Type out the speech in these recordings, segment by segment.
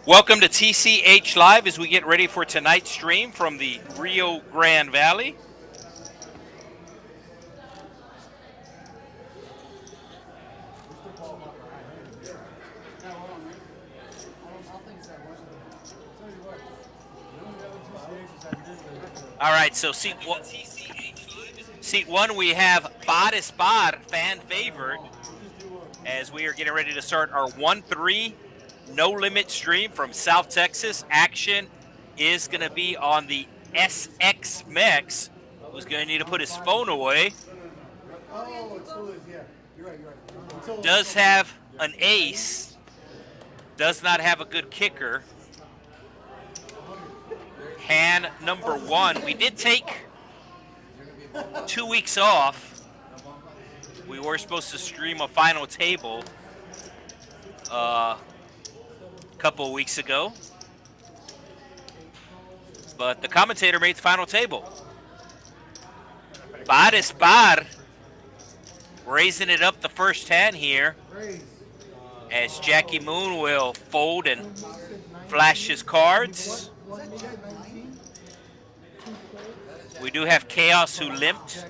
Welcome to TCH Live as we get ready for tonight's stream from the Rio Grande Valley. All right, so seat one we have Bades Bar, fan favorite, as we are getting ready to start our 1-3 no limit stream from South Texas. Action is going to be on the SX Mex, who's going to need to put his phone away. Does have an ace, does not have a good kicker. Hand number one. We did take 2 weeks off. We were supposed to stream a final table couple of weeks ago, but the commentator made the final table. Bades Bar raising it up the first hand here, as Jackie Moon will fold and flash his cards. We do have Chaos who limped,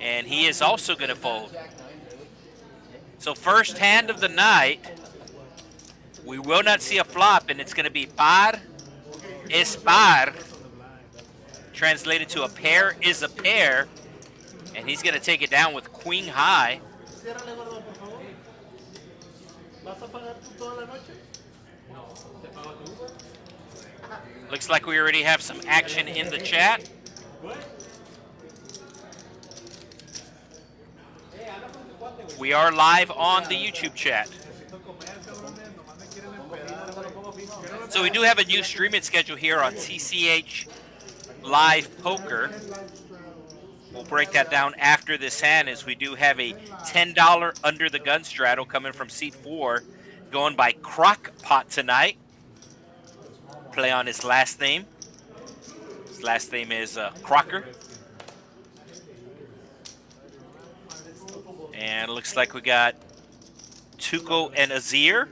and he is also going to fold. So first hand of the night, we will not see a flop, and it's going to be Par es par, translated to a pair is a pair, and he's going to take it down with queen high. Looks like we already have some action in the chat. We are live on the YouTube chat. So we do have a new streaming schedule here on TCH Live Poker. We'll break that down after this hand, as we do have a $10 under the gun straddle coming from seat 4, going by Crockpot tonight. Play on his last name. His last name is Crocker. And it looks like we got Tuco and Azir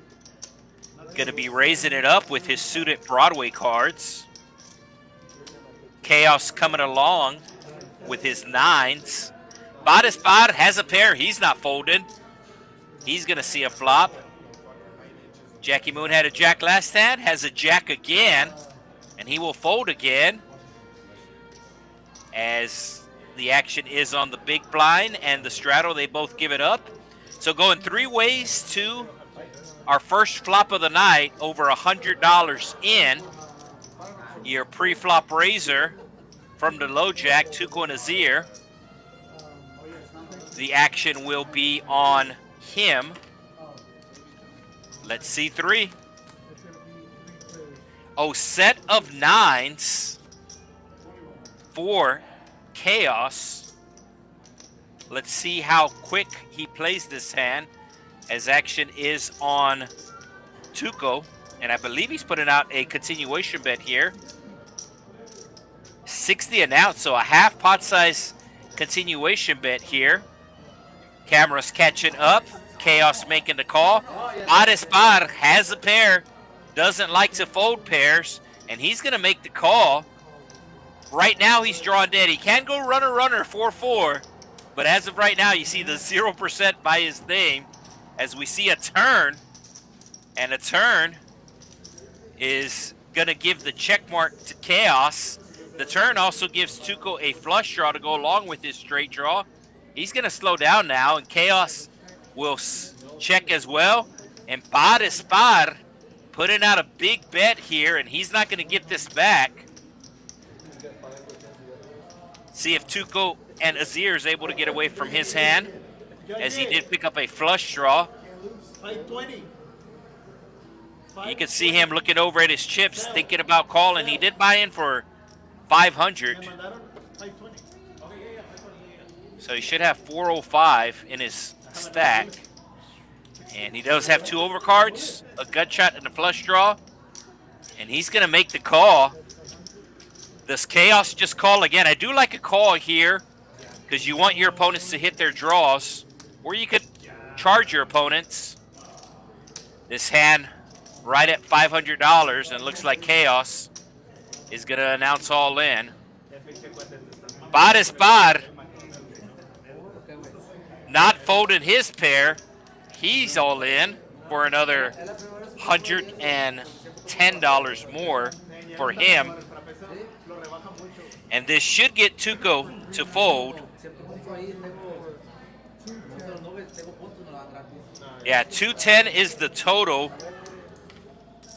going to be raising it up with his suited Broadway cards. Chaos coming along with his nines. Bades Bar has a pair. He's not folding. He's going to see a flop. Jackie Moon had a jack last hand, has a jack again, and he will fold again, as the action is on the big blind and the straddle. They both give it up. So going 3 ways to our first flop of the night, over $100 in. Your pre-flop raiser from the low jack, Tuco and Azir. The action will be on him. Let's see 3. Oh, set of nines for Chaos. Let's see how quick he plays this hand, as action is on Tuco, and I believe he's putting out a continuation bet here. 60 an ounce, so a half pot size continuation bet here. Camera's catching up. Chaos making the call. Bades Bar has a pair, doesn't like to fold pairs, and he's going to make the call. Right now he's drawn dead. He can go runner 4-4, but as of right now you see the 0% by his name, as we see a turn, and a turn is going to give the check mark to Chaos. The turn also gives Tuco a flush draw to go along with his straight draw. He's going to slow down now, and Chaos will check as well. And Bades Bar putting out a big bet here, and he's not going to get this back. See if Tuco and Azir is able to get away from his hand, as he did pick up a flush draw. You can see him looking over at his chips, thinking about calling. He did buy in for 500. So he should have 405 in his stack. And he does have 2 overcards, a gut shot and a flush draw. And he's going to make the call. Does Chaos just call again? I do like a call here, because you want your opponents to hit their draws, or you could charge your opponents. This hand right at $500, and looks like Chaos is going to announce all in. Par not folding his pair. He's all in for another $110 more for him. And this should get Tuco to fold. Yeah, 210 is the total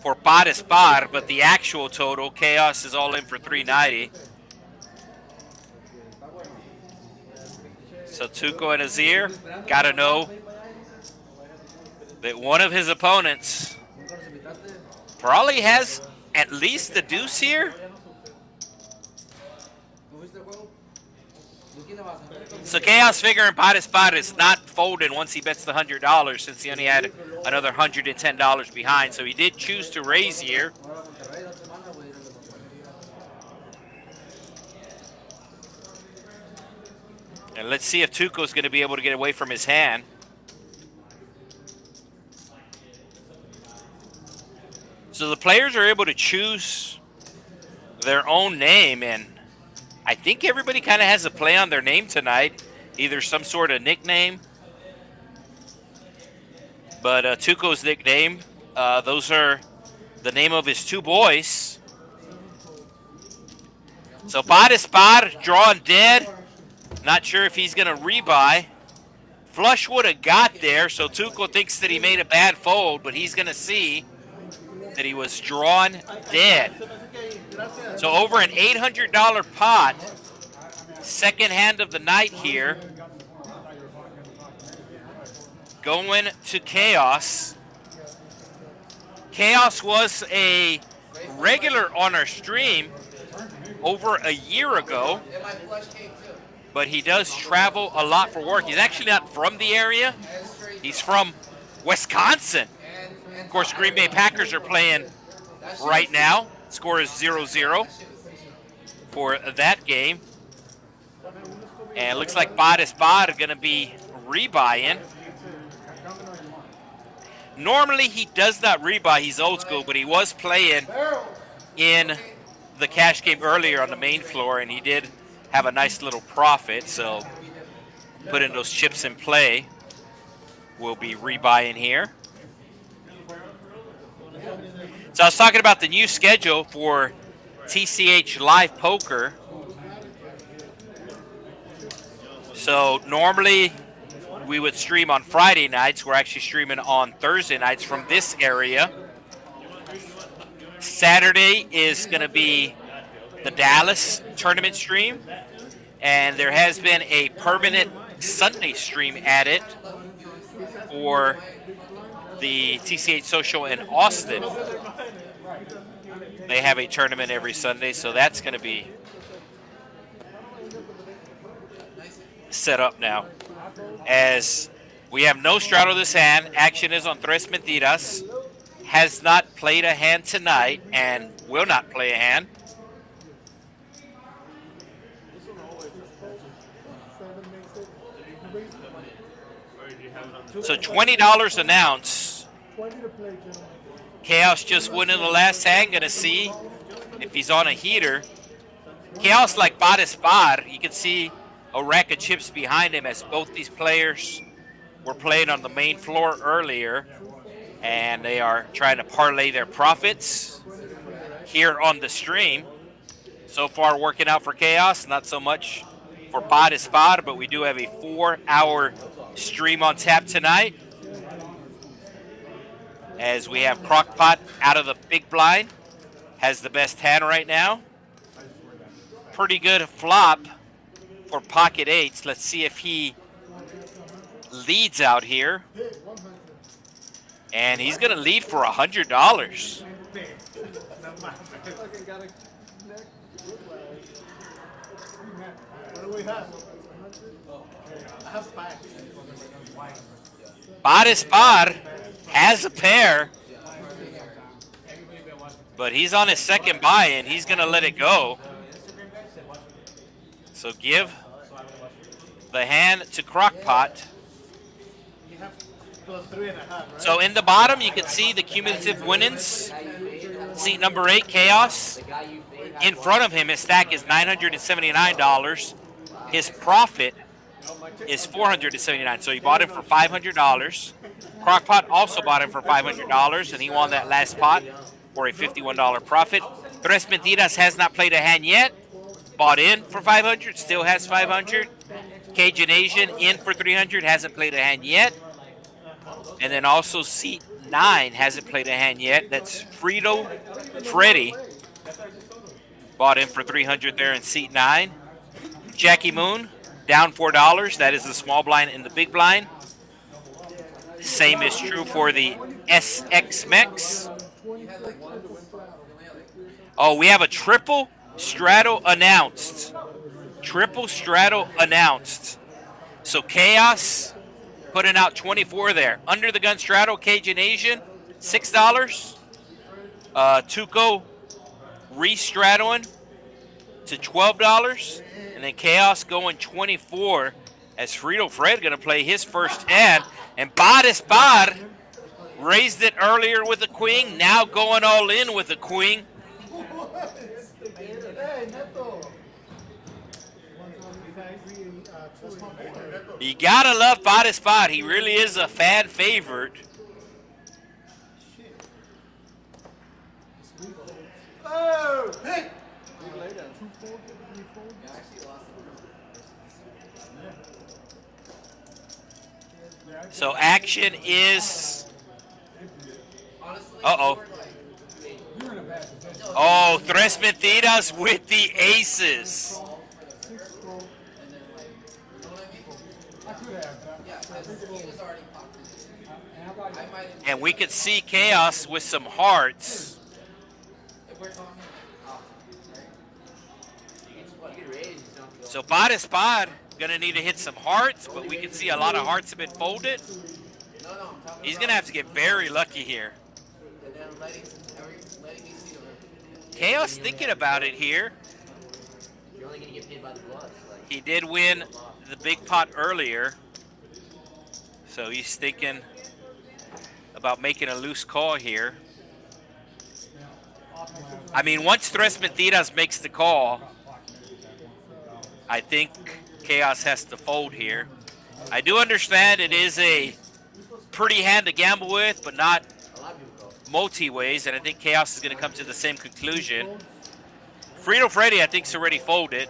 for Par, but the actual total, Chaos is all in for 390. So Tuco and Azir got to know that one of his opponents probably has at least the deuce here. So Chaos figuring Par is not folding once he bets the $100, since he only had another $110 behind. So he did choose to raise here. And let's see if Tuco's going to be able to get away from his hand. So the players are able to choose their own name, and I think everybody kind of has a play on their name tonight, either some sort of nickname. But Tuco's nickname, those are the name of his two boys. So Par drawing dead. Not sure if he's going to rebuy. Flush would have got there, so Tuco thinks that he made a bad fold, but he's going to see that he was drawn dead. So over an $800 pot, second hand of the night here, going to Chaos. Chaos was a regular on our stream over a year ago, but he does travel a lot for work. He's actually not from the area. He's from Wisconsin. Of course, Green Bay Packers are playing right now. Score is 0-0 for that game. And it looks like Par going to be rebuying. Normally, he does not rebuy. He's old school, but he was playing in the cash game earlier on the main floor, and he did have a nice little profit. So putting those chips in play, we'll be rebuying here. So I was talking about the new schedule for TCH Live Poker. So normally we would stream on Friday nights. We're actually streaming on Thursday nights from this area. Saturday is going to be the Dallas tournament stream. And there has been a permanent Sunday stream added for the TCH Social in Austin. They have a tournament every Sunday, so that's going to be set up now. As we have no straddle this hand, action is on Tres Mentiras. Has not played a hand tonight and will not play a hand. So $20 an ounce. Chaos just went in the last hand. Going to see if he's on a heater. Chaos like Par. You can see a rack of chips behind him, as both these players were playing on the main floor earlier. And they are trying to parlay their profits here on the stream. So far working out for Chaos. Not so much for Par, but we do have a 4-hour stream on tap tonight, as we have Crockpot out of the big blind, has the best hand right now. Pretty good flop for pocket eights. Let's see if he leads out here. And he's going to lead for $100. Par has a pair, but he's on his second buy and he's going to let it go. So give the hand to Crockpot. So in the bottom, you can see the cumulative winnings. Seat number 8, Chaos. In front of him, his stack is $979. His profit is $479. So he bought him for $500. Crockpot also bought him for $500, and he won that last pot for a $51 profit. Tres Mentiras has not played a hand yet. Bought in for $500, still has $500. Cajun Asian in for $300, hasn't played a hand yet. And then also seat 9 hasn't played a hand yet. That's Frito Freddy. Bought in for $300 there in seat 9. Jackie Moon, down $4. That is the small blind and the big blind. Same is true for the SX Mex. Oh, we have a triple straddle announced. Triple straddle announced. So Chaos putting out 24 there. Under the gun straddle, Cajun Asian, $6. Tuco re-straddling to $12. And then Chaos going 24 as Frito Fred going to play his first hand. And Bades Bar raised it earlier with a queen, now going all in with a queen. You gotta love Bades Bar. He really is a fan favorite. Oh, hey. So action is. Uh-oh. Oh, Tres Mentiras with the aces. And we could see Chaos with some hearts. So Bades Bar gonna need to hit some hearts, but we can see a lot of hearts have been folded. He's gonna have to get very lucky here. Chaos thinking about it here. He did win the big pot earlier, so he's thinking about making a loose call here. I mean, once Tres Mentiras makes the call, I think Chaos has to fold here. I do understand it is a pretty hand to gamble with, but not multi-ways, and I think Chaos is going to come to the same conclusion. Frito Freddy, I think, is already folded,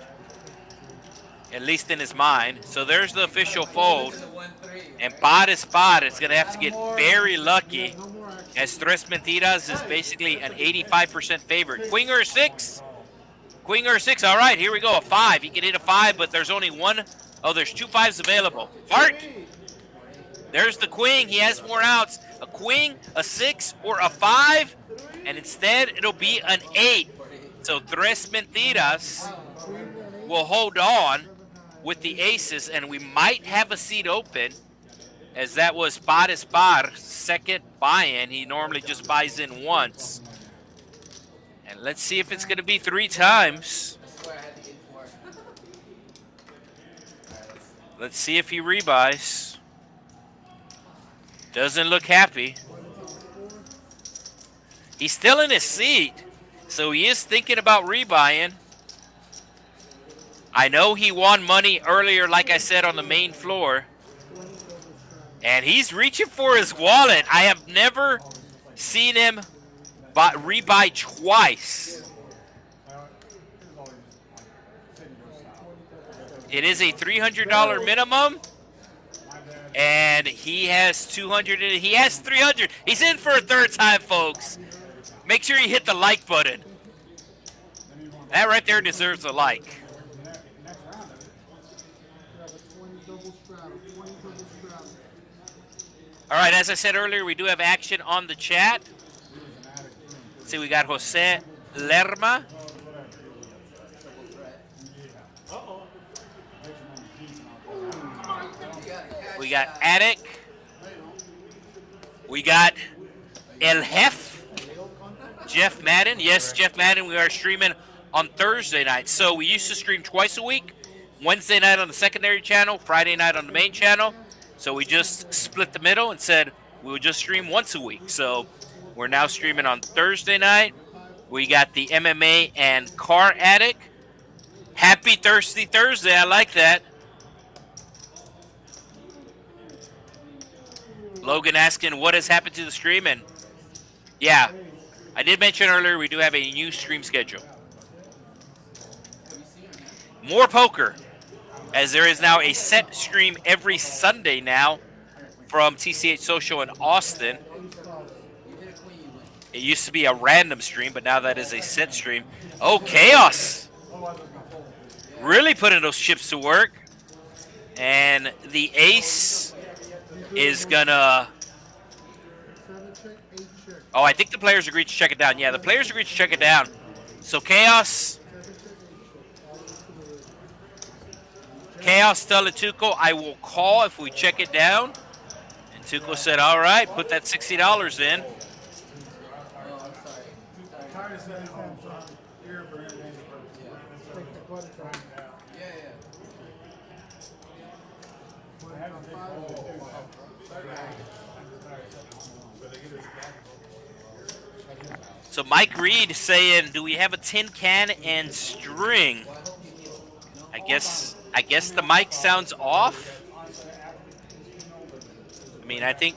at least in his mind. So there's the official fold. And Bades Bar is going to have to get very lucky, as Tres Mentiras is basically an 85% favorite. Queen or 6? Queen or 6. All right, here we go. A 5. He can hit a 5, but there's only one. Oh, there's 2 5s available. Heart. There's the queen. He has more outs. A queen, a 6, or a 5. And instead, it'll be an 8. So Tres Mentiras will hold on with the aces, and we might have a seat open, as that was Bades Bar's second buy-in. He normally just buys in once. And let's see if it's going to be 3 times. Let's see if he rebuys. Doesn't look happy. He's still in his seat, so he is thinking about rebuying. I know he won money earlier, like I said, on the main floor. And he's reaching for his wallet. I have never seen him rebuy twice. It is a $300 minimum. And he has 200, and he has 300. He's in for a third time, folks. Make sure you hit the like button. That right there deserves a like. All right, as I said earlier, we do have action on the chat. See, we got Jose Lerma. We got Attic. We got El Hef. Jeff Madden. Yes, Jeff Madden, we are streaming on Thursday night. So we used to stream twice a week. Wednesday night on the secondary channel, Friday night on the main channel. So we just split the middle and said we would just stream once a week. So we're now streaming on Thursday night. We got the MMA and Car Addict. Happy Thirsty Thursday. I like that. Logan asking what has happened to the stream. And yeah, I did mention earlier we do have a new stream schedule. More poker, as there is now a set stream every Sunday now from TCH Social in Austin. It used to be a random stream, but now that is a set stream. Oh, Chaos! Really putting those chips to work. And the ace is gonna... Oh, I think the players agreed to check it down. Yeah, the players agreed to check it down. So Chaos telling Tuco, I will call if we check it down. And Tuco said, all right, put that $60 in. So Mike Reed saying, do we have a tin can and string? I guess the mic sounds off. I mean, I think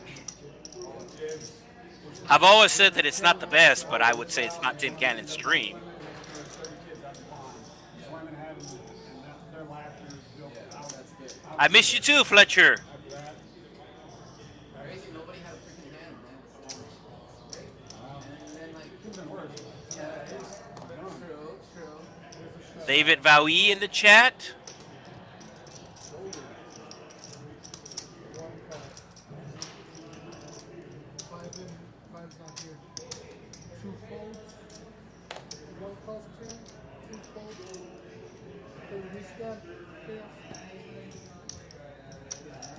I've always said that it's not the best, but I would say it's not tin can and string. I miss you too, Fletcher. David Vaui in the chat.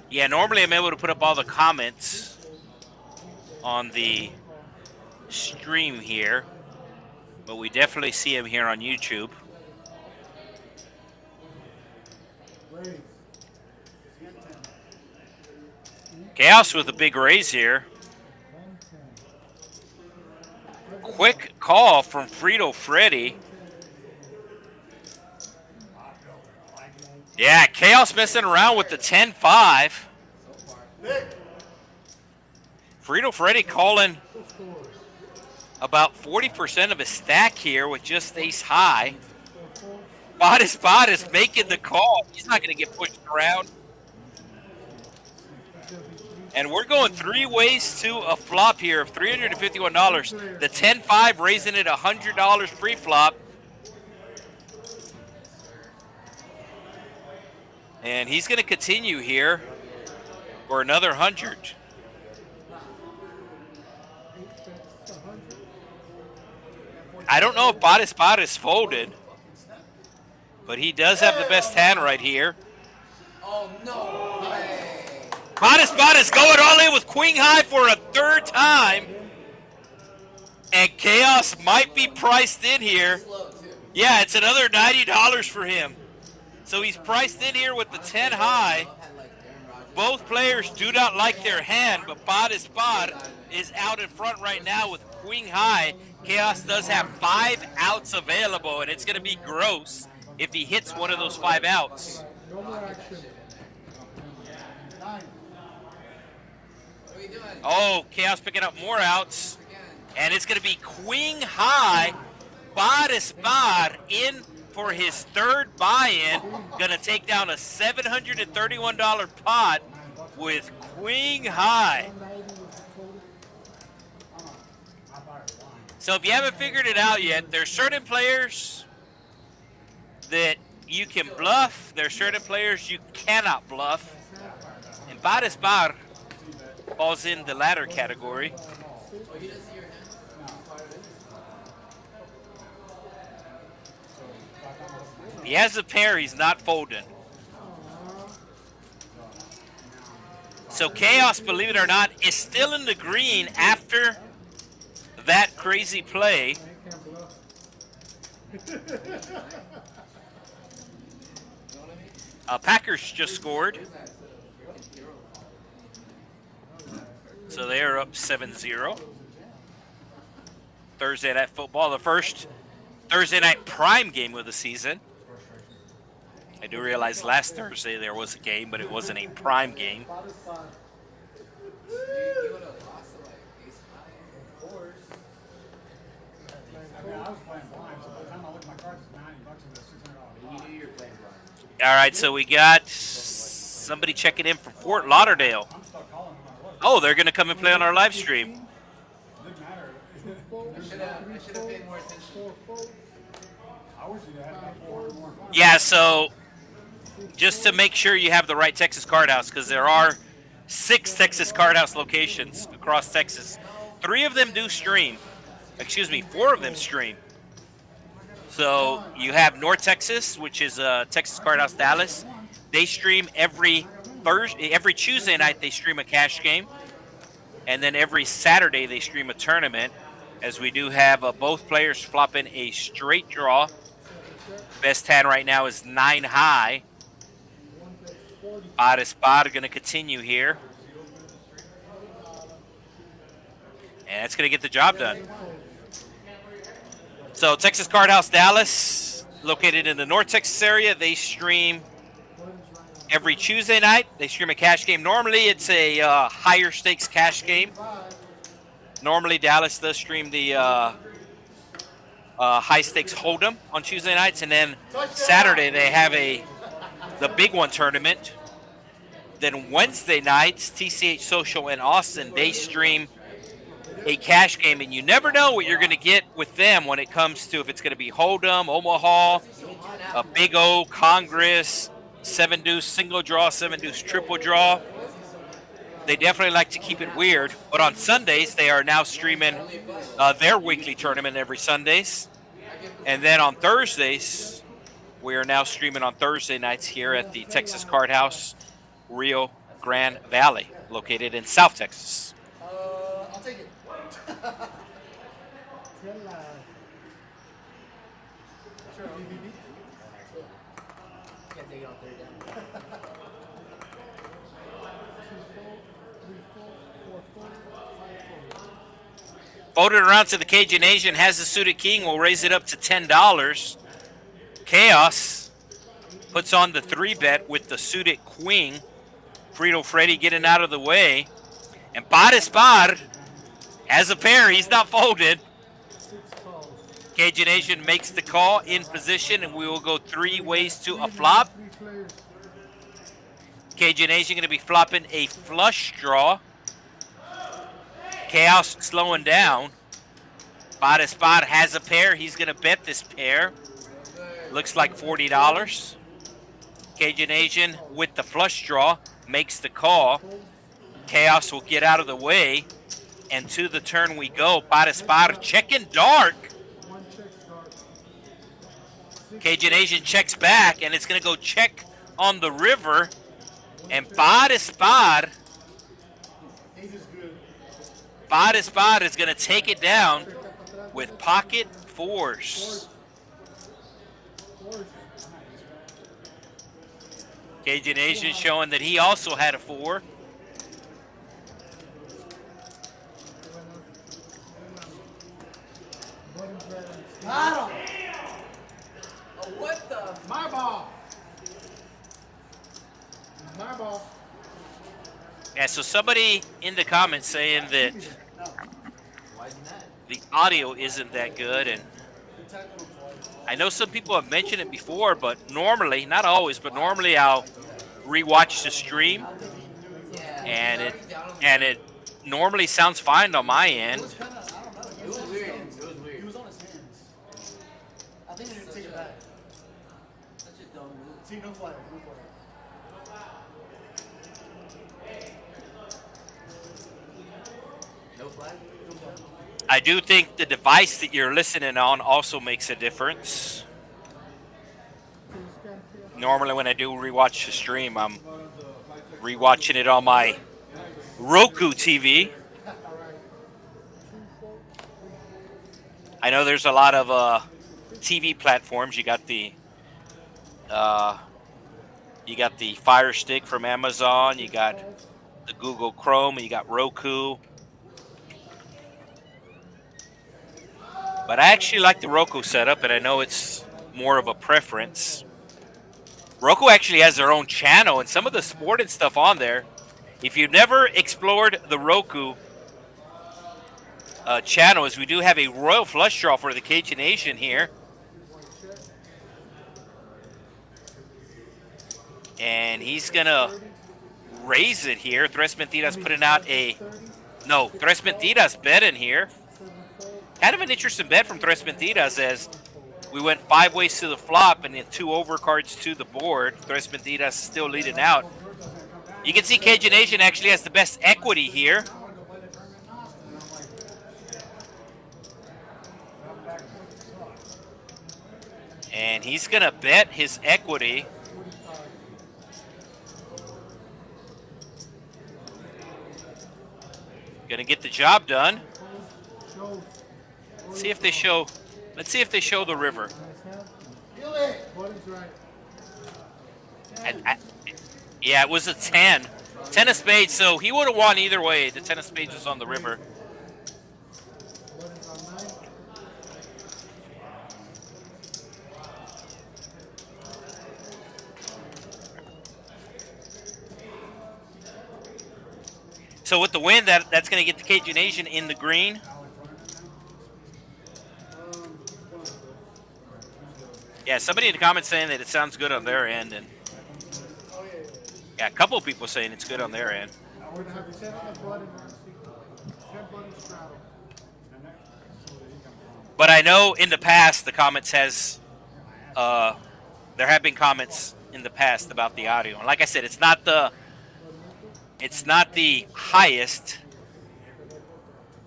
Yeah, normally I'm able to put up all the comments on the stream here, but we definitely see them here on YouTube. Chaos with a big raise here. Quick call from Frito Freddy. Yeah, Chaos messing around with the 10-5. Frito Freddy calling about 40% of his stack here with just ace high. Spot is making the call. He's not going to get pushed around. And we're going three ways to a flop here of $351. The 10-5 raising it $100 pre-flop. And he's going to continue here for another 100. I don't know if Spot is folded, but he does have the best hand right here. Oh, no way. Spot is going all in with queen high for a third time. And Chaos might be priced in here. Yeah, it's another $90 for him. So he's priced in here with the 10 high. Both players do not like their hand, but Spot is out in front right now with queen high. Chaos does have 5 outs available, and it's going to be gross if he hits one of those 5 outs. Oh, Chaos picking up more outs. And it's going to be queen high. Spot in for his third buy-in. Going to take down a $731 pot with queen high. So if you haven't figured it out yet, there's certain players that you can bluff. There's certain players you cannot bluff. And Spot falls in the latter category. He has a pair, he's not folding. So Chaos, believe it or not, is still in the green after that crazy play. Packers just scored. So they're up 7-0. Thursday Night Football, the first Thursday night prime game of the season. I do realize last Thursday there was a game, but it wasn't a prime game. All right, so we got somebody checking in from Fort Lauderdale. Oh, they're going to come and play on our live stream. Yeah, so just to make sure you have the right Texas Card House, because there are 6 Texas Card House locations across Texas. 3 of them do stream. Excuse me, 4 of them stream. So you have North Texas, which is Texas Card House Dallas. They stream every Tuesday night. They stream a cash game, and then every Saturday they stream a tournament. As we do have both players flopping a straight draw. Best hand right now is 9 high. Par going to continue here, and it's going to get the job done. So Texas Card House Dallas, located in the North Texas area, they stream every Tuesday night. They stream a cash game. Normally it's a higher stakes cash game. Normally Dallas does stream the high stakes hold'em on Tuesday nights, and then Saturday they have the big one tournament. Then Wednesday nights, TCH Social in Austin, they stream a cash game, and you never know what you're going to get with them when it comes to if it's going to be hold'em, Omaha, a Big O, Congress, 7-deuce single draw, 7-deuce triple draw. They definitely like to keep it weird, but on Sundays they are now streaming their weekly tournament every Sundays, and then on Thursdays we are now streaming on Thursday nights here at the Texas Card House Rio Grande Valley, located in South Texas. I'll take it. Folded around to the Cajun Asian, has the suited king, will raise it up to $10. Chaos puts on the 3-bet with the suited queen. Frito Freddy getting out of the way. And Par has a pair. He's not folded. Cajun Asian makes the call in position, and we will go 3 ways to a flop. Cajun Asian going to be flopping a flush draw. Chaos slowing down. Par has a pair. He's going to bet this pair. Looks like $40. Cajun Asian with the flush draw makes the call. Chaos will get out of the way, and to the turn we go. Par checking dark. Cajun Asian checks back, and it's going to go check on the river. And Par is going to take it down with pocket 4s. Cajun Asian showing that he also had a 4. Oh, what the? My ball. My ball. Yeah, so somebody in the comments saying that the audio isn't that good, and I know some people have mentioned it before, but normally, not always, but normally I'll rewatch the stream, and it normally sounds fine on my end. It was weird. It was weird. He was on his hands. I think he didn't take it back. Such a dumb move. See, no flag. No flag. No flag? No flag. I do think the device that you're listening on also makes a difference. Normally when I do rewatch the stream, I'm rewatching it on my Roku TV. I know there's a lot of TV platforms. You got the Fire Stick from Amazon. You got the Google Chrome, and you got Roku. But I actually like the Roku setup, and I know it's more of a preference. Roku actually has their own channel, and some of the sport and stuff on there. If you've never explored the Roku channel, is we do have a royal flush draw for the Cajun Nation here. And he's going to raise it here. Tres Mentiras putting out a... No, Tres Mentiras betting here. Kind of an interesting bet from Tres Mentiras as we went 5 ways to the flop and then 2 overcards to the board. Tres Mentiras still leading out. You can see Cajun Nation actually has the best equity here. And he's going to bet his equity. Going to get the job done. Let's see if they show the river. Yeah, it was a 10. 10 of spades, so he would have won either way. The 10 of spades was on the river. So with the win, that's going to get the Cajun Nation in the green. Yeah, somebody in the comments saying that it sounds good on their end, and yeah, a couple of people saying it's good on their end. But I know in the past the comments has, there have been comments in the past about the audio, and like I said, it's not the highest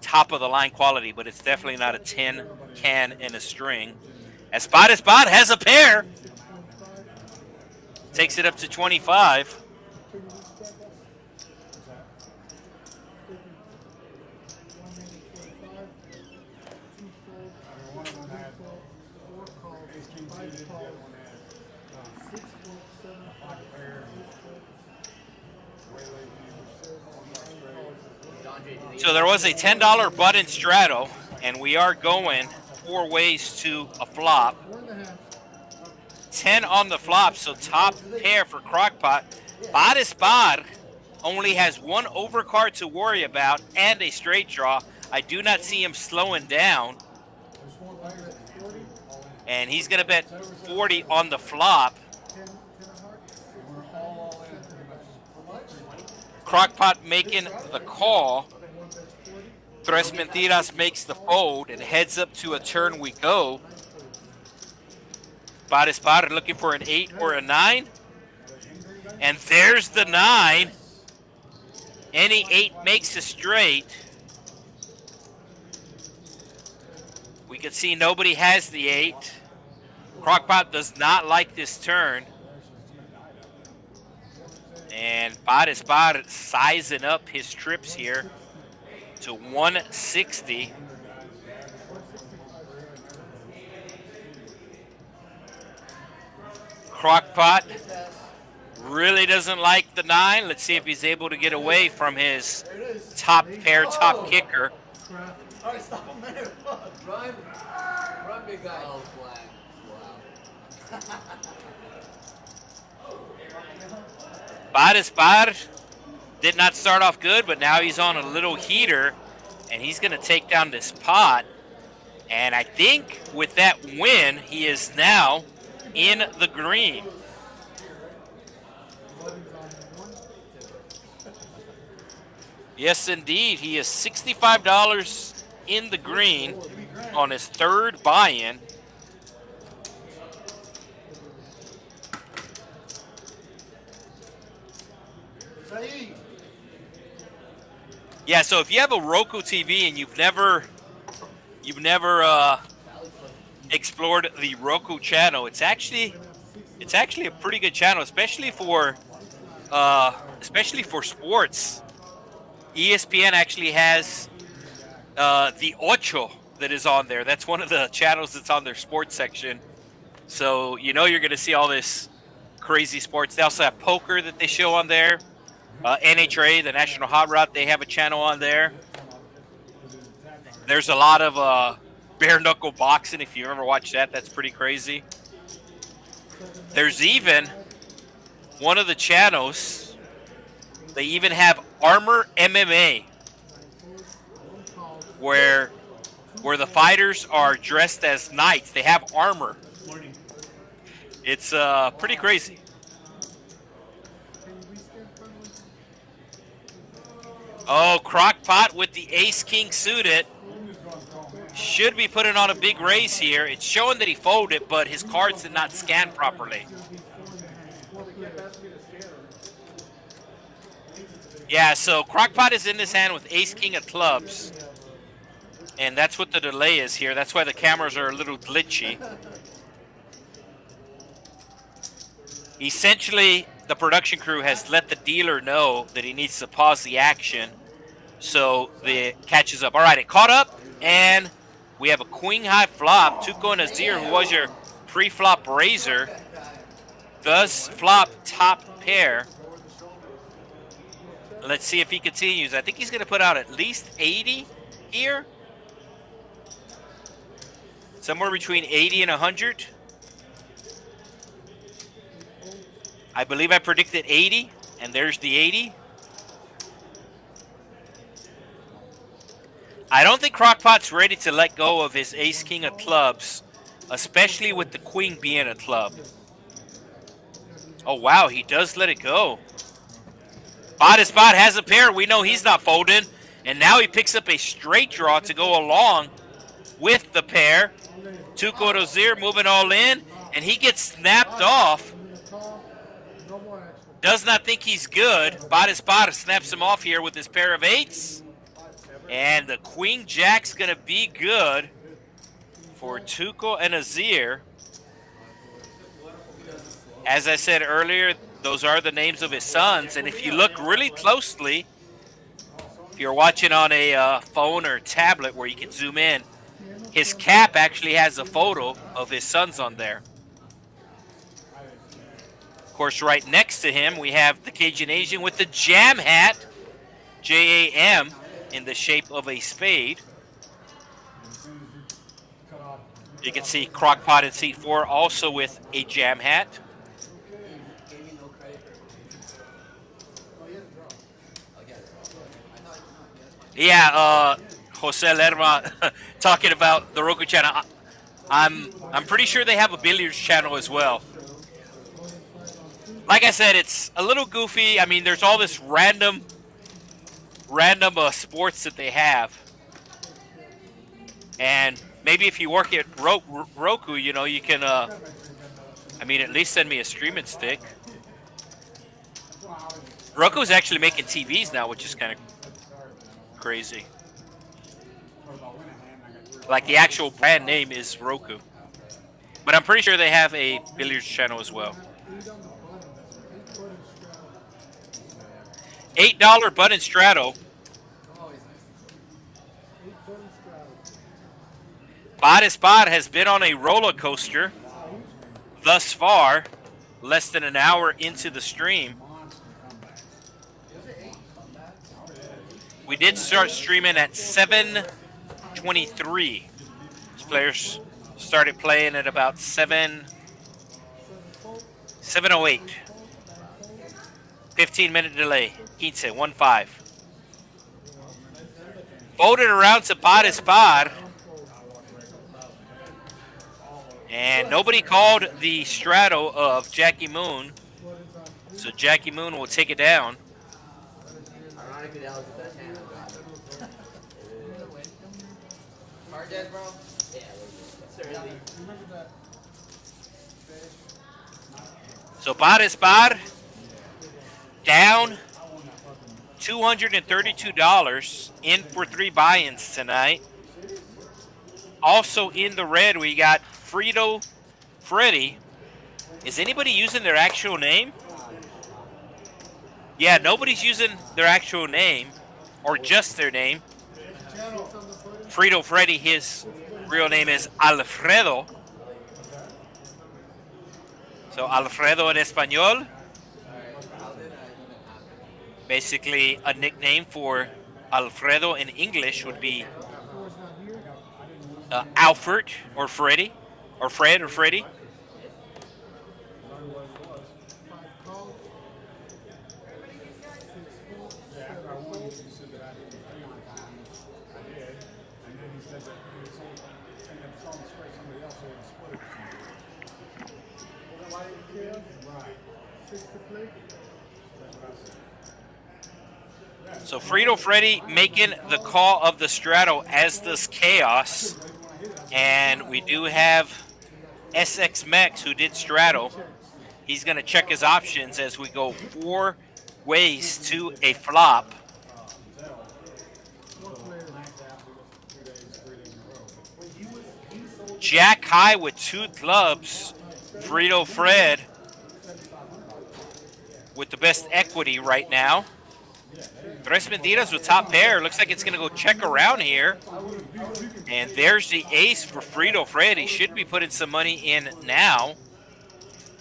top of the line quality, but it's definitely not a tin can in a string. As Spot has a pair. Takes it up to 25. So there was a $10 button straddle, and we are going 4 ways to a flop. 10 on the flop, so top pair for Crockpot. Spot only has 1 overcard to worry about and a straight draw. I do not see him slowing down. And he's going to bet 40 on the flop. Crockpot making the call. Tres Mentiras makes the fold, and heads up to a turn we go. Spot looking for an 8 or a 9. And there's the 9. Any 8 makes a straight. We can see nobody has the 8. Crockpot does not like this turn. And Spot sizing up his trips here to 160. Crockpot really doesn't like the 9. Let's see if he's able to get away from his top pair, top kicker. All right, stop him there. Run, big guy. Oh, flag. Wow. Spot did not start off good, but now he's on a little heater, and he's going to take down this pot. And I think with that win, he is now in the green. Yes, indeed. He is $65 in the green on his 3rd buy-in. Yeah, so if you have a Roku TV and you've never explored the Roku channel, it's actually a pretty good channel, especially for sports. ESPN actually has the Ocho that is on there. That's one of the channels that's on their sports section. So you know you're going to see all this crazy sports. They also have poker that they show on there. NHRA, the National Hot Rod, they have a channel on there. There's a lot of bare knuckle boxing. If you ever watch that, that's pretty crazy. There's even one of the channels, they even have Armor MMA, where the fighters are dressed as knights. They have armor. It's pretty crazy. Oh, Crockpot with the ace-king suited. Should be putting on a big raise here. It's showing that he folded, but his cards did not scan properly. Yeah, so Crockpot is in this hand with ace-king of clubs. And that's what the delay is here. That's why the cameras are a little glitchy. Essentially, the production crew has let the dealer know that he needs to pause the action so it catches up. All right, it caught up, and we have a queen high flop. Tuco and Azir, who was your pre-flop raiser, does flop top pair. Let's see if he continues. I think he's going to put out at least 80 here. Somewhere between 80 and 100. I believe I predicted 80, and there's the 80. I don't think Crockpot's ready to let go of his ace-king of clubs, especially with the queen being a club. Oh, wow, he does let it go. Spot has a pair. We know he's not folding. And now he picks up a straight draw to go along with the pair. Tuco Rozier moving all in, and he gets snapped off. Does not think he's good. Spot snaps him off here with his pair of eights. And the queen jack's going to be good for Tuco and Azir. As I said earlier, those are the names of his sons. And if you look really closely, if you're watching on a phone or tablet where you can zoom in, his cap actually has a photo of his sons on there. Of course, right next to him, we have the Cajun Asian with the jam hat, J-A-M, in the shape of a spade. You can see Crockpot in seat 4 also with a jam hat. Yeah, Jose Lerma talking about the Roku channel. I'm pretty sure they have a billiards channel as well. Like I said, it's a little goofy. I mean, there's all this random sports that they have. And maybe if you work at Roku, you know, you can, I mean, at least send me a streaming stick. Roku's actually making TVs now, which is kind of crazy. Like the actual brand name is Roku. But I'm pretty sure they have a billiards channel as well. $8 button straddle. Spot has been on a roller coaster thus far, less than an hour into the stream. We did start streaming at 7:23. These players started playing at about 7:08. 15-minute delay. Quince, 1-5. Folded around to Spot. And nobody called the straddle of Jackie Moon. So Jackie Moon will take it down. Ironically, that was the best hand I've got. Hard dead, bro? Yeah, certainly. So Spot down $232 in for 3 buy-ins tonight. Also in the red, we got Frito Freddy. Is anybody using their actual name? Yeah, nobody's using their actual name or just their name. Frito Freddy, his real name is Alfredo. So Alfredo en español. Basically, a nickname for Alfredo in English would be Alfred or Freddy, or Fred or Freddy. So Frito Freddy making the call of the straddle, as does Chaos. And we do have SX Mex, who did straddle. He's going to check his options as we go 4 ways to a flop. Jack high with 2 clubs. Frito Fred with the best equity right now. Tres Mentiras with top pair. Looks like it's going to go check around here. And there's the ace for Frito Fred. He should be putting some money in now.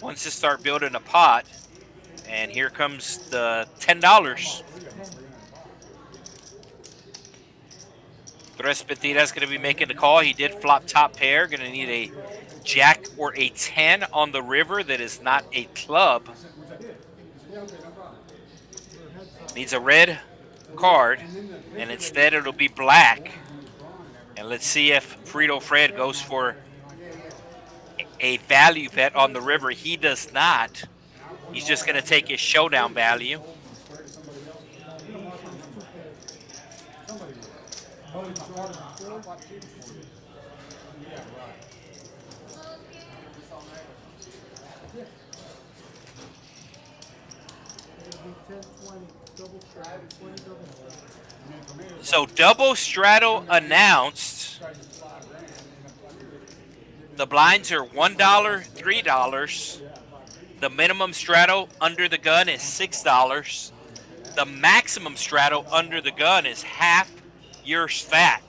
Wants to start building a pot. And here comes the $10. Tres Mentiras going to be making the call. He did flop top pair. Going to need a jack or a 10 on the river that is not a club. Needs a red card, and instead it'll be black. And let's see if Frito Fred goes for a value bet on the river. He does not. He's just going to take his showdown value. So double straddle announced. The blinds are $1, $3. The minimum straddle under the gun is $6. The maximum straddle under the gun is half your stack.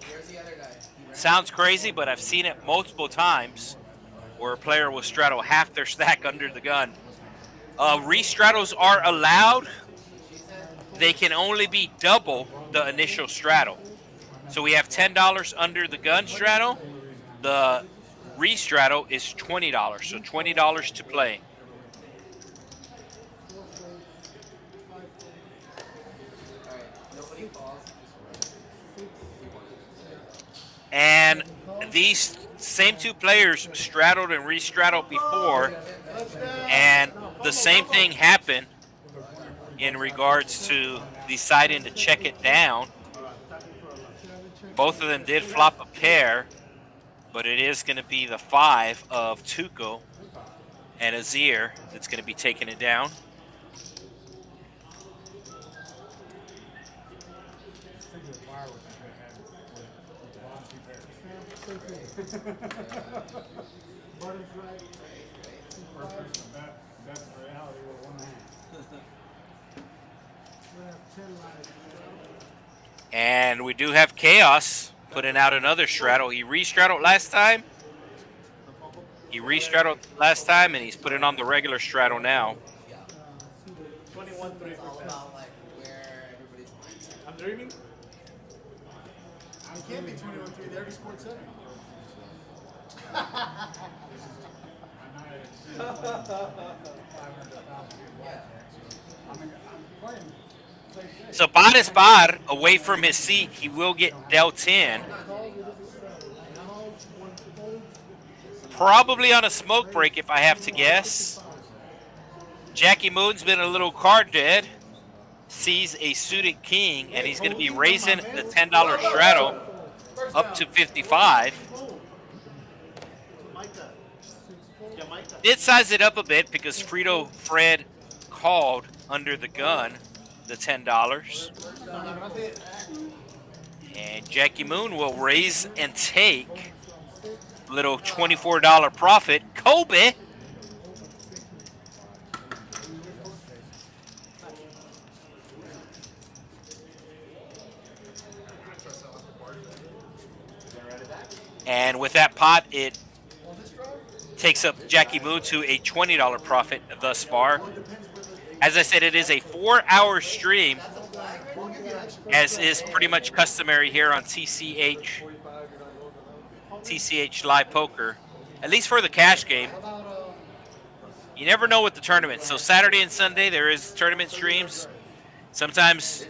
Sounds crazy, but I've seen it multiple times where a player will straddle half their stack under the gun. Restraddles are allowed. They can only be double the initial straddle. So we have $10 under the gun straddle. The restraddle is $20, so $20 to play. And these same 2 players straddled and restraddled before, and the same thing happened in regards to deciding to check it down. Both of them did flop a pair, but it is going to be the 5 of Tuco and Azir that's going to be taking it down. And we do have Chaos putting out another straddle. He restraddled last time. And he's putting on the regular straddle now. 21-3. I'm dreaming. It can't be 21-3. They already scored 7. So Bares Bar, away from his seat, he will get dealt in. Probably on a smoke break, if I have to guess. Jackie Moon's been a little card dead. Sees a suited king, and he's going to be raising the $10 straddle up to 55. Did size it up a bit because Frito Fred called under the gun the $10. And Jackie Moon will raise and take little $24 profit. Kobe. And with that pot, it takes up Jackie Moon to a $20 profit thus far. As I said, it is a 4-hour stream, as is pretty much customary here on TCH Live Poker, at least for the cash game. You never know with the tournament. So Saturday and Sunday there is tournament streams. Sometimes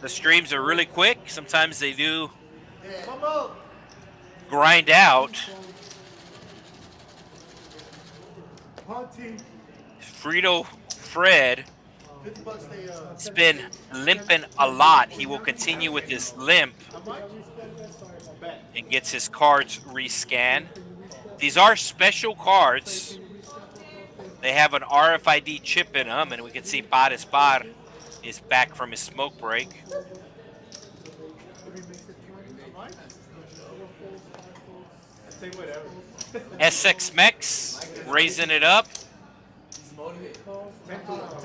the streams are really quick. Sometimes they do grind out. Frito Fred has been limping a lot. He will continue with his limp and gets his cards rescanned. These are special cards. They have an RFID chip in them, and we can see Badispar is back from his smoke break. SX Mex raising it up.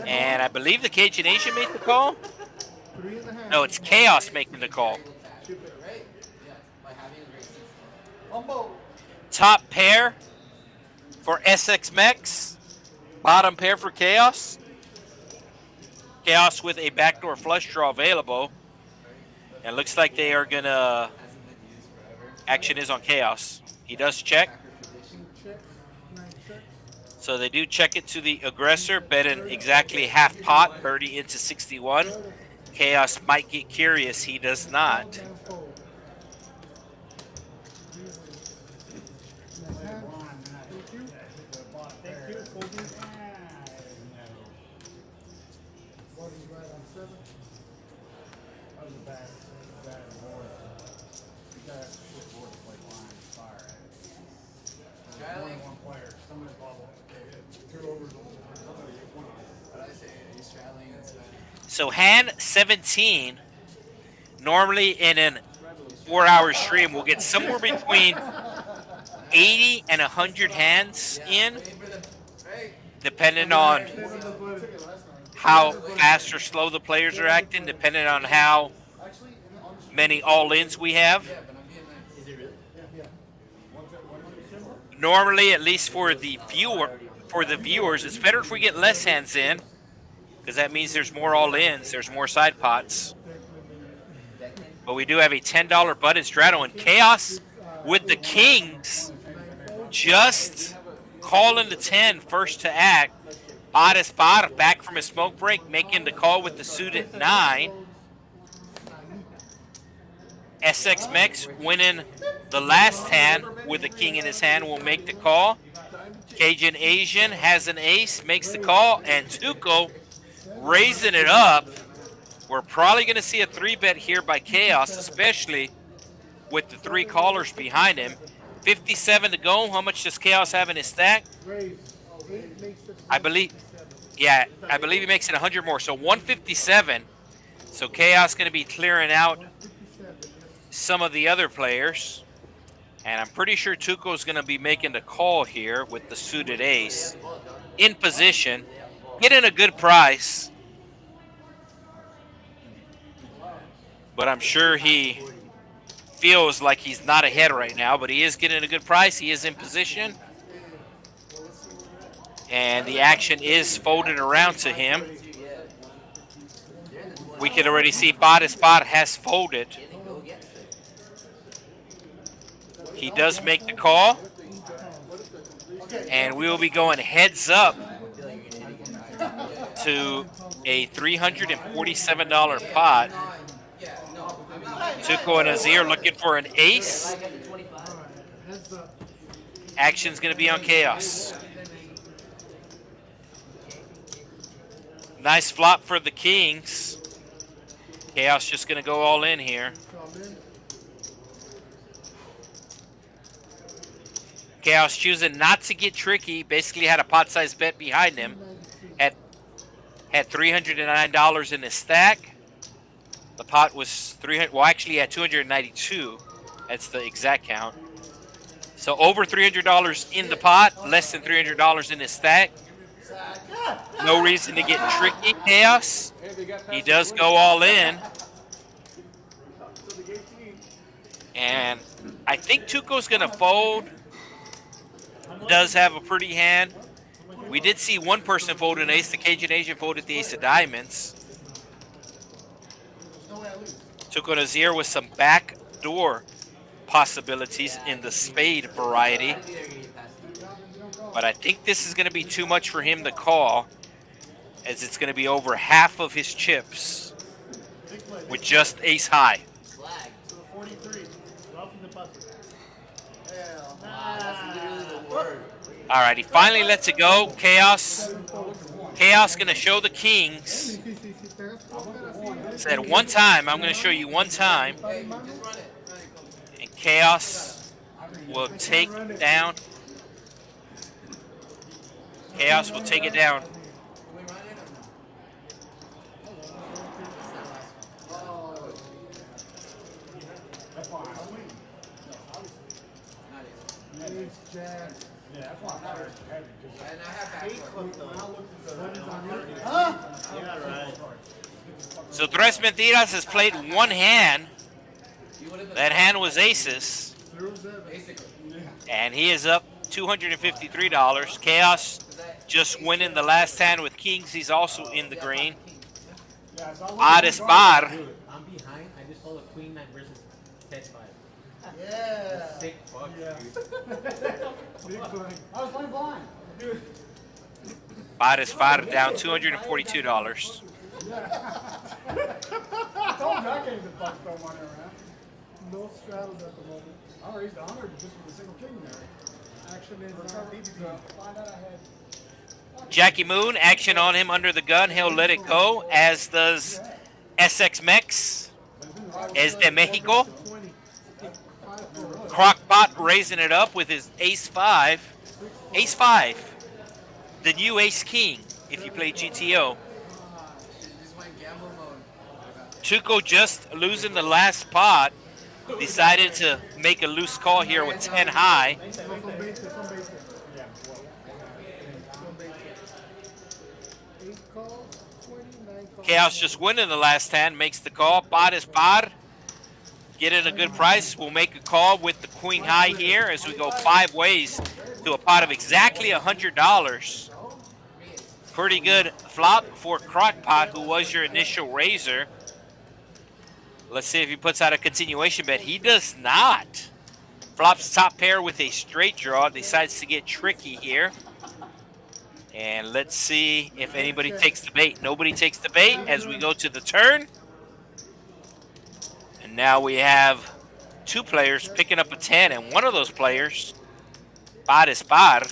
And I believe the Cajun Asian made the call. No, it's Chaos making the call. Top pair for SX Mex. Bottom pair for Chaos. Chaos with a backdoor flush draw available. And looks like they are going to... Action is on Chaos. He does check. So they do check it to the aggressor, betting exactly half pot, birdie into 61. Chaos might get curious. He does not. So hand 17, normally in a 4-hour stream, we'll get somewhere between 80 and 100 hands in, depending on how fast or slow the players are acting, depending on how many all-ins we have. Normally, at least for the viewers, it's better if we get less hands in, because that means there's more all-ins, there's more side pots. But we do have a $10 button straddle, and Chaos with the kings just calling the 10 first to act. Badispar back from his smoke break, making the call with the suited 9. SX Mex winning the last hand with the king in his hand will make the call. Cajun Asian has an ace, makes the call, and Tuco raising it up. We're probably going to see a 3-bet here by Chaos, especially with the 3 callers behind him. 57 to go. How much does Chaos have in his stack? I believe he makes it 100 more. So 157. So Chaos going to be clearing out some of the other players. And I'm pretty sure Tuco's going to be making the call here with the suited ace in position, getting a good price. But I'm sure he feels like he's not ahead right now, but he is getting a good price. He is in position. And the action is folded around to him. We can already see Badispar has folded. He does make the call. And we will be going heads up to a $347 pot. Tuco and Azir looking for an ace. Action's going to be on Chaos. Nice flop for the Kings. Chaos just going to go all in here. Chaos choosing not to get tricky. Basically had a pot-sized bet behind him. Had $309 in his stack. The pot was 300. Well, actually, he had 292. That's the exact count. So over $300 in the pot, less than $300 in his stack. No reason to get tricky, Chaos. He does go all in. And I think Tuco's going to fold. Does have a pretty hand. We did see one person fold an ace. The Cajun Asian folded the ace of diamonds. Took on a zero with some backdoor possibilities in the spade variety. But I think this is going to be too much for him to call, as it's going to be over half of his chips with just ace high. All right, he finally lets it go. Chaos going to show the kings. Said one time, I'm going to show you one time. And Chaos will take down. Chaos will take it down. So Tres Mentiras has played one hand. That hand was aces. And he is up $253. Chaos just winning the last hand with kings. He's also in the green. Adesbar. I'm behind. I just hold a queen 9 versus 10-5. Yeah. Sick fuck, dude. I was playing blind. Adesbar down $242. I told you I came to fuck throw money around. No straddles at the moment. I raised 100 just with a single king there. Action is find out I had. Jackie Moon, action on him under the gun. He'll let it go, as does SX Mex, Es de Mexico. Crockpot raising it up with his ace 5. Ace 5, the new ace king if you play GTO. Tuco just losing the last pot. Decided to make a loose call here with 10 high. Chaos just winning the last hand, makes the call. Pot is pot. Getting a good price. We'll make a call with the queen high here as we go 5 ways to a pot of exactly $100. Pretty good flop for Crockpot, who was your initial raiser. Let's see if he puts out a continuation bet. He does not. Flops top pair with a straight draw. Decides to get tricky here. And let's see if anybody takes the bait. Nobody takes the bait as we go to the turn. And now we have 2 players picking up a 10. And one of those players, Adesbar.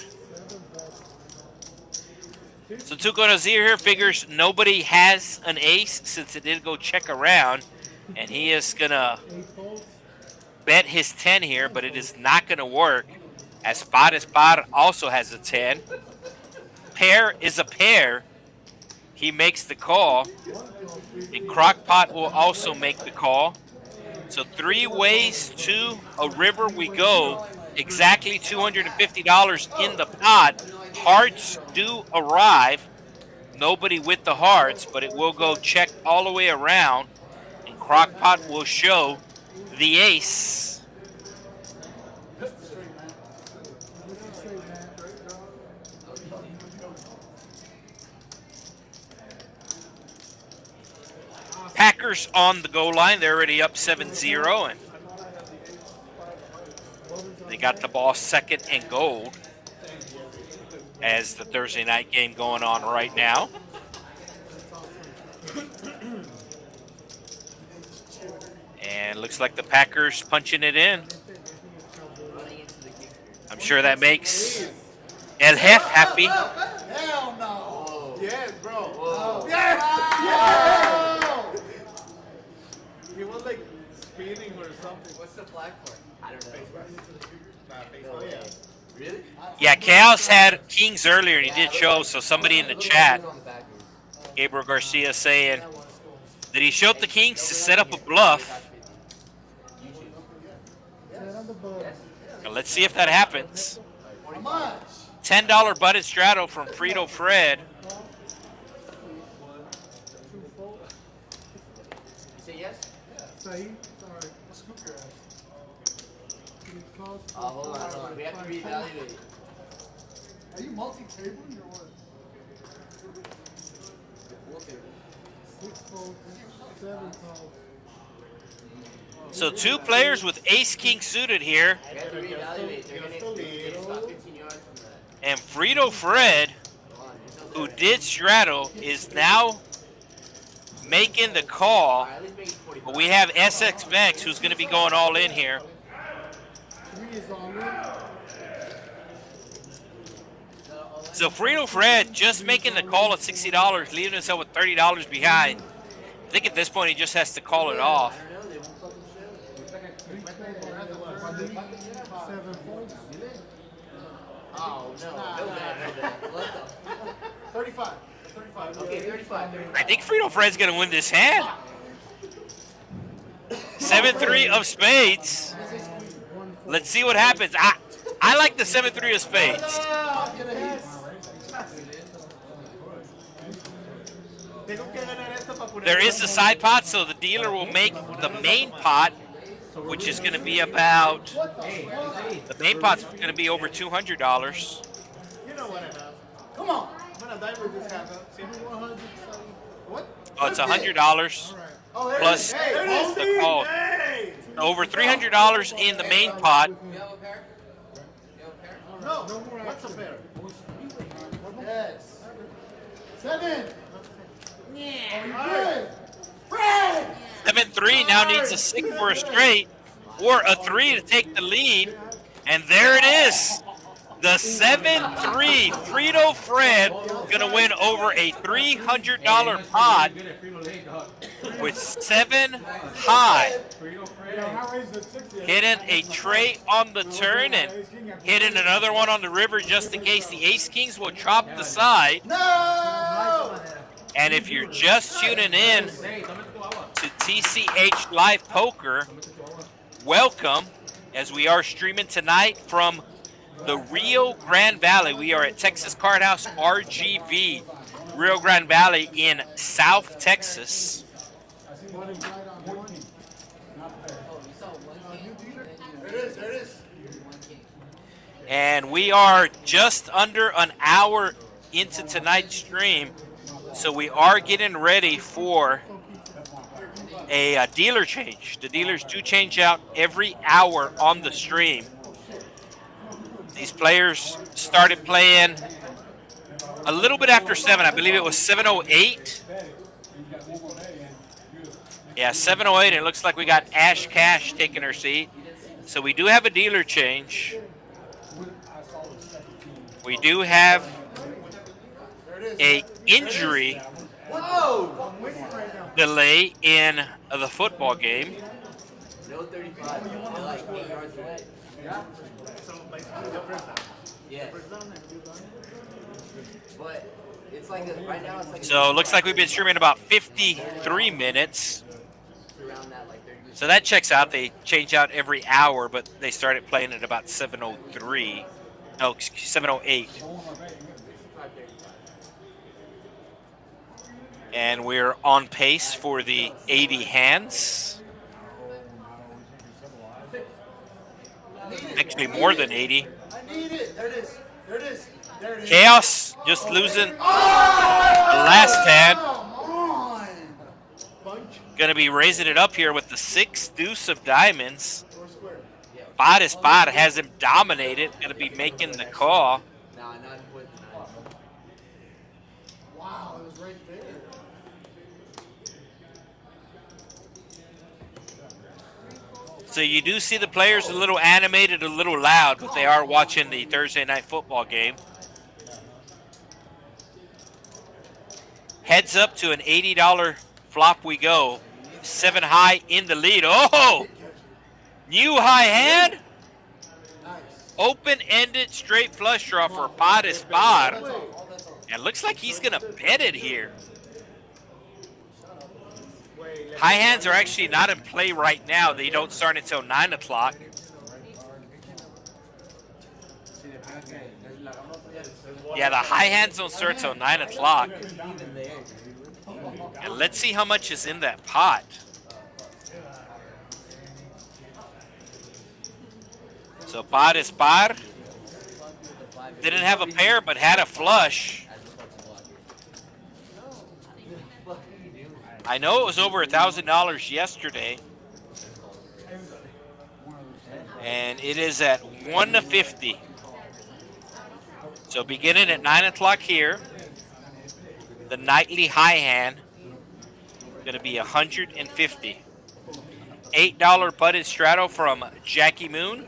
So Tuco Nazir here figures nobody has an ace since it did go check around. And he is going to bet his 10 here, but it is not going to work, as Adesbar also has a 10. Pair is a pair. He makes the call. And Crockpot will also make the call. So 3 ways to a river we go. Exactly $250 in the pot. Hearts do arrive. Nobody with the hearts, but it will go check all the way around. And Crockpot will show the ace. Packers on the goal line. They're already up 7-0, and they got the ball second and gold as the Thursday night game going on right now. And looks like the Packers punching it in. I'm sure that makes El Hef happy. Hell no. Yes, bro. Whoa. Yes. He was like speeding or something. What's the flag for? I don't know. Yeah. Really? Yeah, Chaos had kings earlier and he did show, so somebody in the chat, Gabriel Garcia, saying that he showed the kings to set up a bluff. Now let's see if that happens. How much? $10 butted straddle from Frito Fred. Say yes? Sorry. Scoop your ass. Hold on. We have to reevaluate. Are you multi-tabling or what? folds, 7 calls. So 2 players with ace-king suited here. You have to reevaluate. They're gonna get about 15 yards from that. And Frito Fred, who did straddle, is now making the call. Alright, at least make it 45. But we have SX Max, who's going to be going all in here. 3 is all in. So Frito Fred just making the call at $60, leaving himself with $30 behind. I think at this point he just has to call it off. I don't know, they won't fucking show. 7 folds. Oh, no. No bad. What the? 35. 35. Okay, 35. I think Frito Fred's going to win this hand. 7-3 of spades. Let's see what happens. I like the 7-3 of spades. There is a side pot, so the dealer will make the main pot, which is going to be about, the main pot's going to be over $200. You know what I have. Come on. I'm gonna die with this hand. See? 100. What? Oh, it's $100 Oh, there plus it is. Hey, there it is. the call. Hey! Over $300 in the main pot. You have a pair? You have a pair? No, what's a pair? Yes. 7. Alright. 7-3 now needs a 6 for a straight, or a 3 to take the lead. And there it is. The 7-3 Frito Fred gonna win over a $300 pot with 7 high. Hitting a tray on the turn and hitting another one on the river just in case the ace kings will chop the side. No! And if you're just tuning in to TCH Live Poker, welcome, as we are streaming tonight from the Rio Grande Valley. We are at Texas Card House RGV, Rio Grande Valley in South Texas. There it is. And we are just under an hour into tonight's stream, so we are getting ready for a dealer change. The dealers do change out every hour on the stream. These players started playing a little bit after 7. I believe it was 7:08. Yeah, 7:08. It looks like we got Ash Cash taking her seat. So we do have a dealer change. We do have a injury delay in the football game. No 35. They're like 8 yards away. Yeah. But it's like right now it's like So it looks like we've been streaming about 53 minutes. around that like 30 minutes. So that checks out. They change out every hour, but they started playing at about 7:03. No, 7:08. And we're on pace for the 80 hands. Actually, more than 80. I need it. There it is. There it is. There it is. Chaos just losing the last hand. Come on. Bunch Going to be raising it up here with the 6 deuce of diamonds. or square. Bada spot has him dominated. Going to be making the call. Nah, not with the 9. Wow, it was right there. So you do see the players a little animated, a little loud, but they are watching the Thursday night football game. Heads up to an $80 flop we go. 7 high in the lead. Oh! New high hand. Open-ended straight flush draw for Bada spot. And looks like he's going to bet it here. High hands are actually not in play right now. They don't start until 9 o'clock. Yeah, the high hands don't start until 9 o'clock. And let's see how much is in that pot. So Bada spot didn't have a pair, but had a flush. I know it was over $1,000 yesterday. And it is at 1 to 50. So beginning at 9 o'clock here, the nightly high hand going to be 150. $8 butted straddle from Jackie Moon.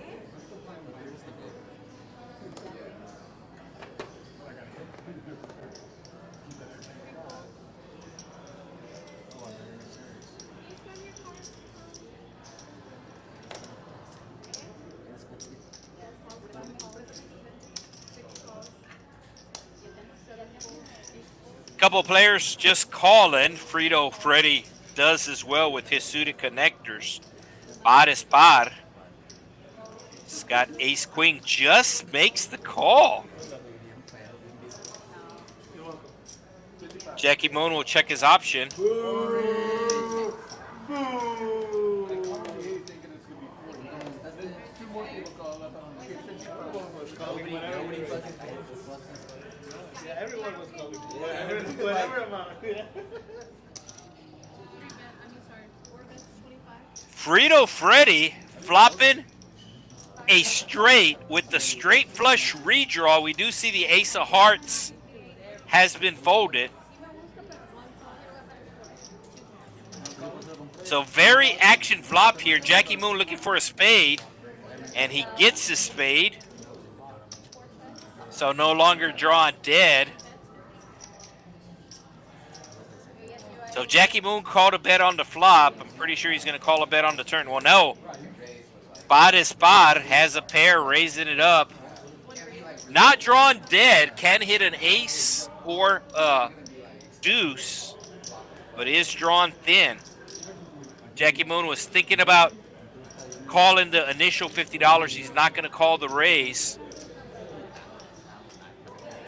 Couple players just calling. Frito Freddy does as well with his suited connectors. Par es par. He's got ace queen, just makes the call. Jackie Moon will check his option. Everyone was calling. Whatever amount. Frito Freddy flopping a straight with the straight flush redraw. We do see the ace of hearts has been folded. So very action flop here. Jackie Moon looking for a spade, and he gets his spade. So no longer drawing dead. So Jackie Moon called a bet on the flop. I'm pretty sure he's going to call a bet on the turn. Well, no. Par es par has a pair, raising it up. Not drawn dead. Can hit an ace or a deuce, but is drawn thin. Jackie Moon was thinking about calling the initial $50. He's not going to call the raise.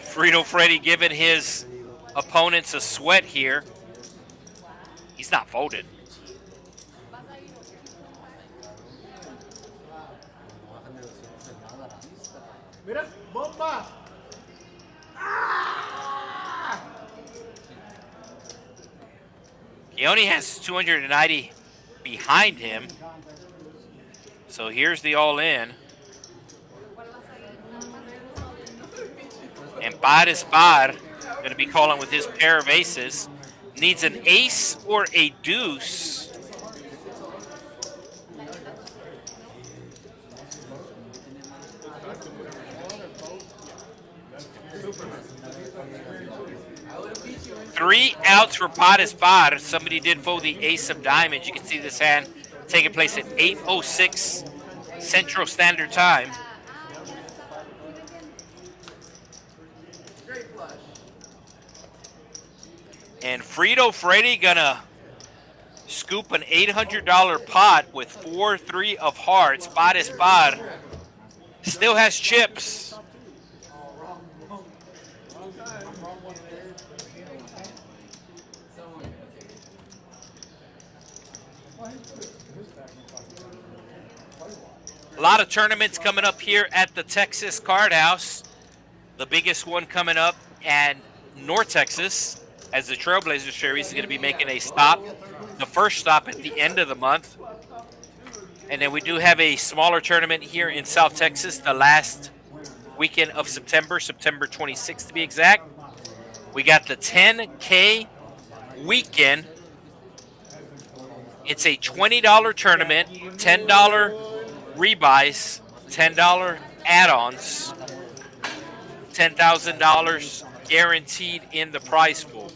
Frito Freddy giving his opponents a sweat here. He's not folded. Mira, bomba. He only has 290 behind him. So here's the all-in. And par es par, going to be calling with his pair of aces. Needs an ace or a deuce. Three outs for par es par. Somebody did fold the ace of diamonds. You can see this hand taking place at 8:06 Central Standard Time. And Frito Freddy gonna scoop an $800 pot with 4-3 of hearts. Par es par. Still has chips. A lot of tournaments coming up here at the Texas Card House. The biggest one coming up at North Texas, as the Trailblazer Series is going to be making a stop, the first stop at the end of the month. And then we do have a smaller tournament here in South Texas the last weekend of September, September 26th to be exact. We got the 10K weekend. It's a $20 tournament, $10 rebuys, $10 add-ons, $10,000 guaranteed in the prize pool.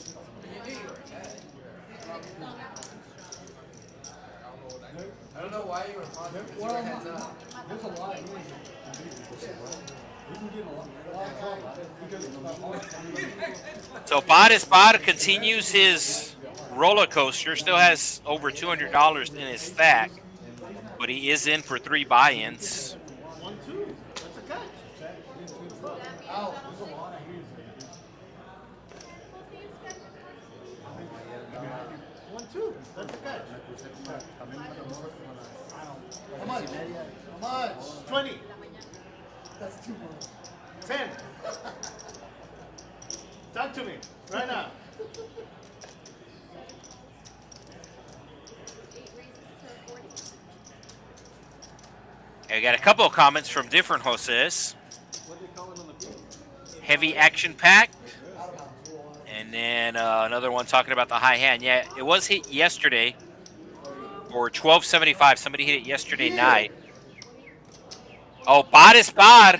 I don't know why you were talking. Put your hands up. There's a lot. So par es par continues his roller coaster. Still has over $200 in his stack, but he is in for 3 buy-ins. 1-2. That's a catch. Ow, there's a lot of hands. 1-2. That's a catch. How much? How much? 20. That's too much. 10. Talk to me right now. I got a couple of comments from different Joses. Heavy action packed. And then another one talking about the high hand. Yeah, it was hit yesterday for 1275. Somebody hit it yesterday night. Oh, Bares Bar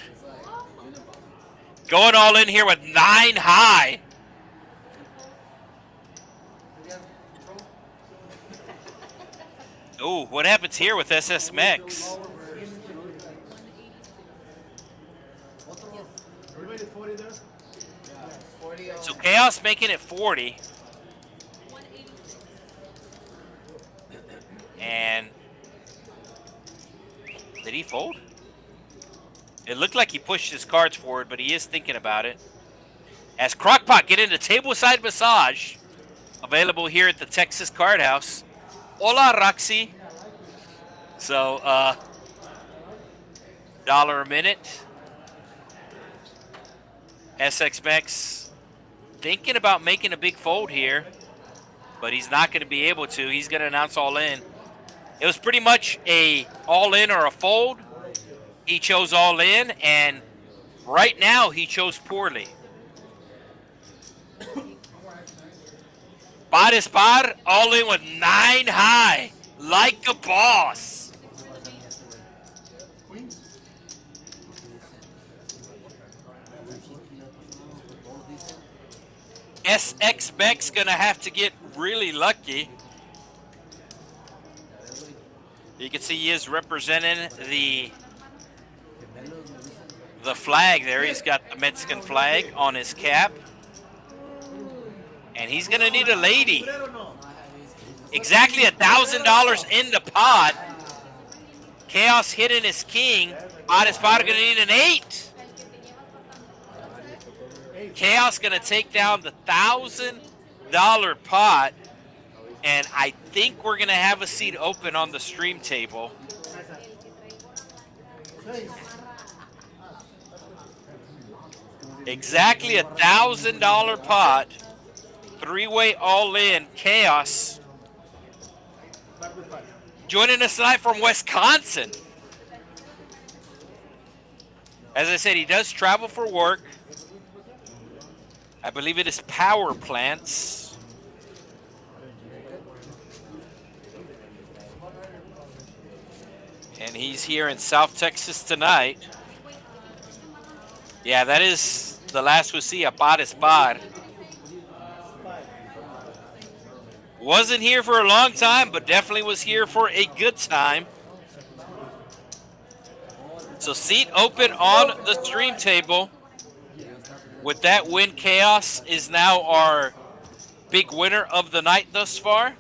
going all in here with 9 high. Oh, what happens here with SS Mex? So Chaos making it 40. And did he fold? It looked like he pushed his cards forward, but he is thinking about it. As Crockpot get into tableside massage, available here at the Texas Card House. Hola, Roxy. So, $1 a minute. SXMX thinking about making a big fold here, but he's not going to be able to. He's going to announce all in. It was pretty much a all in or a fold. He chose all in, and right now he chose poorly. Bares Bar all in with 9 high, like a boss. SX Beck's gonna have to get really lucky. You can see he is representing the flag there. He's got the Mexican flag on his cap. And he's gonna need a lady. Exactly $1,000 in the pot. Chaos hitting his king. Bares Bar gonna need an 8. Chaos gonna take down the $1,000 pot, and I think we're gonna have a seat open on the stream table. Exactly $1,000 pot, 3-way all in. Chaos joining us tonight from Wisconsin. As I said, he does travel for work. I believe it is power plants. And he's here in South Texas tonight. Yeah, that is the last we see of Bares Bar. Wasn't here for a long time, but definitely was here for a good time. So seat open on the stream table. With that win, Chaos is now our big winner of the night thus far.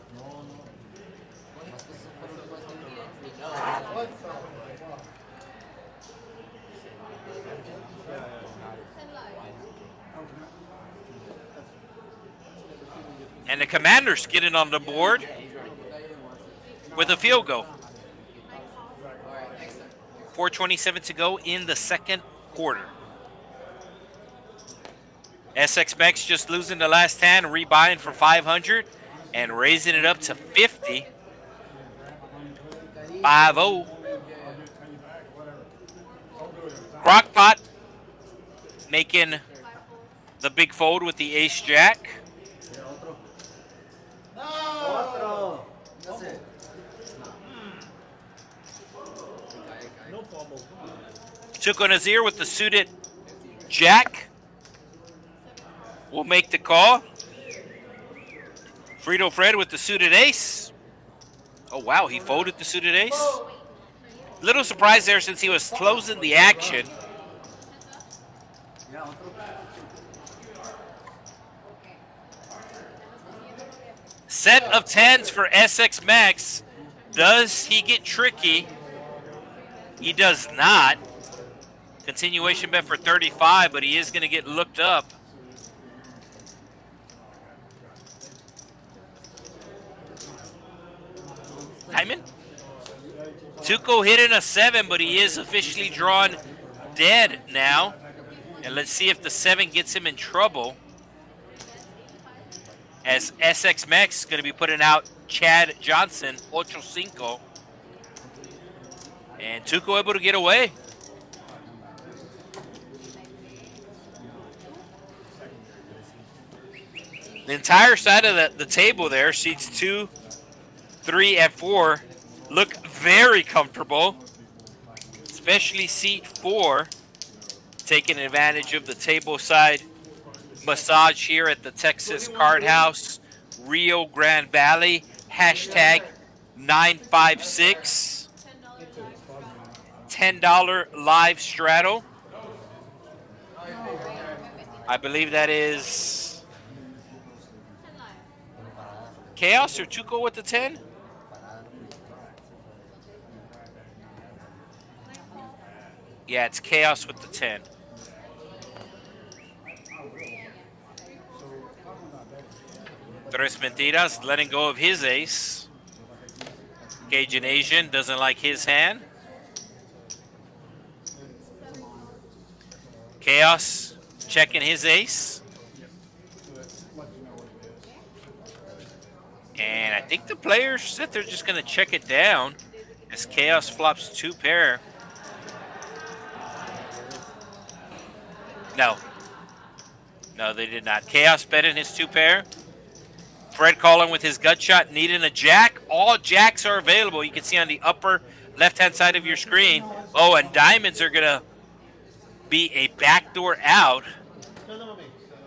And the Commanders getting on the board with a field goal. 4:27 to go in the second quarter. SX Mex just losing the last hand, rebuying for 500 and raising it up to 50. 5-0. Crockpot making the big fold with the ace jack. Tuco Nazir with the suited jack will make the call. Frito Fred with the suited ace. Oh, wow, he folded the suited ace. Little surprise there since he was closing the action. Set of 10s for SX Max. Does he get tricky? He does not. Continuation bet for 35, but he is going to get looked up. Hyman? Tuco hitting a 7, but he is officially drawn dead now. And let's see if the 7 gets him in trouble. As SX Mex is going to be putting out Chad Johnson, 8-5. And Tuco able to get away. The entire side of the table there, seats 2, 3, and 4, look very comfortable. Especially seat 4, taking advantage of the table side massage here at the Texas Card House, Rio Grande Valley. Hashtag 956. $10 live straddle. I believe that is Chaos or Tuco with the 10? Yeah, it's Chaos with the 10. Tres Mentiras letting go of his ace. Cajun Asian doesn't like his hand. Chaos checking his ace. And I think the players said they're just going to check it down as Chaos flops 2 pair. No. No, they did not. Chaos betting his 2 pair. Fred calling with his gut shot, needing a jack. All jacks are available. You can see on the upper left-hand side of your screen. Oh, and diamonds are going to be a backdoor out.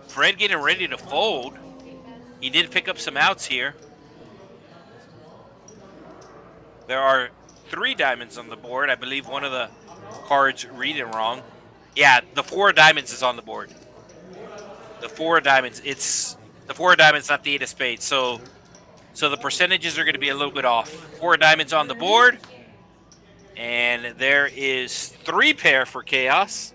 Fred getting ready to fold. He did pick up some outs here. There are 3 diamonds on the board. I believe one of the cards reading wrong. Yeah, the 4 diamonds is on the board. The 4 diamonds. It's the 4 diamonds, not the 8 of spades. So the percentages are going to be a little bit off. 4 diamonds on the board. And there is 3 pair for Chaos.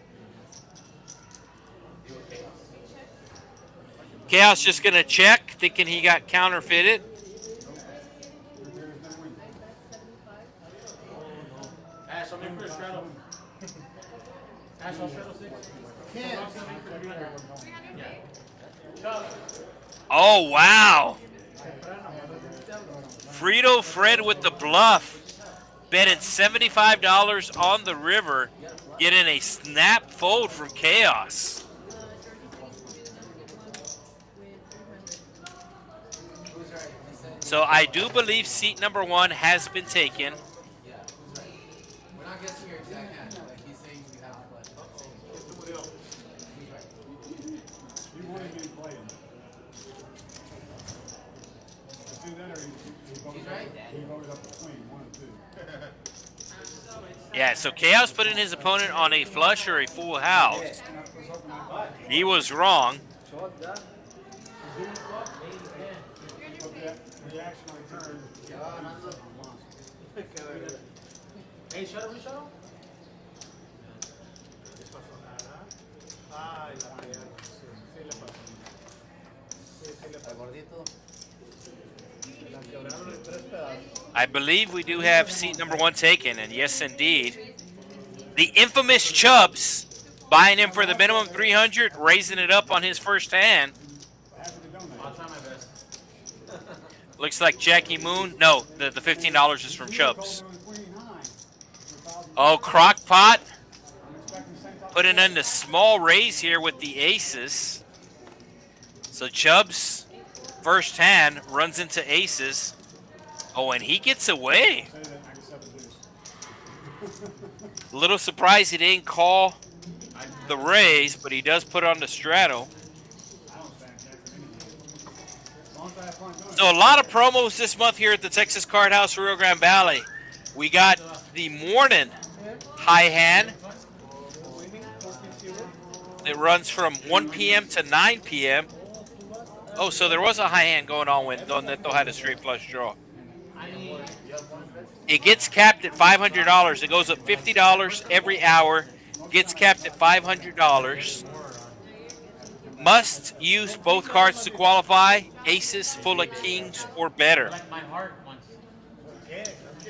Chaos just going to check, thinking he got counterfeited. Ash, I'm in for a straddle. Ash, I'll straddle 6. Oh, wow. Frito Fred with the bluff. Betting $75 on the river. Getting a snap fold from Chaos. So I do believe seat number 1 has been taken. We're not guessing your exact hand. Like he's saying you have a question. You want to be playing. Do that or He's right. he voted up between 1 and 2. Yeah, so Chaos putting his opponent on a flush or a full house. He was wrong. Hey, shuttle, shuttle? I believe we do have seat number 1 taken, and yes, indeed. The infamous Chubbs buying him for the minimum 300, raising it up on his first hand. I'll try my best. Looks like Jackie Moon. No, the $15 is from Chubbs. Oh, Crockpot putting in the small raise here with the aces. So Chubbs, first hand, runs into aces. Oh, and he gets away. A little surprised he didn't call the raise, but he does put on the straddle. So a lot of promos this month here at the Texas Card House Rio Grande Valley. We got the morning high hand. It runs from 1 p.m. to 9 p.m. Oh, so there was a high hand going on when Don Neto had a straight flush draw. It gets capped at $500. It goes up $50 every hour. Gets capped at $500. Must use both cards to qualify. Aces full of kings or better. Like my heart once.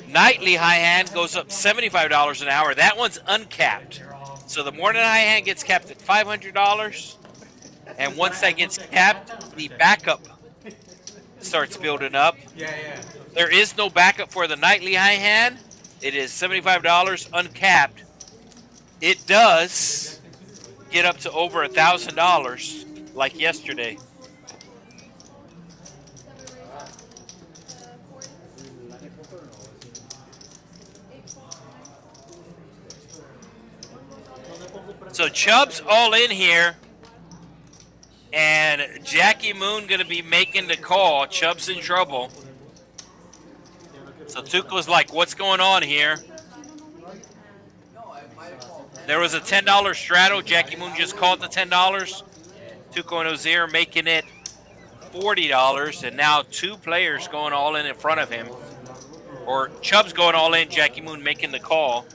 Nightly high hand goes up $75 an hour. That one's uncapped. So the morning high hand gets capped at $500. And once that gets capped, the backup starts building up. Yeah. There is no backup for the nightly high hand. It is $75 uncapped. It does get up to over $1,000 like yesterday. So Chubb's all in here, and Jackie Moon going to be making the call. Chubb's in trouble. So Tuco's like, what's going on here? There was a $10 straddle. Jackie Moon just called the $10. Tuco and Ozier making it $40, and now two players going all in front of him. Or Chubb's going all in, Jackie Moon making the call.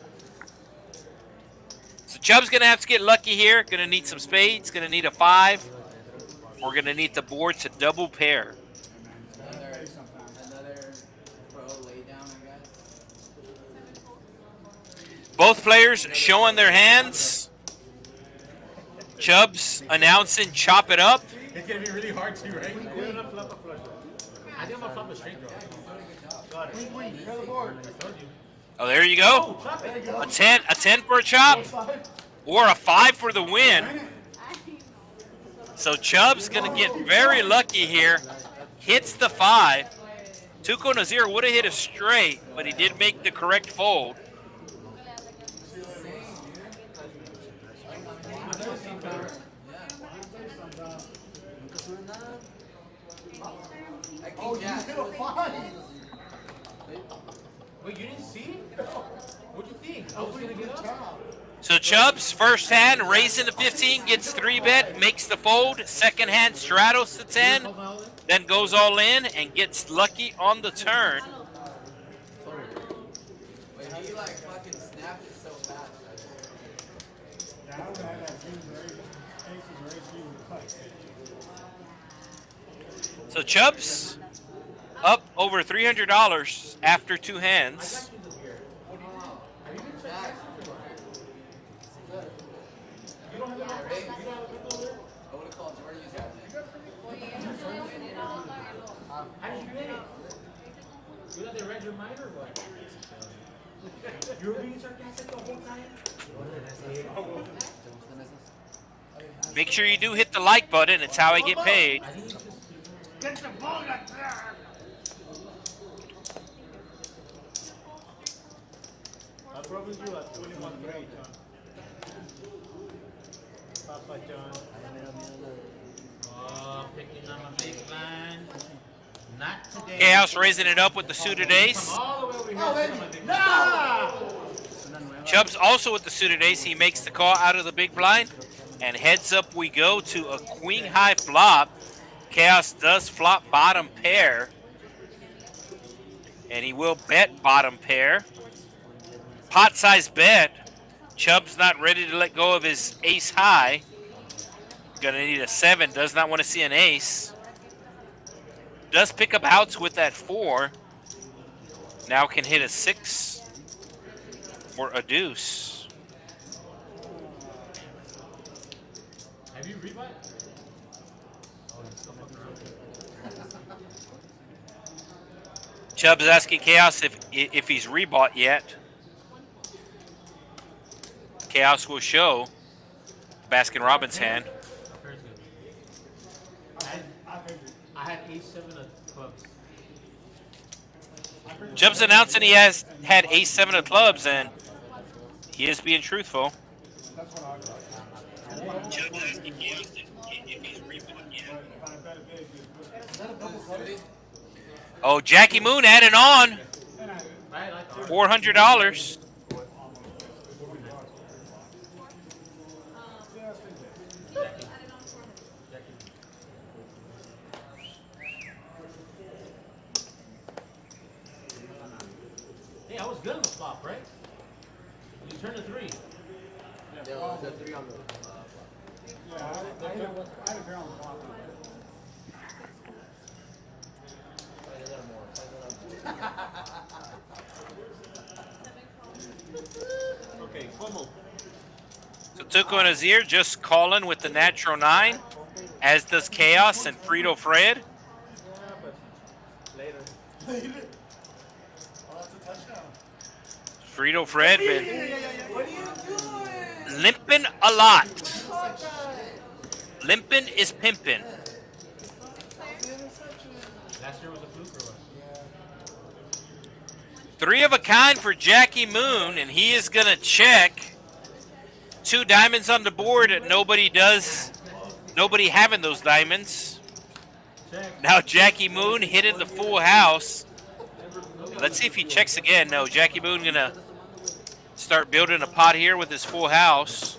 So Chubb's going to have to get lucky here. Going to need some spades. Going to need a 5. We're going to need the board to double pair. Another pro laydown, I guess. Both players showing their hands. Chubb's announcing chop it up. It's going to be really hard to, right? I think I'm going to flop a straight draw. Oh, there you go. A 10 for a chop, or a 5 for the win. So Chubb's going to get very lucky here. Hits the 5. Tuco Nazir would have hit a straight, but he did make the correct fold. Oh, you hit a 5. Wait, you didn't see? What'd you think? I was going to get up. So Chubb's first hand raising the 15, gets 3-bet, makes the fold. Second hand straddles the 10, then goes all in and gets lucky on the turn. Wait, he like fucking snapped it so fast. Yeah, I would have that team raised. Aces raised, he would cut. So Chubb's up over $300 after 2 hands. I would have called Jordy use that thing. How did you get it? You thought they read your mind or what? You were being sarcastic the whole time? Make sure you do hit the like button. It's how I get paid. Get the ball up there. I'll probably do a 21 grade, John. Papa John. Oh, picking on my big line. Not today. Chaos raising it up with the suited ace. All the way over here. Picking on my big line. Chubb's also with the suited ace. He makes the call out of the big blind. And heads up we go to a queen high flop. Chaos does flop bottom pair. And he will bet bottom pair. Pot size bet. Chubb's not ready to let go of his ace high. Gonna need a 7. Does not want to see an ace. Does pick up outs with that 4. Now can hit a 6 or a deuce. Have you rebut? Chubb's asking Chaos if he's rebought yet. Chaos will show Baskin-Robbins' hand. I had ace-7 of clubs. Chubb's announcing he has had ace-7 of clubs, and he is being truthful. That's what I got. Chubb's asking Chaos if he's rebought yet. If I bet a big, Is that a double club? Oh, Jackie Moon adding on Right, like $400. Hey, I was good on the flop, right? You turned to 3. Yeah, well, the 3 on the flop. yeah, I had a pair on the flop. Okay, Como. So Tuco and Azir just calling with the natural 9, as does Chaos and Frito Fred. Yeah, but later. Oh, that's a touchdown. Frito Fred been What are you doing? limping a lot. Limping is pimping. Last year was a fluke or what? 3 of a kind for Jackie Moon, and he is going to check. 2 diamonds on the board. Nobody having those diamonds. Now Jackie Moon hitting the full house. Let's see if he checks again. No, Jackie Moon going to start building a pot here with his full house.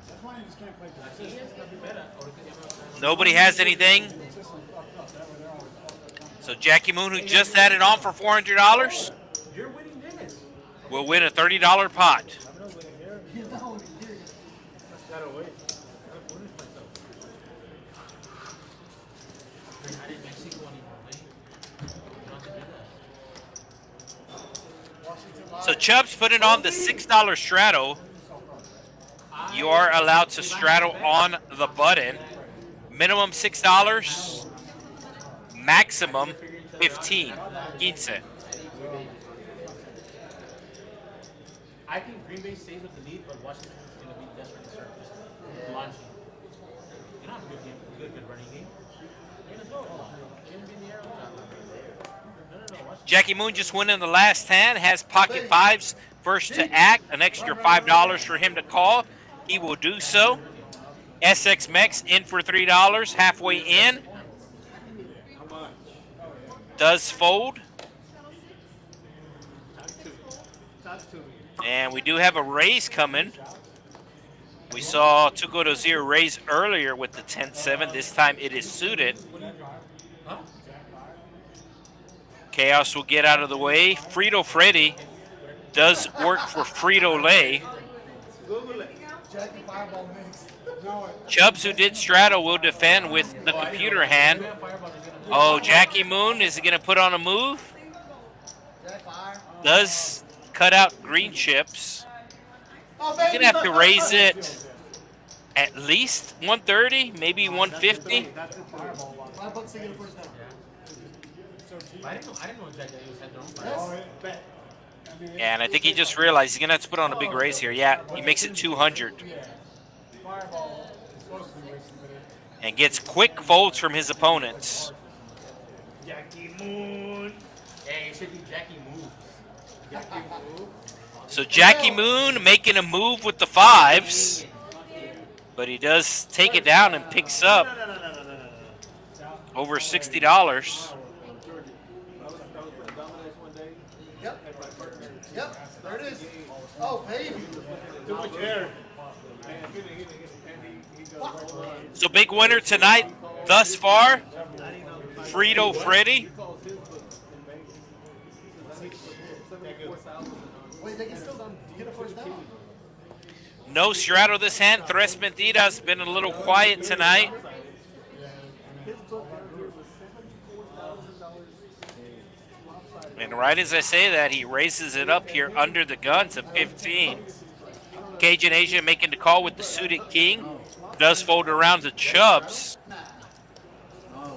That's why you just can't play consistent. Nobody has anything. So Jackie Moon, who just added on for $400, You're winning minutes. will win a $30 pot. Gotta wait. I didn't Mexico anymore, man. You don't have to do that. So Chubb's putting on the $6 straddle. You are allowed to straddle on the button. Minimum $6, maximum 15. I think Green Bay stays with the lead, but Washington is going to be desperate to start just launching. You don't have a good game, good running game. You're going to go. You're going to be in the air all the time. No. Jackie Moon just went in the last hand, has pocket 5s, first to act, an extra $5 for him to call. He will do so. SX Mex in for $3, halfway in. Does fold. And we do have a raise coming. We saw Tuco Dozier raise earlier with the 10-7. This time it is suited. Chaos will get out of the way. Frito Freddy does work for Frito Lay. Chubbs, who did straddle, will defend with the computer hand. Oh, Jackie Moon, is he going to put on a move? Does cut out green chips. He's going to have to raise it at least 130, maybe 150. I didn't know Jack Daniels had their own price. And I think he just realized he's going to have to put on a big raise here. Yeah, he makes it 200. And gets quick folds from his opponents. Jackie Moon. Hey, it should be Jackie Moon. Jackie Moon. So Jackie Moon making a move with the 5s. But he does take it down and picks up over $60. Yep, there it is. Oh, baby. Too much air. So big winner tonight thus far, Frito Freddy. Wait, they can still get a first down. No straddle this hand. Tres Mentiras been a little quiet tonight. And right as I say that, he raises it up here under the gun to 15. Cajun Asia making the call with the suited king. Does fold around to Chubbs.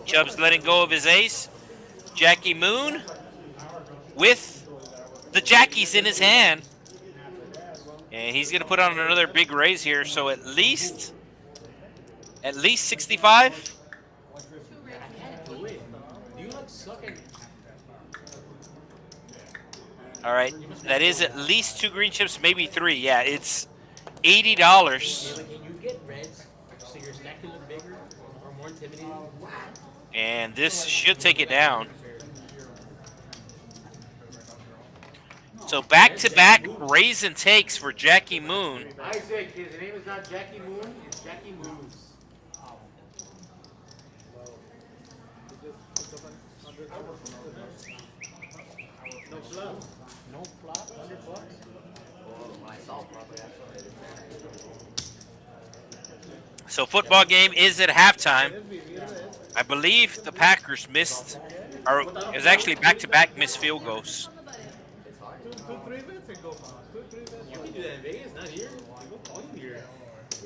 Chubbs letting go of his ace. Jackie Moon with the jackies in his hand. And he's going to put on another big raise here. So at least 65. All right, that is at least 2 green chips, maybe 3. Yeah, it's $80. Can you get reds so your stack can look bigger or more intimidating? And this should take it down. So back-to-back raise and takes for Jackie Moon. Isaac, his name is not Jackie Moon, it's Jackie Moves. No flop. No flop, 100 bucks. So football game is at halftime. I believe the Packers missed, or it was actually back-to-back missed field goals. Two, 3 bets and go for 2, 3 bets. You can do that in Vegas, not here. You go all here.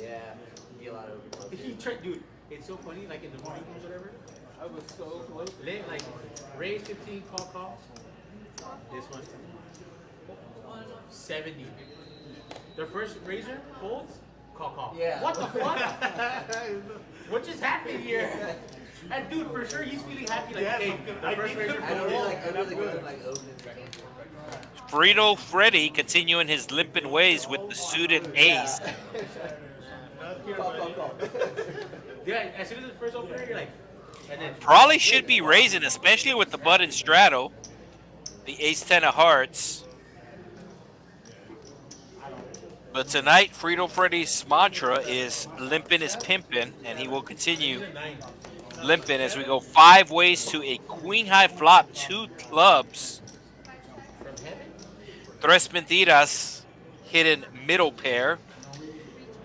Yeah, be a lot of He tried, dude. It's so funny, like in the morning games, whatever. I was so close. Like raise 15, call. This one. 70. Their first razor folds, call. Yeah. What the fuck? What just happened here? And dude, for sure he's feeling happy like, hey, the first razor I really folds. like good like opening. Frito Freddy continuing his limping ways with the suited ace. Call. Yeah, as soon as the first opener, you're like, and then Probably should be raising, especially with the button straddle. The ace 10 of hearts. But tonight, Frito Freddy's mantra is limping is pimping, and he will continue limping as we go 5 ways to a queen high flop, 2 clubs. Tres Mentiras hidden middle pair.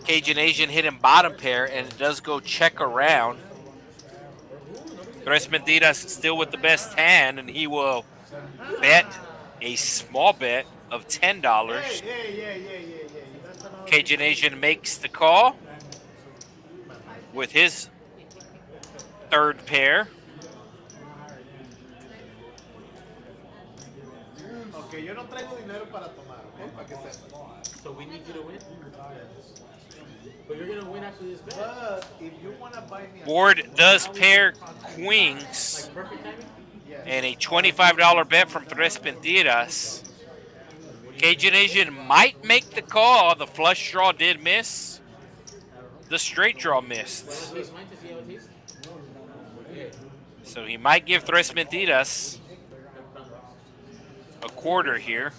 Cajun Asian hidden bottom pair, and it does go check around. Tres Mentiras still with the best hand, and he will bet a small bet of $10. Cajun Asian makes the call with his third pair. Okay, yo no traigo dinero para tomar, ¿ok? Para que sepas. so we need you to win. But you're gonna win after this bet. But if you wanna buy me a Board does pair queens Perfect timing. and a $25 bet from Tres Mentiras. Cajun Asian might make the call. The flush draw did miss. The straight draw missed. Taste mine to see how it tastes. Yeah. So he might give Tres Mentiras a quarter here.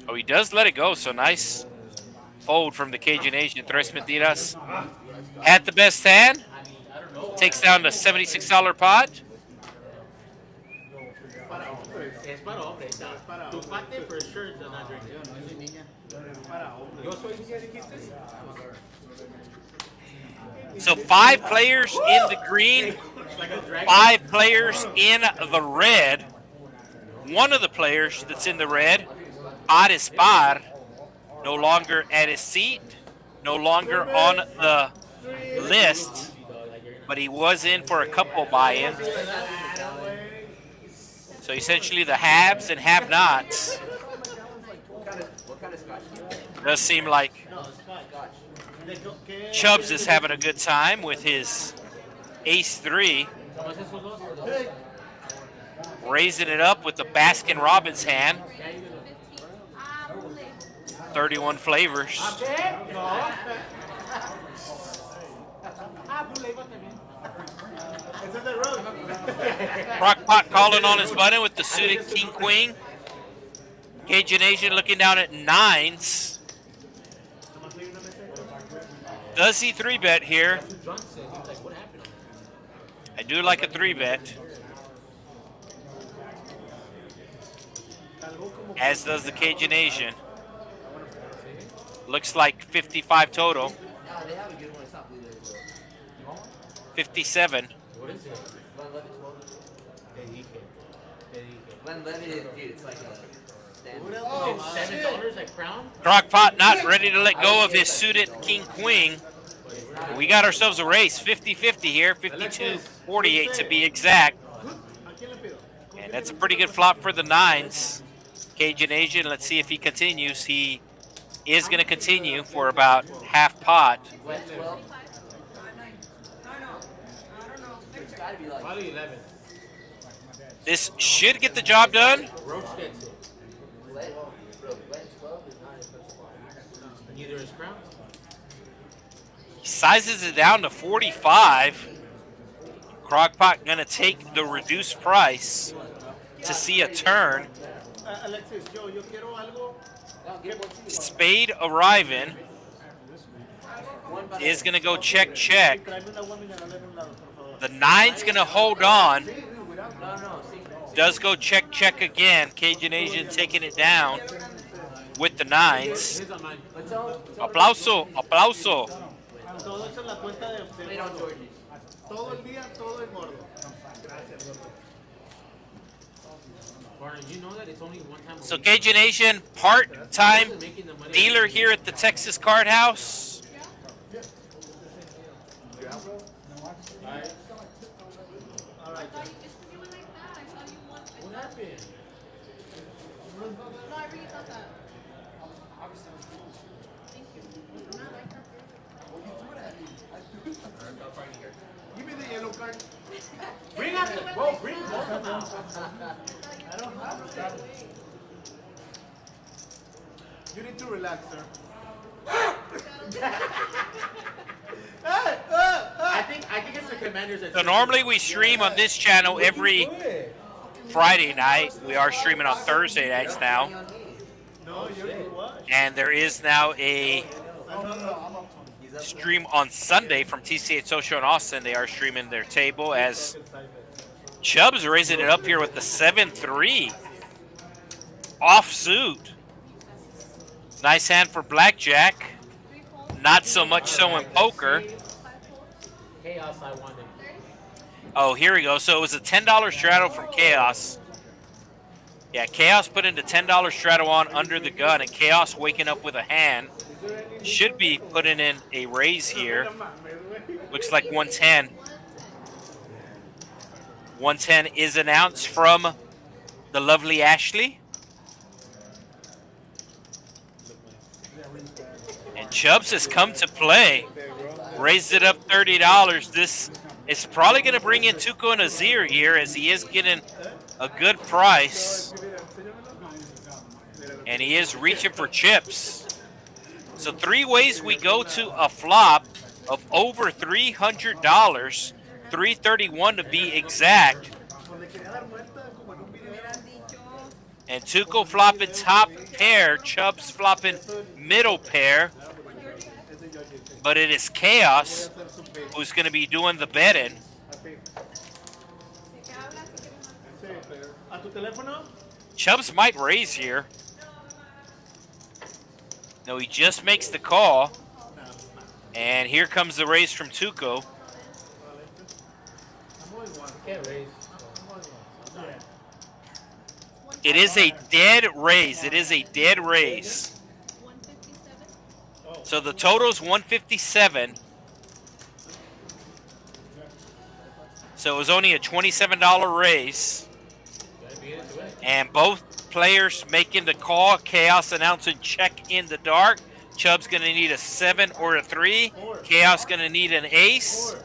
Oh, he does let it go. So nice fold from the Cajun Asian. Tres Mentiras had the best hand. Takes down the $76 pot. Es para hombres. Tu pate for sure does not drink it. Yo soy dijiste. So 5 players in the green, Like a dragon. 5 players in the red. One of the players that's in the red, Adispar, no longer at his seat, no longer on the list, but he was in for a couple buy-ins. So essentially the haves and have-nots. What kind of scotch? Does seem like Chubbs is having a good time with his ace-3, ¿Cómo es esos dos? raising it up with the Baskin-Robbins hand. 31 flavors. Ese es de road. Crockpot calling on his button with the suited king-queen. Cajun Asian looking down at 9s. Does he 3-bet here? I do like a 3-bet. As does the Cajun Asian. Looks like 55 total. No, they have a good one. It's not Blue Label. 57. What is it? Glenlivet, dude, it's like a standard. $7 at Crown? Crockpot not ready to let go of his suited king-queen. We got ourselves a race, 50-50 here, 52-48 to be exact. And that's a pretty good flop for the 9s. Cajun Asian, let's see if he continues. He is going to continue for about half pot. Wet 12. It's gotta be like. Probably 11. This should get the job done. Roach gets it. Wet 12 is not as Neither is Crown. He sizes it down to 45. Crockpot going to take the reduced price to see a turn. Alexis, yo quiero algo. Spade arriving is going to go check. Tráeme una agua mineral en un lado, por favor. The 9's going to hold on. No, see. Does go check again. Cajun Asian taking it down with the 9s. His on mine. Let's all. Aplauso. Todo eso en la cuenta de Play on Georges. todo el día, todo en gordo. Barney, you know that it's only one time a So week. Cajun Asian, part-time Making the money. dealer here at the Texas Card House. What happened? No, I really thought that. Thank you. Not like her. Give me the yellow card. Bring out the bro, bring both of them out. I don't have that. You need to relax, sir. I think it's the commanders that So normally we stream on this channel every Friday night. We are streaming on Thursday nights now. No, you watch. And there is now a stream on Sunday from TCH Social in Austin. They are streaming their table as Chubb's raising it up here with the 7-3. Offsuit. Nice hand for blackjack. Not so much so in poker. chaos I wanted. Oh, here we go. So it was a $10 straddle from Chaos. Yeah, Chaos put in the $10 straddle on under the gun, and Chaos waking up with a hand. Should be putting in a raise here. Looks like 110. 110 is announced from the lovely Ashley. And Chubbs has come to play. Raised it up $30. This is probably going to bring in Tuco and Azir here, as he is getting a good price. And he is reaching for chips. So 3 ways we go to a flop of over $300. 331 to be exact. And Tuco flopping top pair, Chubbs flopping middle pair. But it is Chaos who's going to be doing the betting. Chubbs might raise here. No, he just makes the call. And here comes the raise from Tuco. Can't raise. It is a dead raise. It is a dead raise. 157. So the total's 157. So it was only a $27 raise. And both players making the call. Chaos announcing check in the dark. Chubb's going to need a 7 or a 3. Chaos going to need an ace.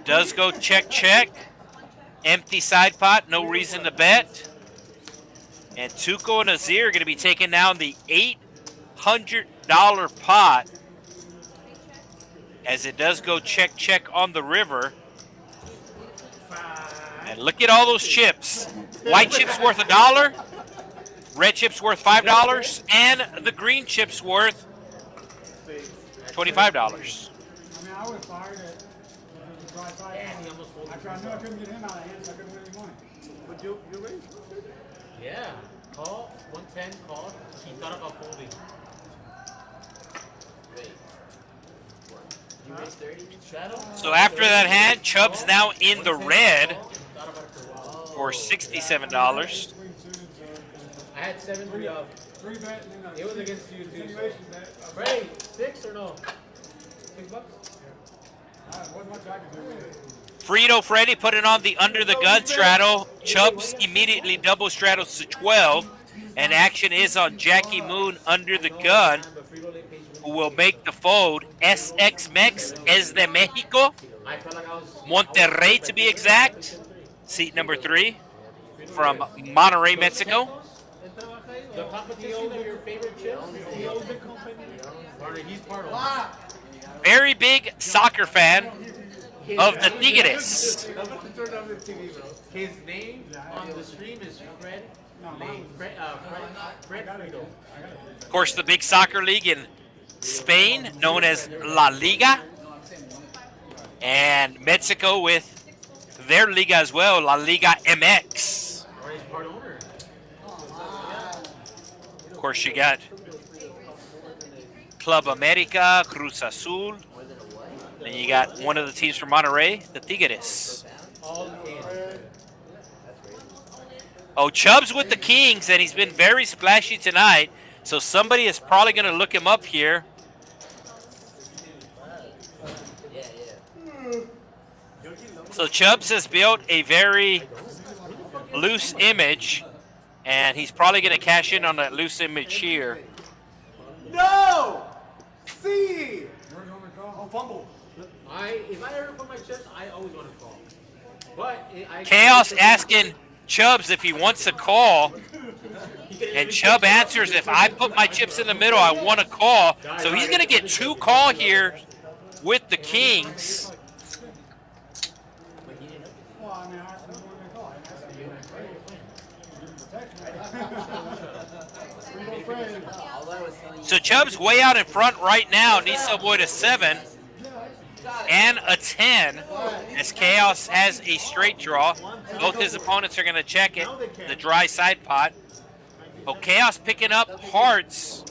Does go check, check. Empty side pot, no reason to bet. And Tuco and Azir are going to be taking down the $800 pot. As it does go check, check on the river. And look at all those chips. White chips worth $1. Red chips worth $5. And the green chips worth $25. I mean, I would have fired it. After I knew I couldn't get him out of hand, so I couldn't win any money. But you raised? Yeah. Call. 110 call. He thought about folding. Wait. You raised 30? Shadow? So after that hand, Chubb's now in the red Thought about it for a while. for $67. Between suited, I had 7 3 up. 3 bet and then a It was against you too. continuation bet. Right. 6 or no? $6? Wasn't much I could do with it. Frito Freddy putting on the under the gun straddle. Chubbs immediately double straddles to 12. And action is on Jackie Moon under the gun, who will make the fold. SX Mex es de Mexico. I felt like I was Monterrey to be exact. Seat number 3 from Monterrey, Mexico. the competition of your favorite chips. He owns the company. Partner, he's part of it. Very big soccer fan of the Tigres. I'm about to turn off the TV, bro. His name on the stream is Fred Lane. Fred Frito. Of course, the big soccer league in Spain, known as La Liga. And Mexico with their liga as well, La Liga MX. Or he's part owner. Of course, you got Club America, Cruz Azul. Then you got one of the teams from Monterrey, the Tigres. All in. Oh, Chubb's with the Kings, and he's been very splashy tonight. So somebody is probably going to look him up here. Yeah, yeah. So Chubbs has built a very loose image, and he's probably going to cash in on that loose image here. No! See! Oh, fumble. If I ever put my chips, I always want to call. But Chaos asking Chubbs if he wants a call, and Chubb answers, if I put my chips in the middle, I want a call. So he's going to get 2 call here with the Kings. Well, I mean, I asked him when they call. All I was telling you. So Chubb's way out in front right now, needs to avoid a 7 and a 10, as Chaos has a straight draw. Both his opponents are going to check it, the dry side pot. Oh, Chaos picking up hearts.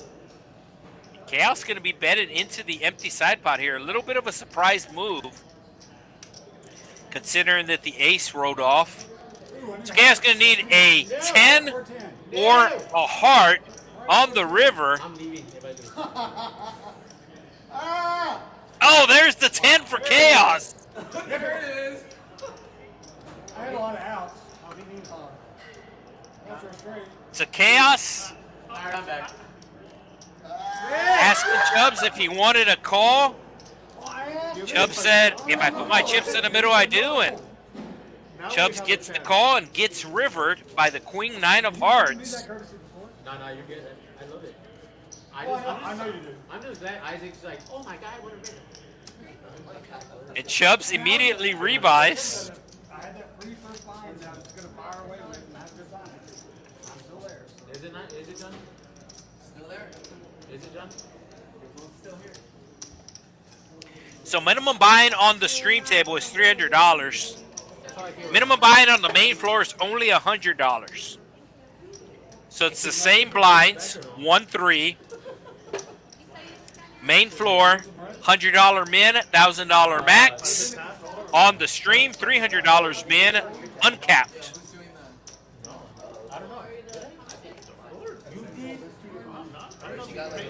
Chaos going to be betted into the empty side pot here. A little bit of a surprise move, considering that the ace rolled off. So Chaos going to need a 10 or a heart on the river. I'm leaving if I do. Oh, there's the 10 for Chaos. There it is. I had a lot of outs. That's your straight. So Chaos Alright, I'm back. asking Chubbs if he wanted a call. Chubbs said, if I put my chips in the middle, I do. And Chubbs gets the call and gets rivered by the Queen 9 of Hearts. No, you're good. I love it. I know you do. I'm just glad Isaac's like, oh my god, what a minute. And Chubbs immediately rebuys. I had that free first line that I was going to fire away with, and I had a good time. I'm still there. Is it not? Is it done? Still there? Is it done? Still here. So minimum buying on the stream table is $300. That's how I feel. Minimum buying on the main floor is only $100. So it's the same blinds, 1-3. Main floor, $100 min, $1,000 max. On the stream, $300 min, uncapped. Who's doing that? I don't know. She got like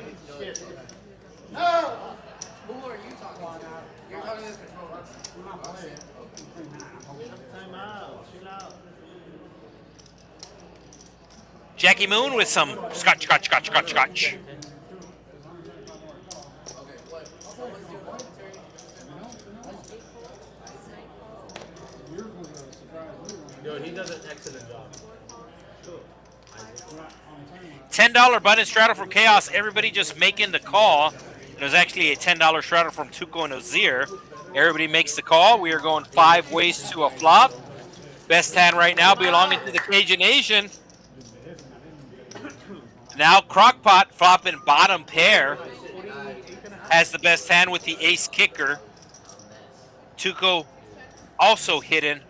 No! who are you talking to? You're talking to this controller. We're not playing. Time out. Chill out. Jackie Moon with some scotch. Okay, what? Someone's doing commentary. Yours was a surprise move. Yo, he does an excellent job. Cool. $10 button straddle from Chaos. Everybody just making the call. There's actually a $10 straddle from Tuco and Ozir. Everybody makes the call. We are going 5 ways to a flop. Best hand right now belonging to the Cajun Asian. Now Crockpot flopping bottom pair. Has the best hand with the ace kicker. Tuco also hitting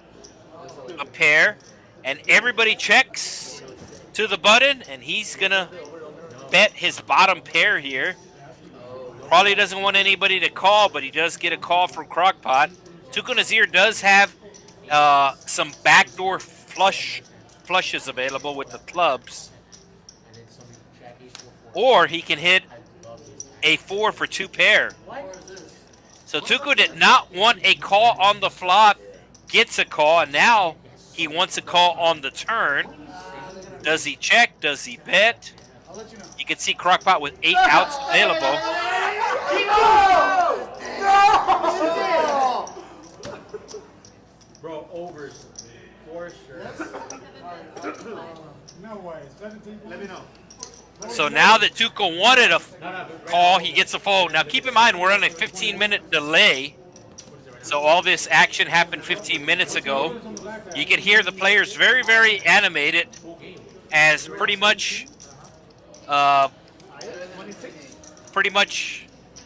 a pair. And everybody checks to the button, and he's going to bet his bottom pair here. Probably doesn't want anybody to call, but he does get a call from Crockpot. Tuco Nazir does have some backdoor flushes available with the clubs. Or he can hit a 4 for 2 pair. So Tuco did not want a call on the flop, gets a call, and now he wants a call on the turn. Does he check? Does he bet? You can see Crockpot with 8 outs available. Bro, overs. For sure. No way. 17 Let me know. So now that Tuco wanted a call, he gets a fold. Now keep in mind, we're on a 15-minute delay. So all this action happened 15 minutes ago. You can hear the players very, very animated, as pretty much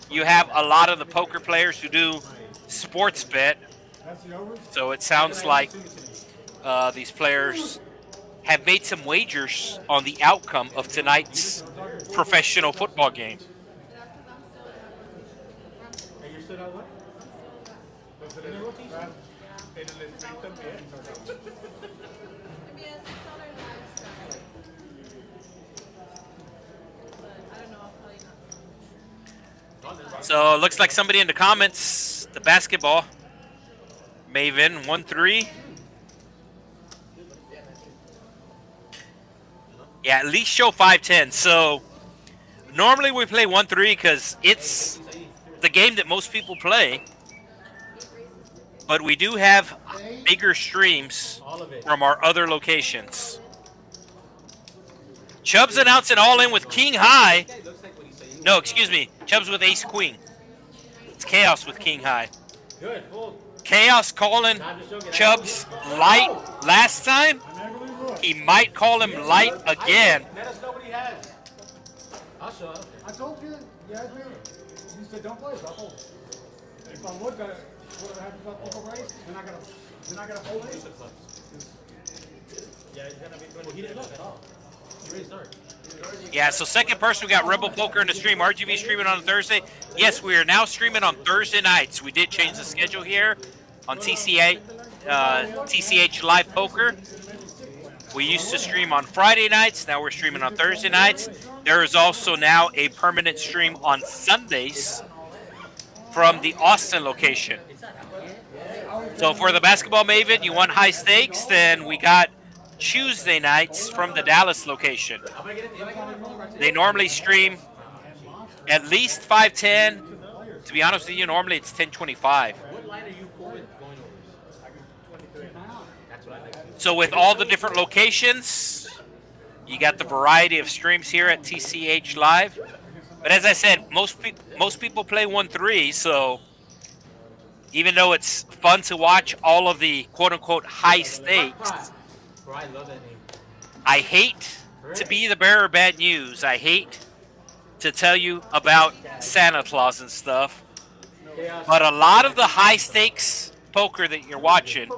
you have a lot of the poker players who do sports bet. So it sounds like these players have made some wagers on the outcome of tonight's professional football game. And you're still at what? In the rotation? En el stream también. Maybe a $6 live strategy. But I don't know, probably not. So it looks like somebody in the comments, the basketball, Maven 1-3. Yeah, at least show 5-10. So normally we play 1-3 because it's the game that most people play. But we do have bigger streams from our other locations. Chubb's announcing all in with King High. No, excuse me. Chubb's with Ace Queen. It's Chaos with King High. Good, full. Chaos calling Chubb's light last time. He might call him light again. Let us know what he has. I'll show up. I told you, you asked me, you said don't play, so I fold. If I would, what happens if I fold a race? Then I gotta fold it. Yeah, he's gonna be. Well, he didn't look at all. He raised dark. Yeah, so second person, we got Rebel Poker in the stream. RGV streaming on Thursday. Yes, we are now streaming on Thursday nights. We did change the schedule here on TCH Live Poker. We used to stream on Friday nights. Now we're streaming on Thursday nights. There is also now a permanent stream on Sundays from the Austin location. So for the Basketball Maven, you want high stakes, then we got Tuesday nights from the Dallas location. They normally stream at least 5-10. To be honest with you, normally it's 10-25. What line are you going over? That's what I like. So with all the different locations, you got the variety of streams here at TCH Live. But as I said, most people play 1-3, so even though it's fun to watch all of the quote-unquote high stakes, Bro, I love that name. I hate to be the bearer of bad news. I hate to tell you about Santa Claus and stuff. But a lot of the high stakes poker that you're watching,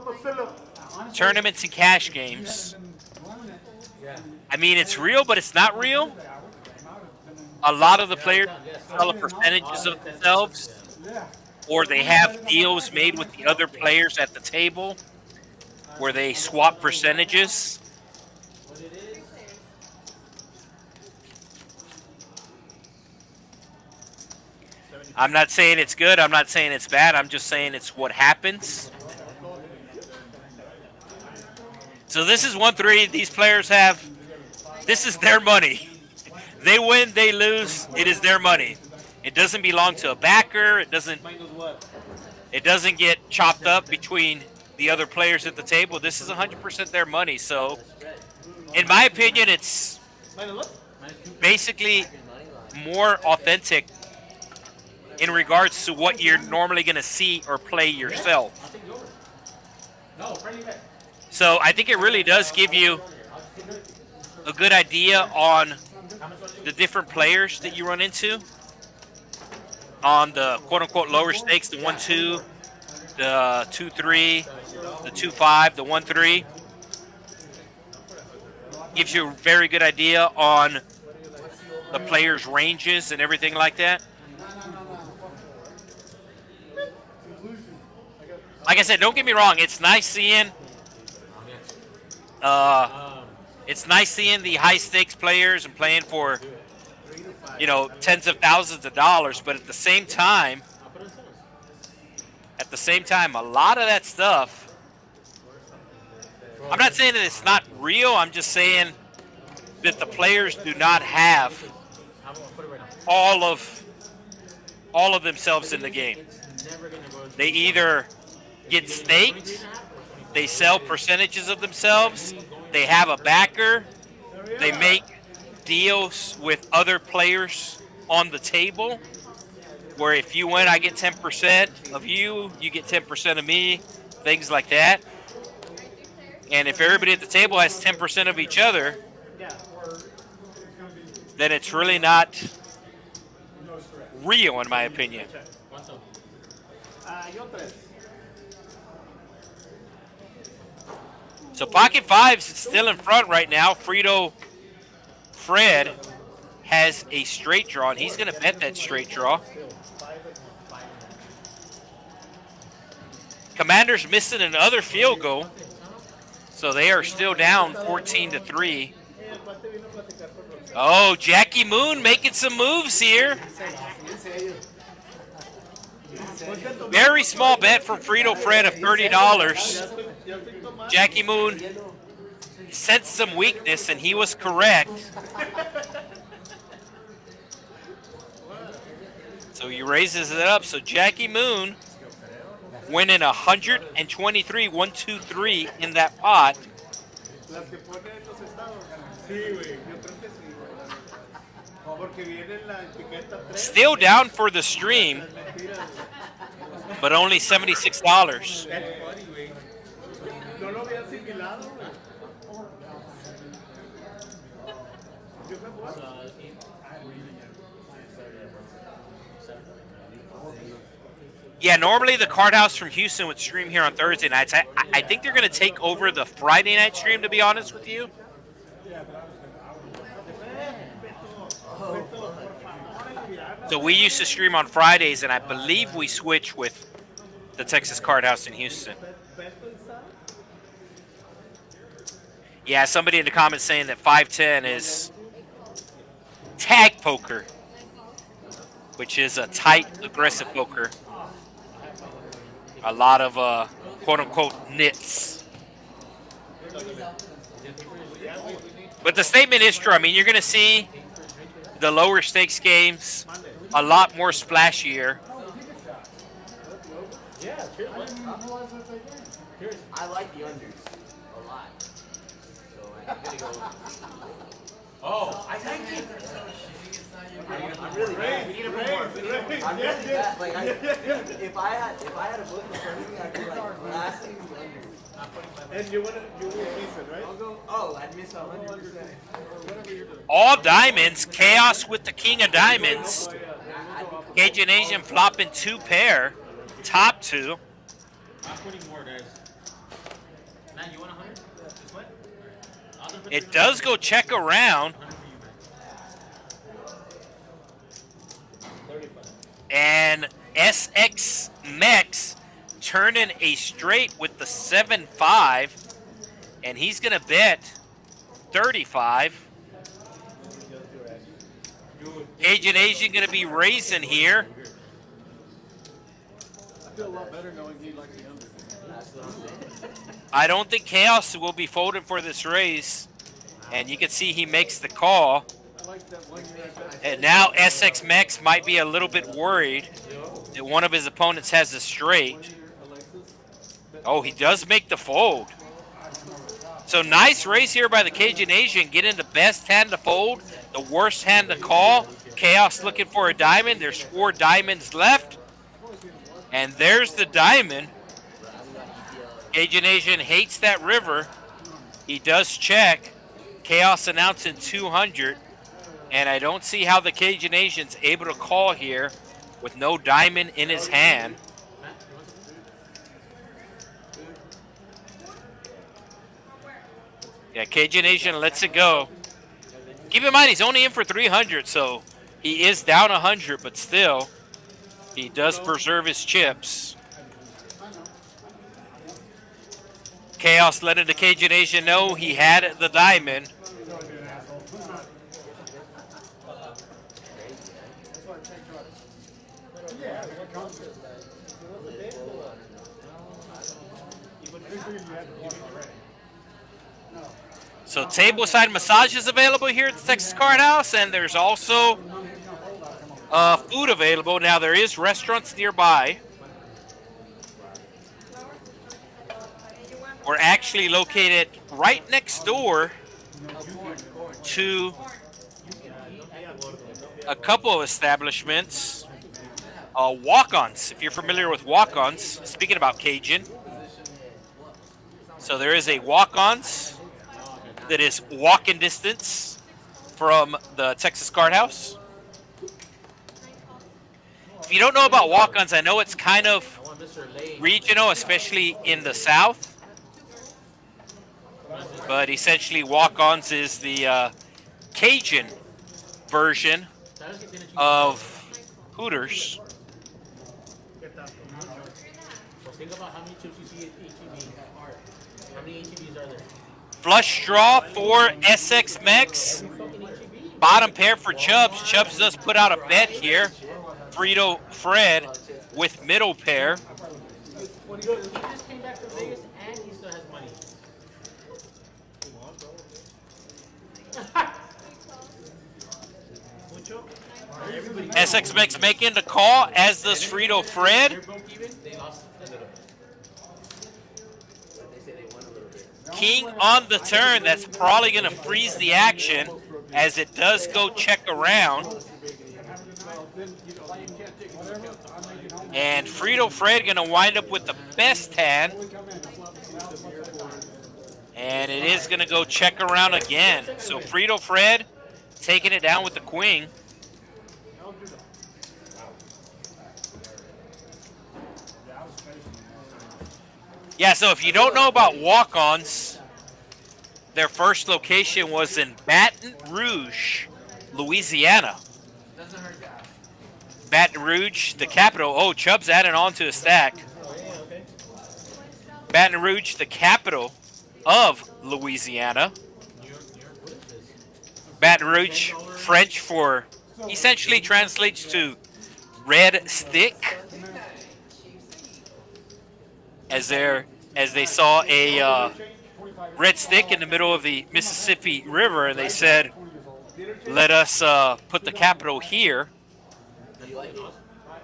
tournaments and cash games, I mean, it's real, but it's not real. A lot of the players sell percentages of themselves, or they have deals made with the other players at the table where they swap percentages. I'm not saying it's good. I'm not saying it's bad. I'm just saying it's what happens. So this is 1-3. These players have, this is their money. They win, they lose. It is their money. It doesn't belong to a backer. It doesn't get chopped up between the other players at the table. This is 100% their money. So in my opinion, it's basically more authentic in regards to what you're normally going to see or play yourself. So I think it really does give you a good idea on the different players that you run into on the quote-unquote lower stakes, the 1-2, the 2-3, the 2-5, the 1-3. Gives you a very good idea on the players' ranges and everything like that. Like I said, don't get me wrong. It's nice seeing the high stakes players and playing for, you know, tens of thousands of dollars. But at the same time, a lot of that stuff, I'm not saying that it's not real. I'm just saying that the players do not have all of themselves in the game. They either get staked, they sell percentages of themselves, they have a backer, they make deals with other players on the table, where if you win, I get 10% of you, you get 10% of me, things like that. And if everybody at the table has 10% of each other, then it's really not real, in my opinion. So Pocket Fives is still in front right now. Frito Fred has a straight draw, and he's going to bet that straight draw. Commanders missing another field goal, so they are still down 14-3. Oh, Jackie Moon making some moves here. Very small bet from Frito Fred of $30. Jackie Moon sensed some weakness, and he was correct. So he raises it up. So Jackie Moon winning 123, 123 in that pot. Las que pone en los estados. Sí, güey. Yo creo que sí, güey. Porque viene la etiqueta 3. Still down for the stream, Mentiras, güey. but only $76. That's funny, güey. No lo había asimilado, güey. Yo me voy. Yeah, normally the Card House from Houston would stream here on Thursday nights. I think they're going to take over the Friday night stream, to be honest with you. So we used to stream on Fridays, and I believe we switched with the Texas Card House in Houston. Yeah, somebody in the comments saying that 510 is tag poker, which is a tight, aggressive poker. A lot of quote-unquote nits. But the statement is true. I mean, you're going to see the lower stakes games a lot more splashier. I like the unders a lot. So I'm gonna go. Oh, I like it. I'm really bad. We need a bit more. I'm really bad. Like if I had a book in front of me, I'd be like blasting the unders. And you will miss it, right? I'll go. Oh, I'd miss 100%. All diamonds. Chaos with the king of diamonds. Cajun Asian flopping 2 pair. Top 2. I'm putting more, guys. Matt, you want 100? This way? It does go check around. And SX Mex turning a straight with the 7-5. And he's going to bet 35. Cajun Asian going to be raising here. I feel a lot better knowing he likes the under. I don't think Chaos will be folding for this raise. And you can see he makes the call. I like that one year I bet. And now SX Mex might be a little bit worried that one of his opponents has a straight. Oh, he does make the fold. So nice raise here by the Cajun Asian. Getting the best hand to fold, the worst hand to call. Chaos looking for a diamond. There's 4 diamonds left. And there's the diamond. Cajun Asian hates that river. He does check. Chaos announcing 200. And I don't see how the Cajun Asian's able to call here with no diamond in his hand. Yeah, Cajun Asian lets it go. Keep in mind, he's only in for 300, so he is down 100, but still, he does preserve his chips. Chaos letting the Cajun Asian know he had the diamond. So tableside massage is available here at the Texas Card House, and there's also food available. Now there is restaurants nearby. We're actually located right next door to a couple of establishments. Walk-ons, if you're familiar with walk-ons, speaking about Cajun. So there is a walk-ons that is walking distance from the Texas Card House. If you don't know about walk-ons, I know it's kind of regional, especially in the South. But essentially, walk-ons is the Cajun version of Hooters. Think about how many chips you see at HEB. How many HEBs are there? Flush draw for SX Mex. Bottom pair for Chubbs. Chubbs does put out a bet here. Frito Fred with middle pair. He just came back from Vegas and he still has money. SX Mix making the call, as does Frito Fred. They're broke even. They lost a little bit. They say they won a little bit. King on the turn. That's probably going to freeze the action, as it does go check around. And Frito Fred going to wind up with the best hand. And it is going to go check around again. So Frito Fred taking it down with the queen. Yeah, so if you don't know about walk-ons, their first location was in Baton Rouge, Louisiana. Baton Rouge, the capital. Oh, Chubb's adding on to the stack. Baton Rouge, the capital of Louisiana. Baton Rouge, French for, essentially translates to red stick. As they saw a red stick in the middle of the Mississippi River, and they said, let us put the capital here.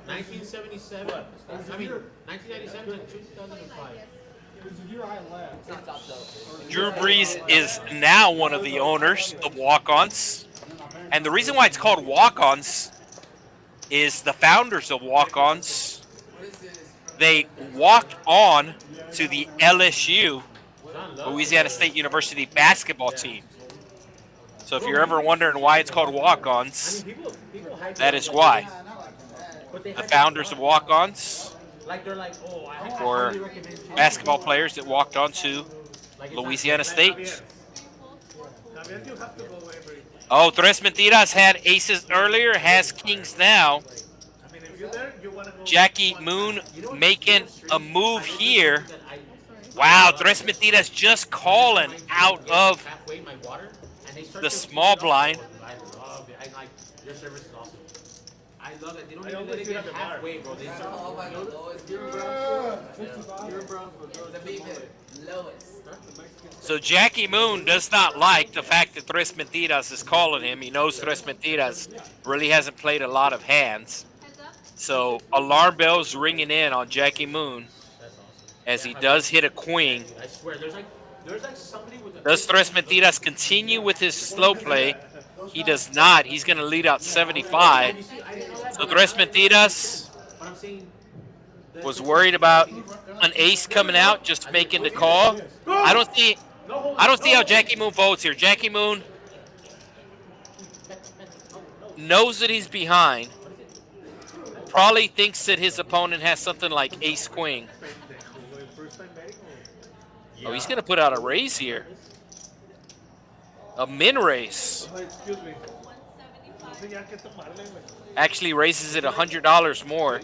1977. I mean, 1997 and 2005. Drew Brees is now one of the owners of Walk-Ons. And the reason why it's called Walk-Ons is the founders of Walk-Ons, they walked on to the LSU, Louisiana State University basketball team. So if you're ever wondering why it's called Walk-Ons, that is why. The founders of Walk-Ons were basketball players that walked on to Louisiana State. Oh, Tres Mentiras had aces earlier, has kings now. Jackie Moon making a move here. Wow, Tres Mentiras just calling out of the small blind. Your service is awesome. I love it. They don't even let it get halfway, bro. They serve So Jackie Moon does not like the fact that Tres Mentiras is calling him. He knows Tres Mentiras really hasn't played a lot of hands. So alarm bells ringing in on Jackie Moon as he does hit a queen. I swear, there's like somebody with a... Does Tres Mentiras continue with his slow play? He does not. He's going to lead out 75. So Tres Mentiras was worried about an ace coming out, just making the call. I don't see how Jackie Moon votes here. Jackie Moon knows that he's behind. Probably thinks that his opponent has something like ace queen. Oh, he's going to put out a raise here. A min raise. Actually raises it $100 more.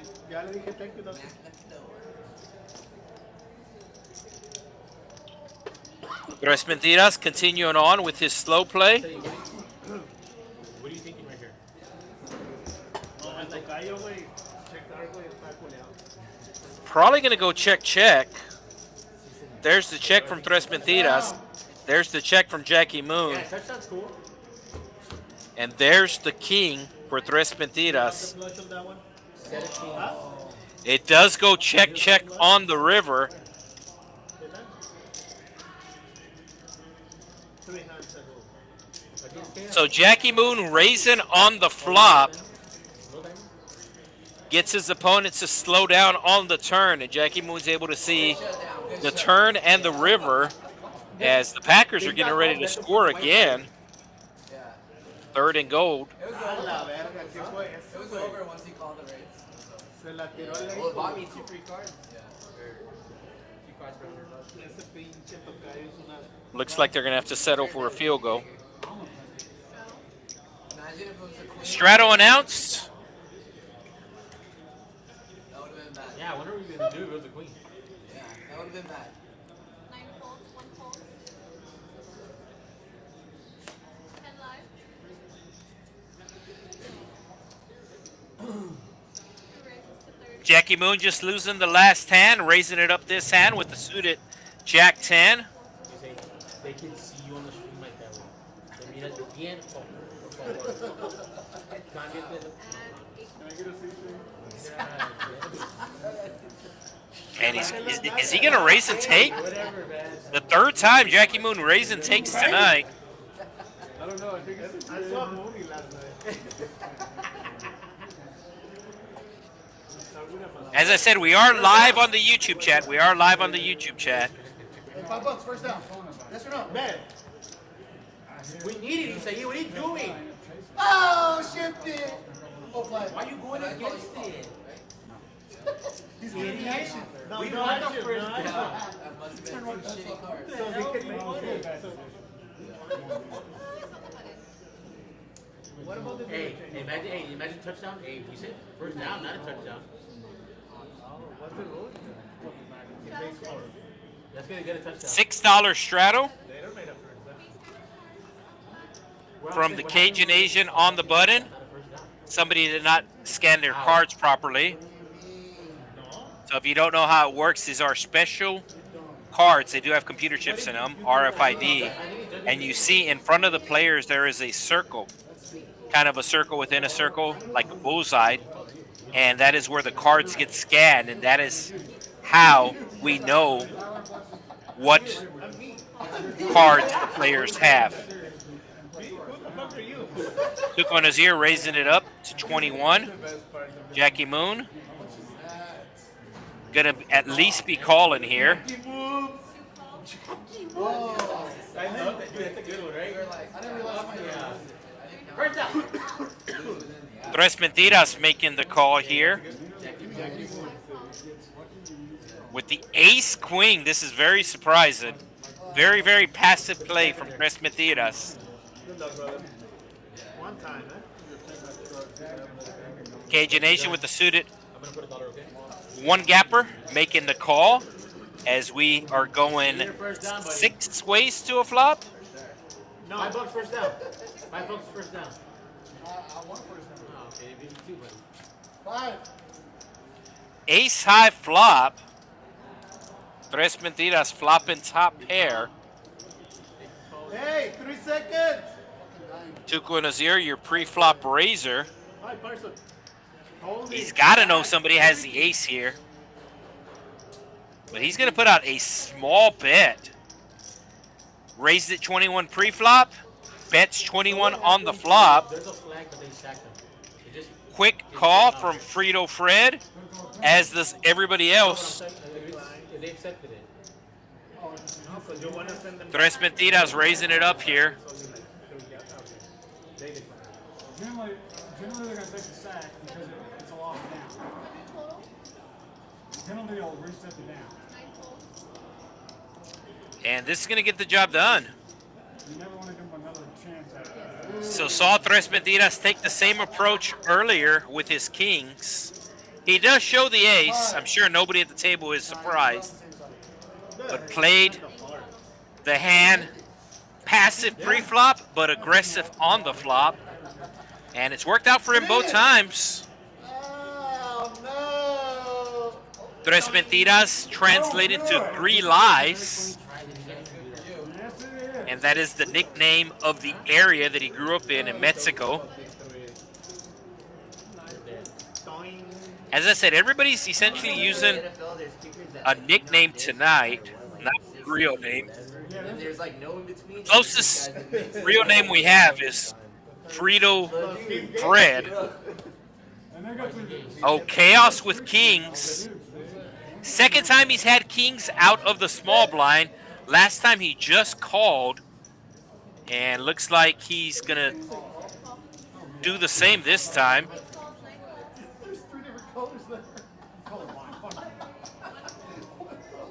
Tres Mentiras continuing on with his slow play. What are you thinking right here? Probably going to go check. There's the check from Tres Mentiras. There's the check from Jackie Moon. Yeah, touchdown's cool. And there's the king for Tres Mentiras. It does go check on the river. So Jackie Moon raising on the flop. Gets his opponents to slow down on the turn, and Jackie Moon's able to see the turn and the river as the Packers are getting ready to score again. Third and gold. It was over once he called the race. Well, it bought me 2 free cards. Yeah. Or 2 cards for $100. Looks like they're going to have to settle for a field goal. Imagine if it was a queen. Strato announced. That would have been bad. Yeah, what are we going to do if it was a queen? Yeah, that would have been bad. 9 folds, 1 fold. 10 live. 2 raises to 30. Jackie Moon just losing the last hand, raising it up this hand with the suited Jack 10. You say, they can see you on the stream like that way. They mean at the end. And is he going to raise and take? The third time Jackie Moon raise and takes tonight. I don't know. I think I saw a movie last night. As I said, we are live on the YouTube chat. We are live on the YouTube chat. Hey, $5 first down. Yes or no? Bet. We need it. He said, what are you doing? Oh, shipped it. Oh, flag. Why are you going against it? He's getting action. No, We no want the action, first no action. down. That must have been some shitty card. So they can make money. What about the Hey, imagine touchdown. Hey, you said first down, not a touchdown. What's the rule? It makes more. That's gonna get a touchdown. $6 straddle They don't make a first down. from the Cajun Asian on the button. Somebody did not scan their cards properly. So if you don't know how it works, these are special cards. They do have computer chips in them, RFID. And you see in front of the players there is a circle, kind of a circle within a circle, like a bullseye. And that is where the cards get scanned, and that is how we know what cards the players have. Took on his ear, raising it up to 21. Jackie Moon gonna at least be calling here. I know that, dude. That's a good one, right? I didn't realize First down. Tres Mentiras making the call here. With the ace queen, this is very surprising. Very, very passive play from Tres Mentiras. Good luck, brother. One time, Cajun Nation with the suited I'm gonna put a dollar, okay? one gapper making the call as we are going First down, buddy. 6 ways to a flop. No. $5 first down. $5 first down. I want first down. Oh, okay, maybe two, buddy. 5. Ace high flop. Tres Mentiras flopping top pair. Hey, 3 seconds. Tuco Nazir, your pre-flop raiser. Hi, Parson. Hold He's it. got to know somebody has the ace here. But he's going to put out a small bet. Raised it 21 pre-flop. Bets 21 on the flop. There's a flag, but they stacked them. They just Quick call from Frito Fred, as does everybody else. they accepted it. No, so you want to send them. Tres Mentiras raising it up here. Generally they're going to take the sack because it's a loss down. Penalty will reset the down. And this is going to get the job done. You never want to give them another chance at it. So saw Tres Mentiras take the same approach earlier with his kings. He does show the ace. I'm sure nobody at the table is surprised. But played the hand passive pre-flop, but aggressive on the flop. And it's worked out for him both times. Oh, no. Tres Mentiras translated to 3 lies. Yes, it is. And that is the nickname of the area that he grew up in Mexico. As I said, everybody's essentially using a nickname tonight, not a real name. And there's like no in between. Closest real name we have is Frito Fred. And they got to Oh, chaos with kings. Second time he's had kings out of the small blind. Last time he just called. And looks like he's going to do the same this time. There's 3 different colors there. Colorblind. Fuck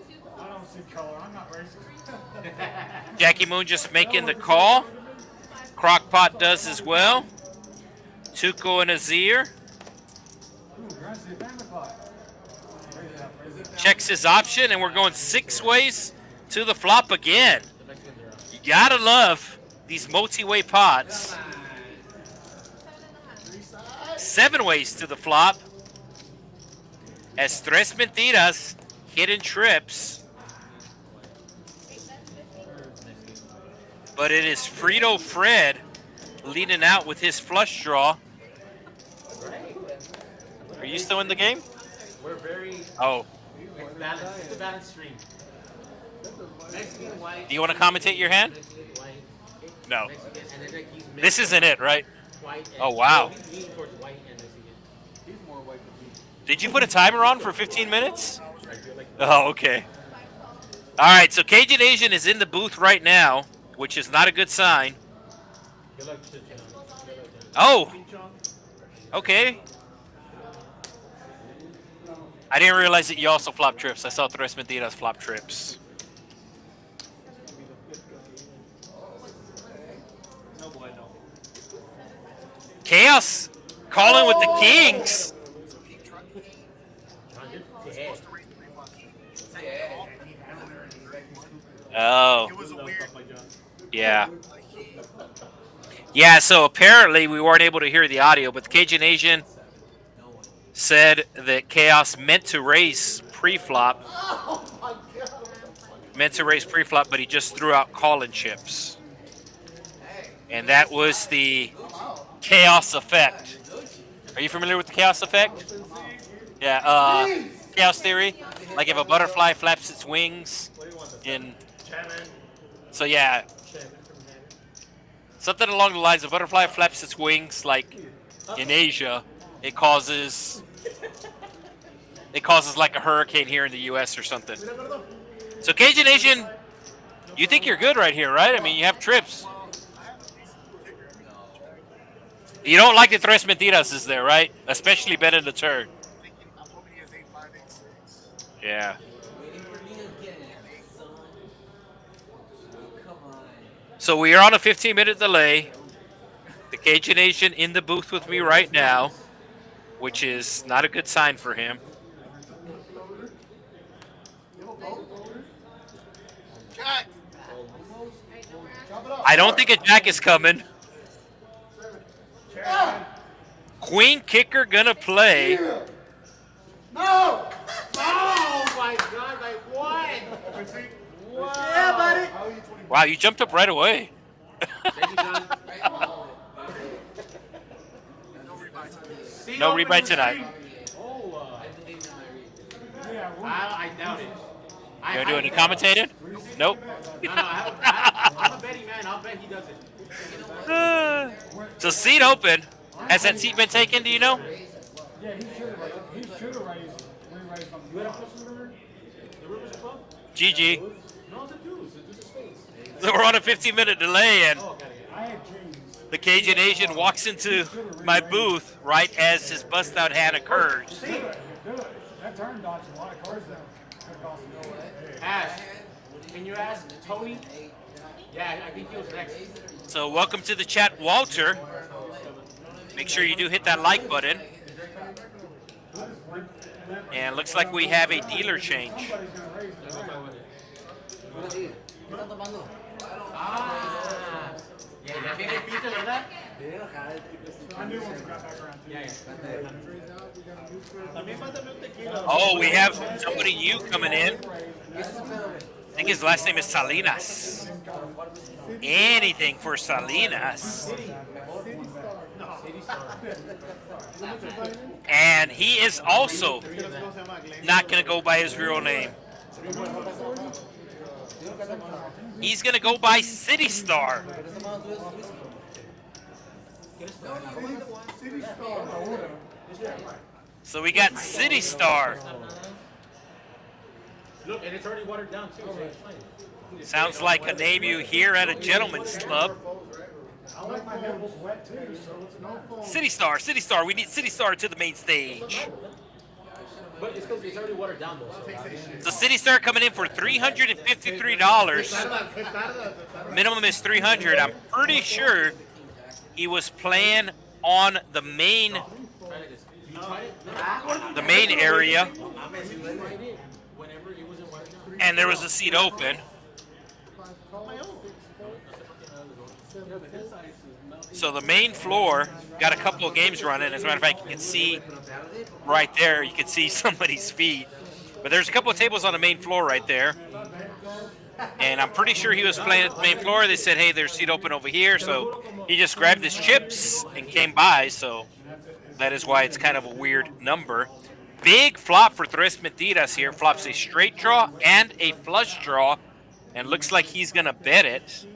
you. I don't see color. I'm not racist. Jackie Moon just making the call. Crockpot does as well. Tuco and Azir. Ooh, you're gonna see a family pot. Raise it up, raise it down. Checks his option, and we're going 6 ways to the flop again. You gotta love these multi-way pots. 7 ways to the flop. as Tres Mentiras hidden trips. But it is Frito Fred leading out with his flush draw. Are you still in the game? We're very Oh. balanced. It's a balanced stream. Mexican, white. Do you want to commentate your hand? White. No. Mexican, and then like he's This isn't it, right? white. And Oh, wow. He's leaning towards white and Mexican. He's more white than me. Did you put a timer on for 15 minutes? Oh, okay. All right, so Cajun Asian is in the booth right now, which is not a good sign. Good luck, John. Oh, okay. I didn't realize that you also flop trips. I saw Tres Mentiras flop trips. No bueno. Chaos calling with the Kings. Oh, yeah. Yeah, so apparently we weren't able to hear the audio, but the Cajun Asian said that Chaos meant to raise pre-flop. Meant to raise pre-flop, but he just threw out calling chips. And that was the Chaos effect. Are you familiar with the Chaos effect? Yeah, Chaos theory. Like if a butterfly flaps its wings in... So yeah, something along the lines of butterfly flaps its wings like in Asia, it causes like a hurricane here in the US or something. So Cajun Asian, you think you're good right here, right? I mean, you have trips. You don't like the Tres Mentiras is there, right? Especially betting the turn. Yeah. So we are on a 15-minute delay. The Cajun Asian in the booth with me right now, which is not a good sign for him. I don't think a jack is coming. Queen kicker gonna play. No! Oh my God! Like what? Yeah, buddy. Wow, you jumped up right away. Thank you, John. No rebuy tonight. Oh, Yeah, I doubt it. You gonna do any commentating? Nope. No, I'm a betting man. I'll bet he does it. So seat open. Has that seat been taken? Do you know? yeah, he should have re-raised on the The Rivers Club? GG. No, it's a deuce. It's a space. So we're on a 15-minute delay, and I had James. the Cajun Asian walks into my booth right as his bust-out hand occurs. Do it. That turn dodged a lot of cards down. That cost me no way. Ash, can you ask Tony? Yeah, I think he was next. So welcome to the chat, Walter. Make sure you do hit that like button. And looks like we have a dealer change. Ah. Yeah, tiene feature, ¿verdad? I knew once we got back around to Yeah, También mándame un tequila. Oh, we have somebody new coming in. I think his last name is Salinas. Anything for Salinas. And he is also not going to go by his real name. He's going to go by City Star. So we got City Star. Look, and it's already watered down too, so it's fine. Sounds like a name you hear at a gentleman's club. I like my nipples wet too, so it's no fault. City Star, City Star. We need City Star to the main stage. But it's because it's already watered down though. So. So City Star coming in for $353. Minimum is $300. I'm pretty sure he was playing on the main area, and there was a seat open. So the main floor got a couple of games running. As a matter of fact, you can see right there, you can see somebody's feet. But there's a couple of tables on the main floor right there. And I'm pretty sure he was playing at the main floor. They said, hey, there's a seat open over here. So he just grabbed his chips and came by. So that is why it's kind of a weird number. Big flop for Tres Mentiras here. Flops a straight draw and a flush draw. And looks like he's going to bet it.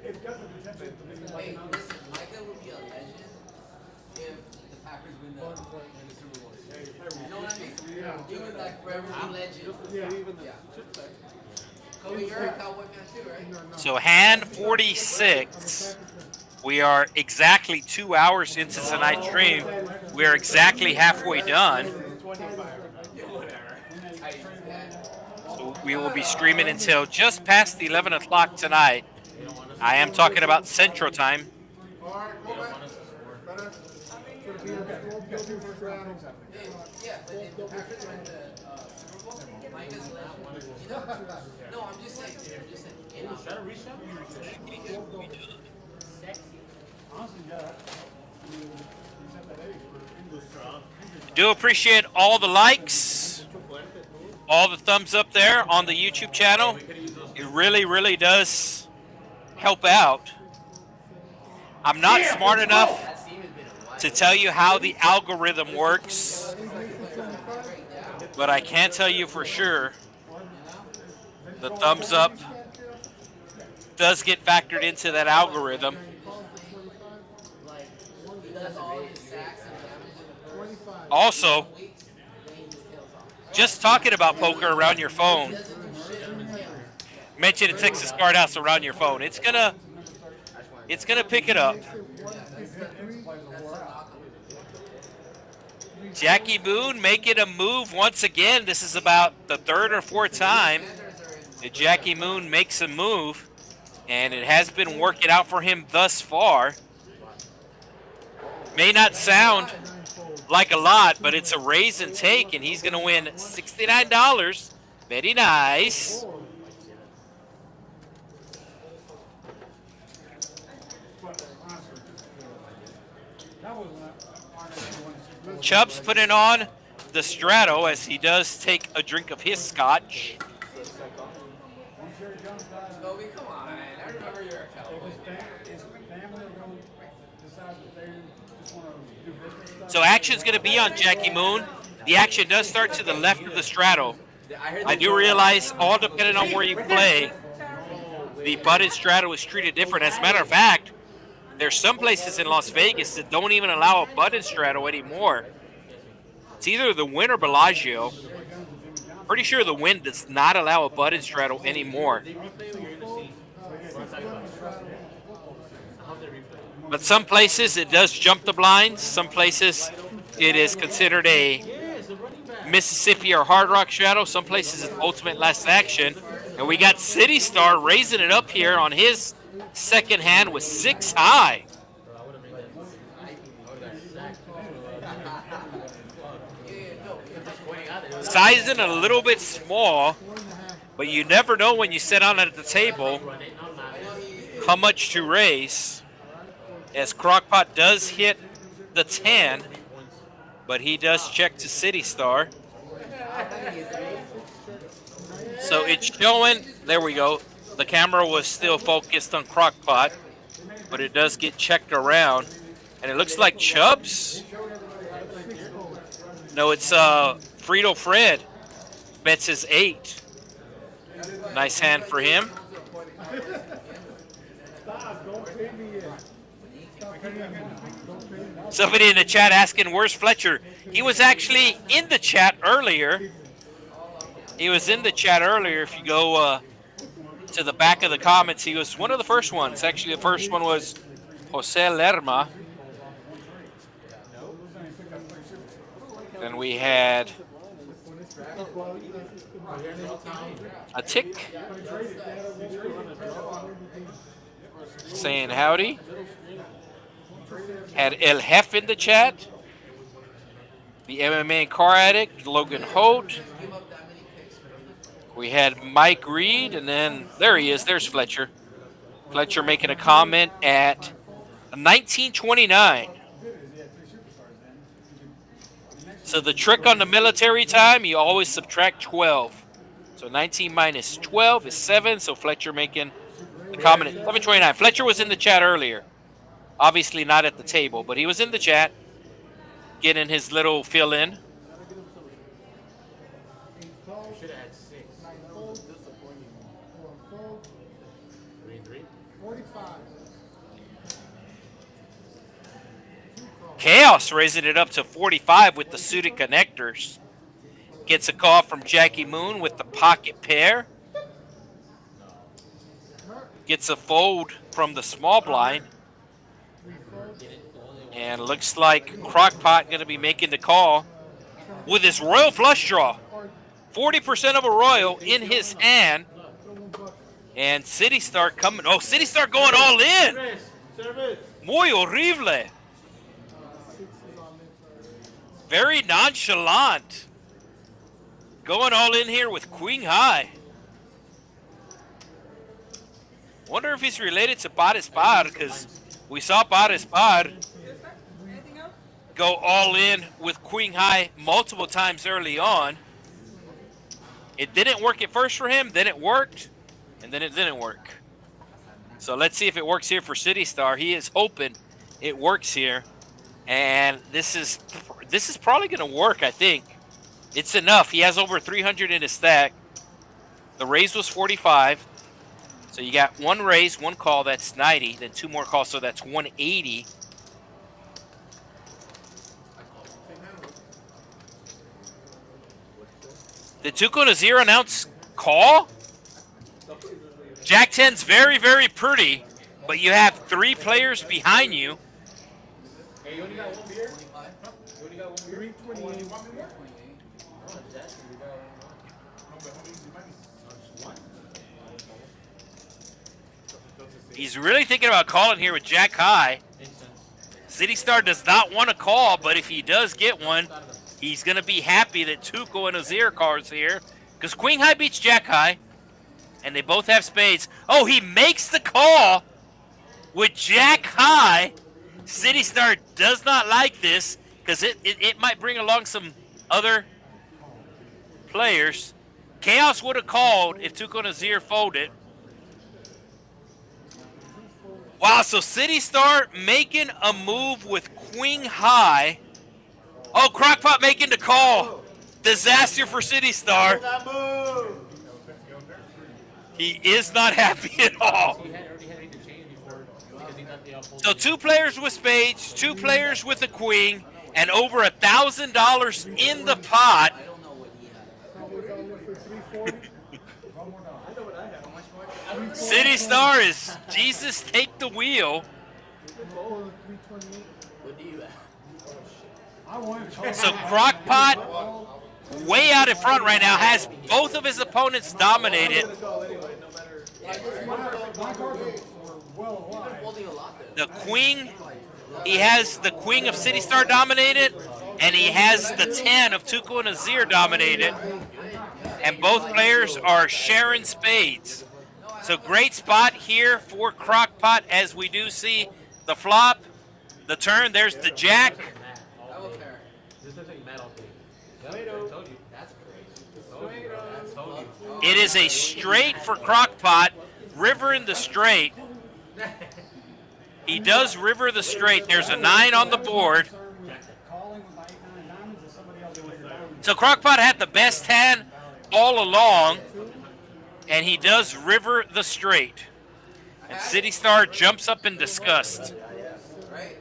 It's got the potential to be Hey, listen, Micah would be a legend if the Packers win the Super Bowl. You know what I mean? Yeah. He would like forever be legend. Yeah. Kobe, you're a Cowboy fan too, right? So hand 46. We are exactly 2 hours into tonight's stream. We are exactly halfway done. So we will be streaming until just past 11 o'clock tonight. I am talking about Central Time. Yeah, but if the Packers win the Super Bowl, Micah's legend. You know? No, I'm just saying. Is that a reshout? Do appreciate all the likes, all the thumbs up there on the YouTube channel. It really, really does help out. I'm not smart enough to tell you how the algorithm works, but I can tell you for sure the thumbs up does get factored into that algorithm. Also, just talking about poker around your phone, mention a Texas Card House around your phone. It's gonna pick it up. Jackie Boone making a move once again. This is about the third or fourth time that Jackie Boone makes a move, and it has been working out for him thus far. May not sound like a lot, but it's a raise and take, and he's going to win $69. Very nice. Chubb's putting on the Strato as he does take a drink of his scotch. Kobe, come on. I remember you're a Cowboy. So action's going to be on Jackie Moon. The action does start to the left of the Strato. I do realize, all depending on where you play, the button Strato is treated different. As a matter of fact, there's some places in Las Vegas that don't even allow a button Strato anymore. It's either the Wynn or Bellagio. Pretty sure the Wynn does not allow a button Strato anymore. But some places it does jump the blinds. Some places it is considered a Mississippi or Hard Rock Strato. Some places it's ultimate last action. And we got City Star raising it up here on his second hand with 6 high. Sizing a little bit small, but you never know when you sit down at the table how much to raise. As Crockpot does hit the 10, but he does check to City Star. So it's showing, there we go. The camera was still focused on Crockpot, but it does get checked around. And it looks like Chubbs. No, it's Frito Fred bets his 8. Nice hand for him. Somebody in the chat asking, where's Fletcher? He was actually in the chat earlier. He was in the chat earlier. If you go to the back of the comments, he was one of the first ones. Actually, the first one was Jose Lerma. Then we had a tick saying howdy. Had El Hef in the chat. The MMA car addict, Logan Holt. We had Mike Reed, and then there he is. There's Fletcher. Fletcher making a comment at 1929. So the trick on the military time, you always subtract 12. So 19 minus 12 is 7. So Fletcher making a comment at 11:29. Fletcher was in the chat earlier. Obviously not at the table, but he was in the chat getting his little fill in. Should have had 6. 3. 45. Chaos raising it up to 45 with the suited connectors. Gets a call from Jackie Moon with the pocket pair. Gets a fold from the small blind. And looks like Crockpot going to be making the call with his royal flush draw. 40% of a royal in his hand. And City Star coming. Oh, City Star going all in. Muy horrible. Very nonchalant. Going all in here with Queen High. Wonder if he's related to Par, because we saw Par go all in with Queen High multiple times early on. It didn't work at first for him, then it worked, and then it didn't work. So let's see if it works here for City Star. He is hoping it works here. And this is probably going to work, I think. It's enough. He has over 300 in his stack. The raise was 45. So you got one raise, one call, that's 90. Then 2 more calls, so that's 180. The Tuco Nazir announce call? Jack 10's very, very pretty, but you have 3 players behind you. Hey, you only got 1 beer? You only got 1 beer? 328. He's really thinking about calling here with Jack High. City Star does not want to call, but if he does get one, he's going to be happy that Tuco and Nazir cards here. Because Queen High beats Jack High, and they both have spades. Oh, he makes the call with Jack High. City Star does not like this because it might bring along some other players. Chaos would have called if Tuco Nazir folded. Wow, so City Star making a move with Queen High. Oh, Crockpot making the call. Disaster for City Star. He is not happy at all. So 2 players with spades, 2 players with a queen, and over $1,000 in the pot. City Star is Jesus take the wheel. So Crockpot way out in front right now, has both of his opponents dominated. The queen, he has the queen of City Star dominated, and he has the 10 of Tuco and Nazir dominated. And both players are sharing spades. So great spot here for Crockpot as we do see the flop, the turn. There's the jack. It is a straight for Crockpot, river in the straight. He does river the straight. There's a 9 on the board. So Crockpot had the best hand all along, and he does river the straight. And City Star jumps up in disgust. Right?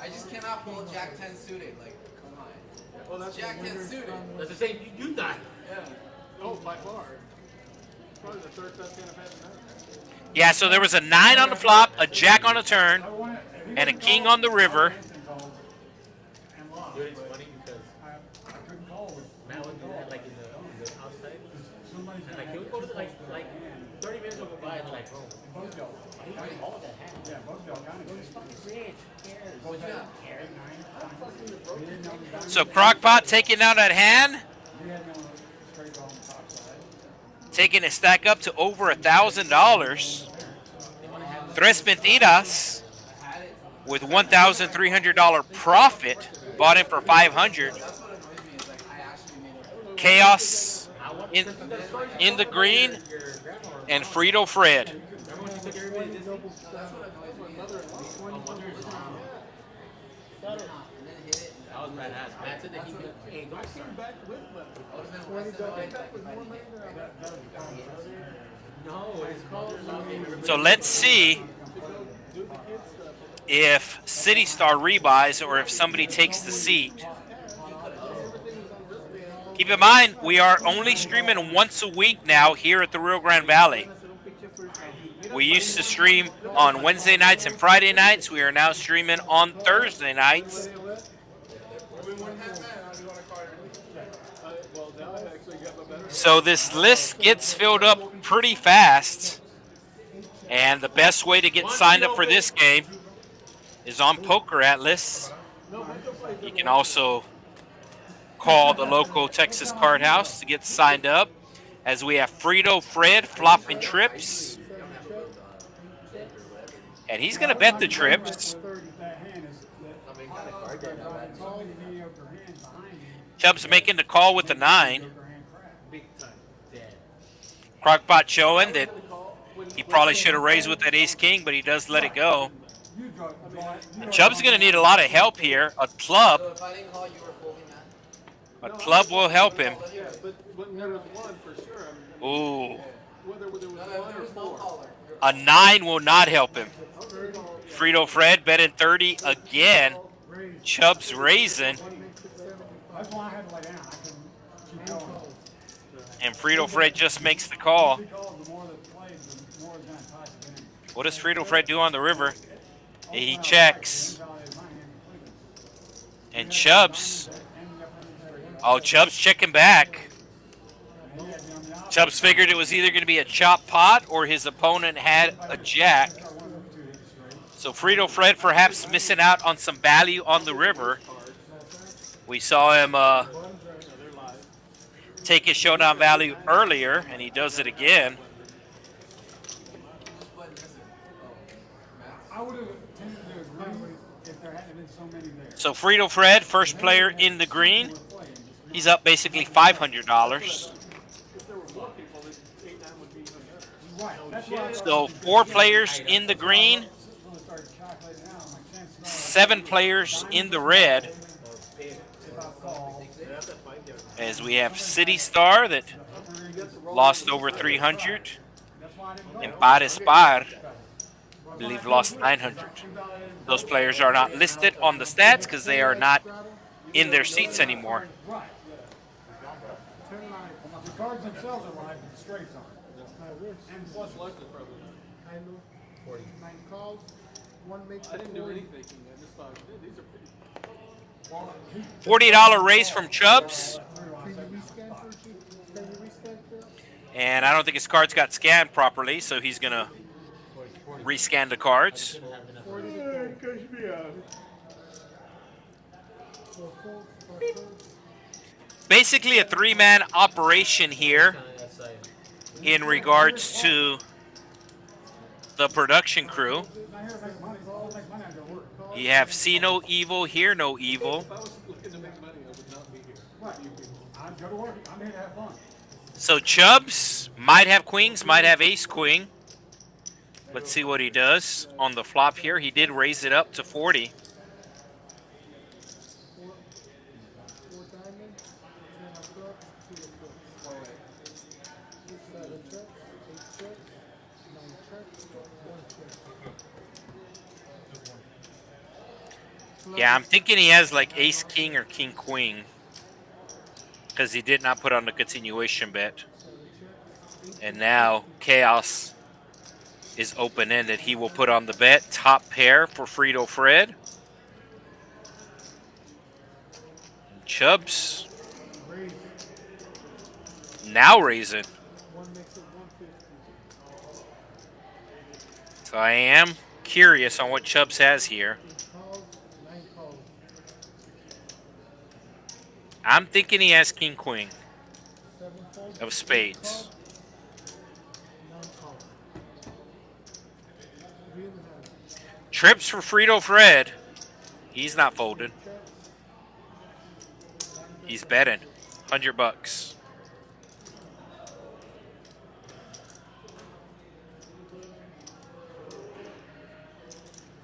I just cannot pull Jack 10 suited. Like, come on. Jack 10 suited. That's the same. You die. Yeah. Oh, by far. Probably the third best hand I've had in that. Yeah, so there was a 9 on the flop, a jack on the turn, and a king on the river. Dude, it's funny because Matt would do that like in the outside. And like he would go to like 30 minutes will go by and like, bro, he doing all that hand. He's fucking rich. Who cares? So Crockpot taking out that hand. taking a stack up to over $1,000. Tres Mentiras with $1,300 profit, bought in for $500. Chaos in the green, and Frito Fred. That was badass. Matt said that he could. Hey, don't start. No, it's called. So let's see if City Star rebuys or if somebody takes the seat. Keep in mind, we are only streaming once a week now here at the Rio Grande Valley. We used to stream on Wednesday nights and Friday nights. We are now streaming on Thursday nights. So this list gets filled up pretty fast. And the best way to get signed up for this game is on Poker Atlas. You can also call the local Texas Card House to get signed up, as we have Frito Fred flopping trips. And he's going to bet the trips. Chubb's making the call with the 9. Crockpot showing that he probably should have raised with that ace-king, but he does let it go. And Chubb's going to need a lot of help here. A club will help him. Ooh. A 9 will not help him. Frito Fred betting 30 again. Chubb's raising. And Frito Fred just makes the call. What does Frito Fred do on the river? He checks. And Chubb's. Oh, Chubb's checking back. Chubb's figured it was either going to be a chop pot or his opponent had a jack. So Frito Fred perhaps missing out on some value on the river. We saw him take his showdown value earlier, and he does it again. So Frito Fred, first player in the green. He's up basically $500. So 4 players in the green, 7 players in the red. As we have City Star that lost over 300, and Pares Par, I believe, lost 900. Those players are not listed on the stats because they are not in their seats anymore. The cards themselves are live and straights on. And plus nine calls, one makes it. I didn't do any thinking. I just thought these are pretty. $40 raise from Chubbs. And I don't think his cards got scanned properly, so he's going to rescan the cards. Basically a 3-man operation here in regards to the production crew. You have see no evil, hear no evil. So Chubbs might have queens, might have ace-queen. Let's see what he does on the flop here. He did raise it up to 40. Yeah, I'm thinking he has like ace-king or king-queen, because he did not put on the continuation bet. And now Chaos is open-ended. He will put on the bet. Top pair for Frito Fred. Chubbs now raising. So I am curious on what Chubbs has here. I'm thinking he has king-queen of spades. Trips for Frito Fred. He's not folded. He's betting $100.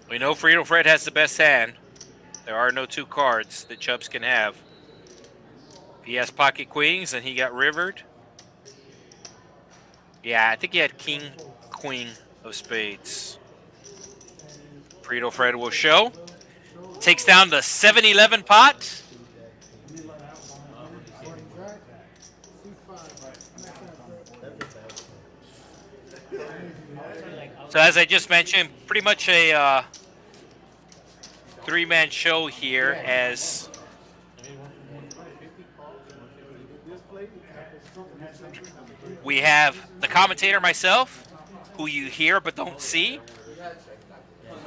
We know Frito Fred has the best hand. There are no 2 cards that Chubbs can have. If he has pocket queens and he got rivered. Yeah, I think he had king, queen of spades. Frito Fred will show. Takes down the 7-11 pot. So as I just mentioned, pretty much a 3-man show here as we have the commentator, myself, who you hear but don't see.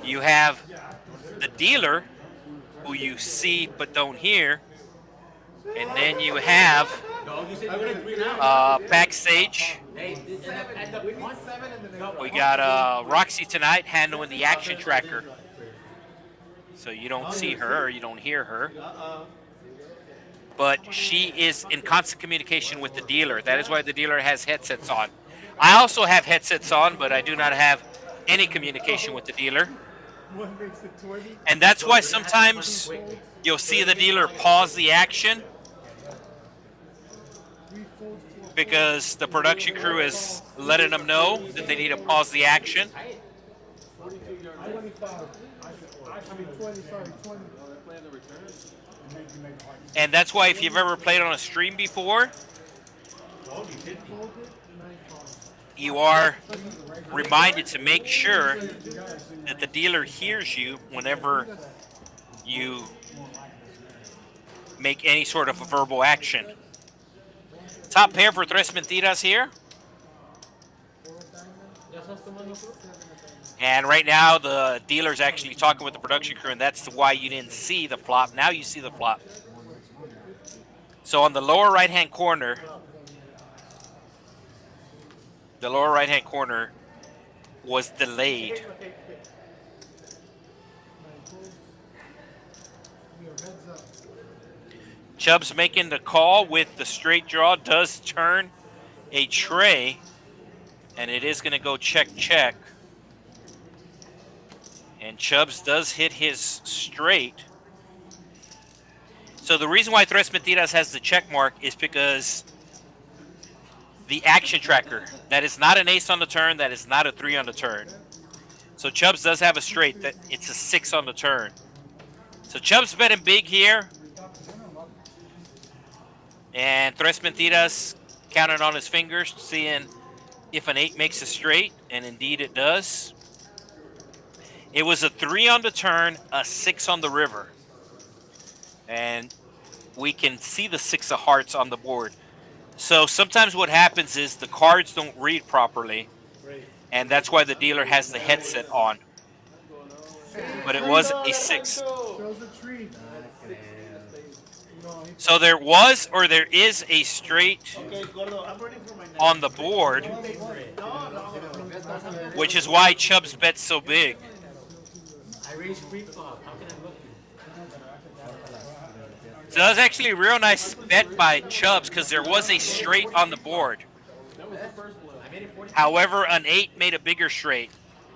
You have the dealer, who you see but don't hear. And then you have backstage. We got Roxy tonight handling the action tracker. So you don't see her or you don't hear her. But she is in constant communication with the dealer. That is why the dealer has headsets on. I also have headsets on, but I do not have any communication with the dealer. And that's why sometimes you'll see the dealer pause the action, because the production crew is letting them know that they need to pause the action. And that's why if you've ever played on a stream before, you are reminded to make sure that the dealer hears you whenever you make any sort of a verbal action. Top pair for Tres Mentiras here. And right now the dealer's actually talking with the production crew, and that's why you didn't see the flop. Now you see the flop. So on the lower right-hand corner, was delayed. Chubbs making the call with the straight draw, does turn a tray, and it is going to go check, check. And Chubbs does hit his straight. So the reason why Tres Mentiras has the check mark is because the action tracker, that is not an ace on the turn, that is not a 3 on the turn. So Chubbs does have a straight, that it's a 6 on the turn. So Chubbs betting big here. And Tres Mentiras counting on his fingers, seeing if an 8 makes a straight, and indeed it does. It was a 3 on the turn, a 6 on the river. And we can see the 6 of hearts on the board. So sometimes what happens is the cards don't read properly, and that's why the dealer has the headset on. But it was a 6. So there was, or there is, a straight on the board, which is why Chubbs bets so big. I raised free flop. How can I look? So that was actually a real nice bet by Chubbs, because there was a straight on the board. However, an 8 made a bigger straight.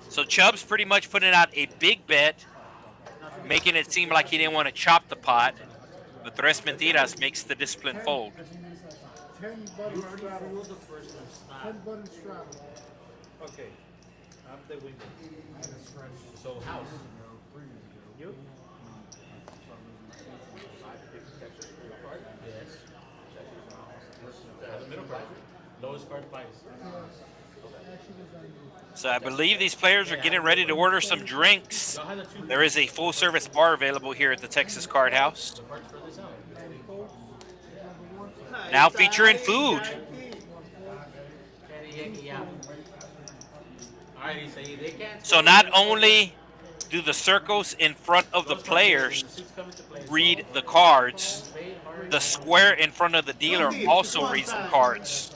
So Chubbs pretty much putting out a big bet, making it seem like he didn't want to chop the pot. But Tres Mentiras makes the discipline fold. 10 button straddle. 10 button straddle. Okay. I'm the winner. So house. You? Yes. The middle card. Lowest card buys. So I believe these players are getting ready to order some drinks. There is a full-service bar available here at the Texas Card House. Now featuring food. So not only do the circles in front of the players read the cards, the square in front of the dealer also reads the cards.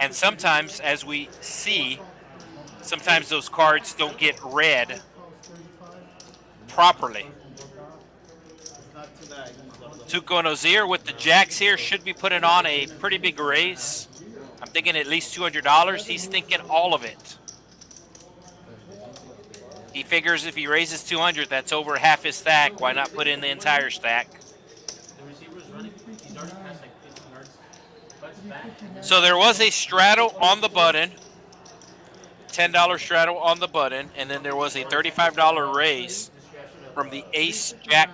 And sometimes, as we see, sometimes those cards don't get read properly. Not tonight. Tuco and Ozier with the jacks here should be putting on a pretty big raise. I'm thinking at least $200. He's thinking all of it. He figures if he raises 200, that's over half his stack. Why not put in the entire stack? The receiver's running. He's already passed like 15 yards. Butts back. So there was a straddle on the button, $10 straddle on the button, and then there was a $35 raise from the ace jack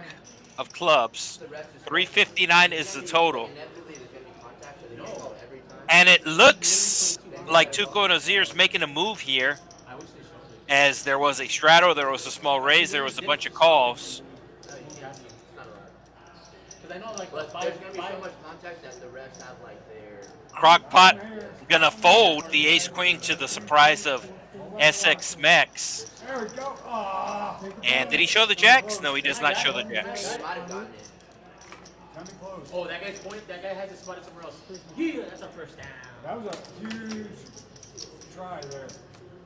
of clubs. $359 is the total. And it looks like Tuco and Ozier's making a move here, as there was a straddle, there was a small raise, there was a bunch of calls. Because I know like But five, there's gonna be so five, much contact that the refs have like their. Crockpot gonna fold the ace queen to the surprise of SX Mex. There we go. Ah. And did he show the jacks? No, he does not show the jacks. Might have gotten it. Coming close. oh, that guy's pointed. That guy has it spotted somewhere else. Yeah, that's a first down. That was a huge try there.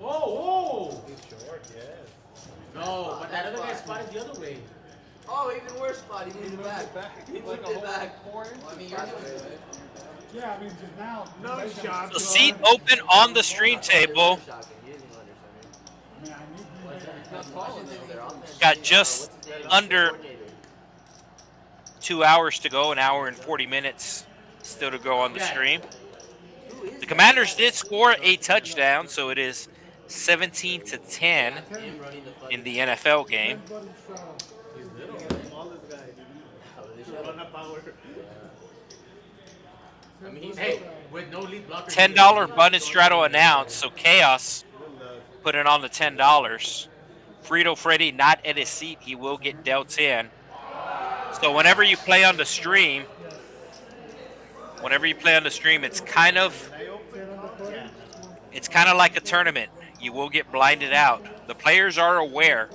Whoa, He's short, yes. no, but that other guy spotted the other way. Oh, even worse spot. He moved it back. He moved it back. Well, I mean, you're doing good. Yeah, I mean, just now. No shot. So seat open on the stream table. Shocking. He didn't even understand it. I mean, I need to Not calling though. Their offense. Got just What's his name? under Coordinator. 2 hours to go, an hour and 40 minutes still to go on the stream. Who is The Commanders did score a touchdown, so it is 17-10 him running the fucking in the NFL game. Smallest guy. Run a power. I mean, hey, with no lead blocker. $10 button straddle announced, so Chaos put it on the $10. Frito Freddy not at his seat, he will get dealt in. So whenever you play on the stream, it's kind of like a tournament. You will get blinded out. The players are aware.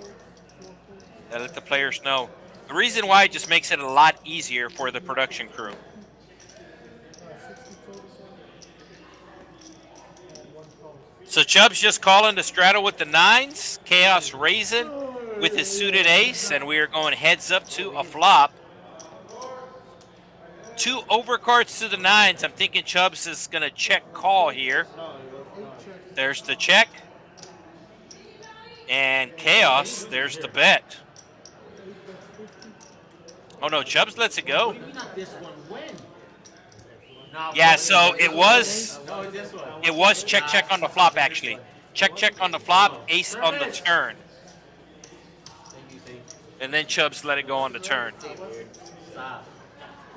They let the players know. The reason why it just makes it a lot easier for the production crew. So Chubb's just calling the straddle with the nines. Chaos raising with his suited ace, and we are going heads up to a flop. 2 overcards to the nines. I'm thinking Chubbs is going to check call here. There's the check. And Chaos, there's the bet. Oh no, Chubbs lets it go. Maybe not this one. When? Nah, Yeah, so it was No, this one. check on the flop actually. Check on the flop, ace on the turn. Thank you, Steve. And then Chubbs let it go on the turn. Stop.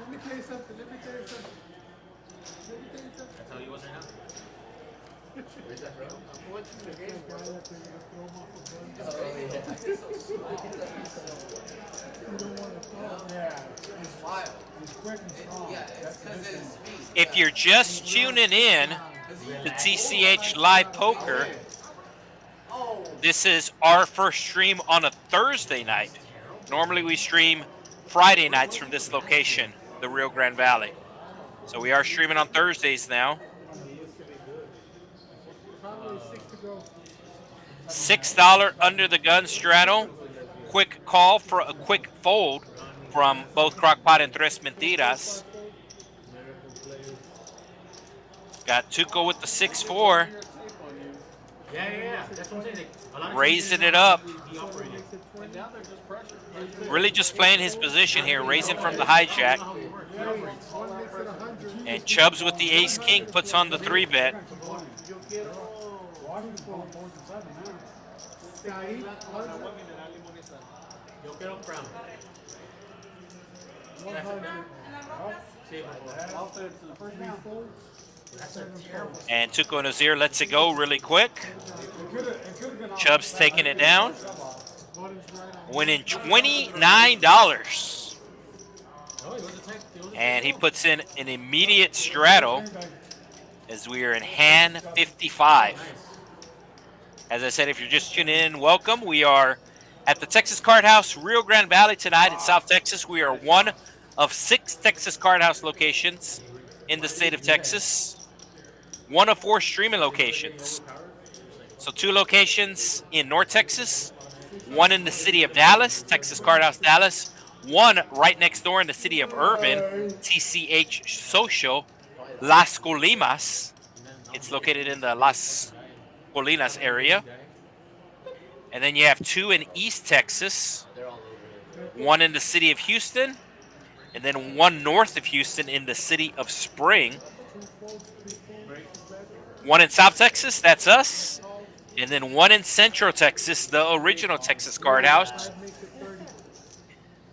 Let me tell you something. Let me tell you something. That's how he was right now. Where's that from? What's the That game? guy that they're gonna throw him off the bus. Oh, yeah. You don't want to throw. Yeah. It's wild. He's quick and strong. Yeah, it's That's the because big his thing. speed. If you're just tuning in to TCH Live Poker, this is our first stream on a Thursday night. Normally we stream Friday nights from this location, the Rio Grande Valley. So we are streaming on Thursdays now. Probably 6 to go. $6 under the gun straddle. Quick call for a quick fold from both Crockpot and Tres Mentiras. Got Tuco with the 6-4. Yeah. That's what I'm saying. Like, a lot of Raising teams it up. be operating. And now they're just pressure. Really just playing his position here, raising from the hijack. How he works. One makes it 100. And Chubbs with the ace-king puts on the 3-bet. Washington's going 4-7 now. Saeed, Yo quiero crown. 100. Save it. First round folds. That's a terrible. And Tuco Nazir lets it go really quick. It could've been off. Chubbs taking it down. Button's right on. Winning $29. No, it was a tech. It was a And he puts in an immediate straddle as we are in hand 55. As I said, if you're just tuning in, welcome. We are at the Texas Card House Rio Grande Valley tonight in South Texas. We are one of 6 Texas Card House locations in the state of Texas. One of 4 streaming locations. So 2 locations in North Texas, one in the city of Dallas, Texas Card House Dallas, one right next door in the city of Irvin, TCH Social, Las Colinas. It's located in the Las Colinas area. And then you have two in East Texas, one in the city of Houston, and then one north of Houston in the city of Spring. One in South Texas, that's us. And then one in Central Texas, the original Texas Card House,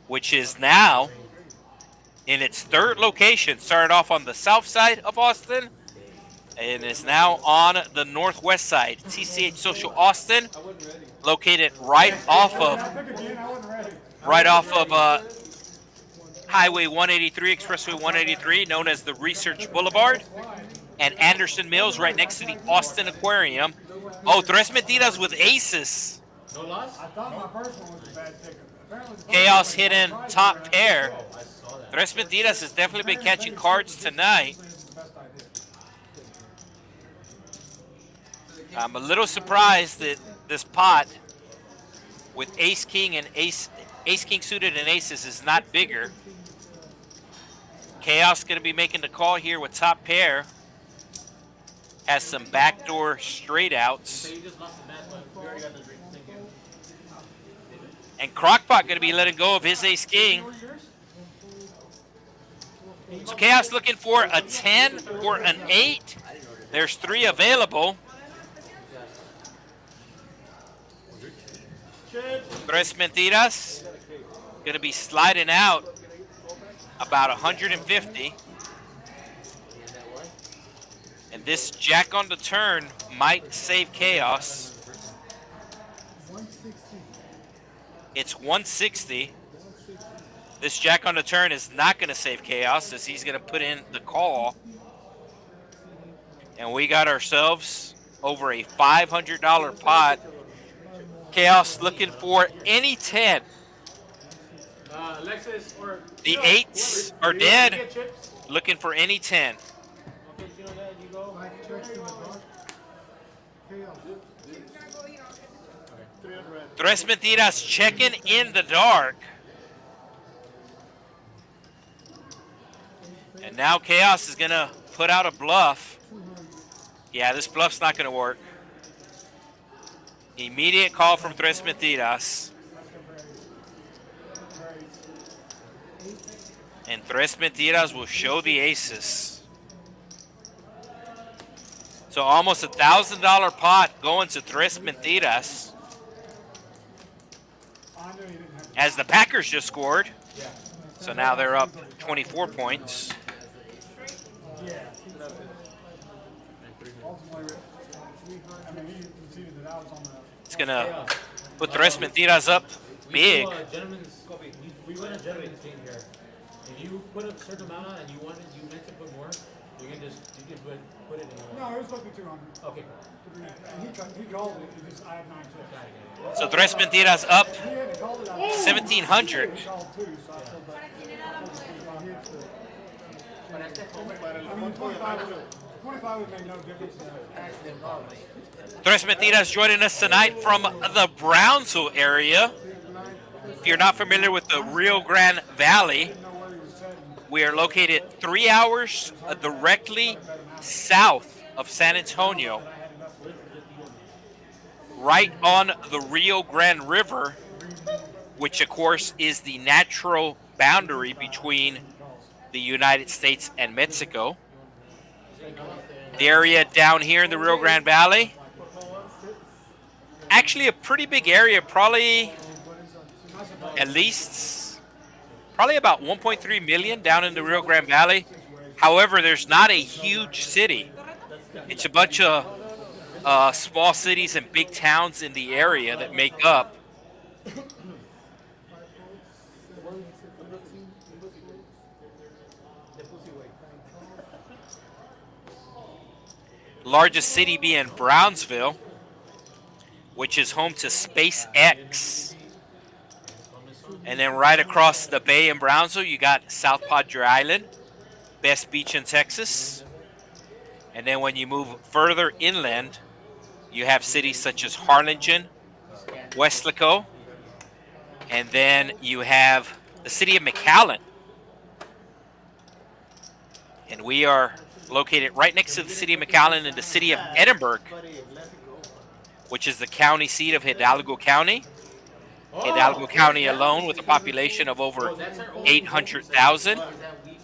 which is now in its third location. Started off on the south side of Austin and is now on the northwest side. TCH Social Austin, located right off of Highway 183, Expressway 183, known as the Research Boulevard, and Anderson Mills right next to the Austin Aquarium. Oh, Tres Mentiras with aces. No loss? I thought my first one was a bad ticket. Apparently the Chaos hitting top pair. Tres Mentiras has definitely been catching cards tonight. I'm a little surprised that this pot with ace king and ace king suited and aces is not bigger. Chaos going to be making the call here with top pair. Has some backdoor straight outs. And Crockpot going to be letting go of his ace king. So Chaos looking for a 10 or an 8. There's 3 available. Tres Mentiras going to be sliding out about 150. And this jack on the turn might save Chaos. It's 160. This jack on the turn is not going to save Chaos as he's going to put in the call. And we got ourselves over a $500 pot. Chaos looking for any 10. Alexis or The 8s are dead. Looking for any 10. Okay, you know that you go. Tres Mentiras checking in the dark. And now Chaos is going to put out a bluff. Yeah, this bluff's not going to work. Immediate call from Tres Mentiras. And Tres Mentiras will show the aces. So almost $1,000 pot going to Tres Mentiras. As the Packers just scored. So now they're up 24 points. It's going to put Tres Mentiras up big. We win a gentleman's game here. If you put a certain amount on and you meant to put more, you can put it in. No, it was supposed to be 200. Okay. And he called it. He just, I have 9 chips. So Tres Mentiras up He had to call it out. 1,700. He called too, so I feel bad. I mean, 25 would make no difference. Tres Mentiras joining us tonight from the Brownsville area. If you're not familiar with the Rio Grande Valley, we are located 3 hours directly south of San Antonio, right on the Rio Grande River, which of course is the natural boundary between the United States and Mexico. The area down here in the Rio Grande Valley, actually a pretty big area, probably at least probably about 1.3 million down in the Rio Grande Valley. However, there's not a huge city. It's a bunch of small cities and big towns in the area that make up. Largest city being Brownsville, which is home to SpaceX. And then right across the bay in Brownsville, you got South Padre Island, best beach in Texas. And then when you move further inland, you have cities such as Harlingen, Weslaco, And then you have the city of McAllen. And we are located right next to the city of McAllen in the city of Edinburg, which is the county seat of Hidalgo County. Hidalgo County alone with a population of over 800,000.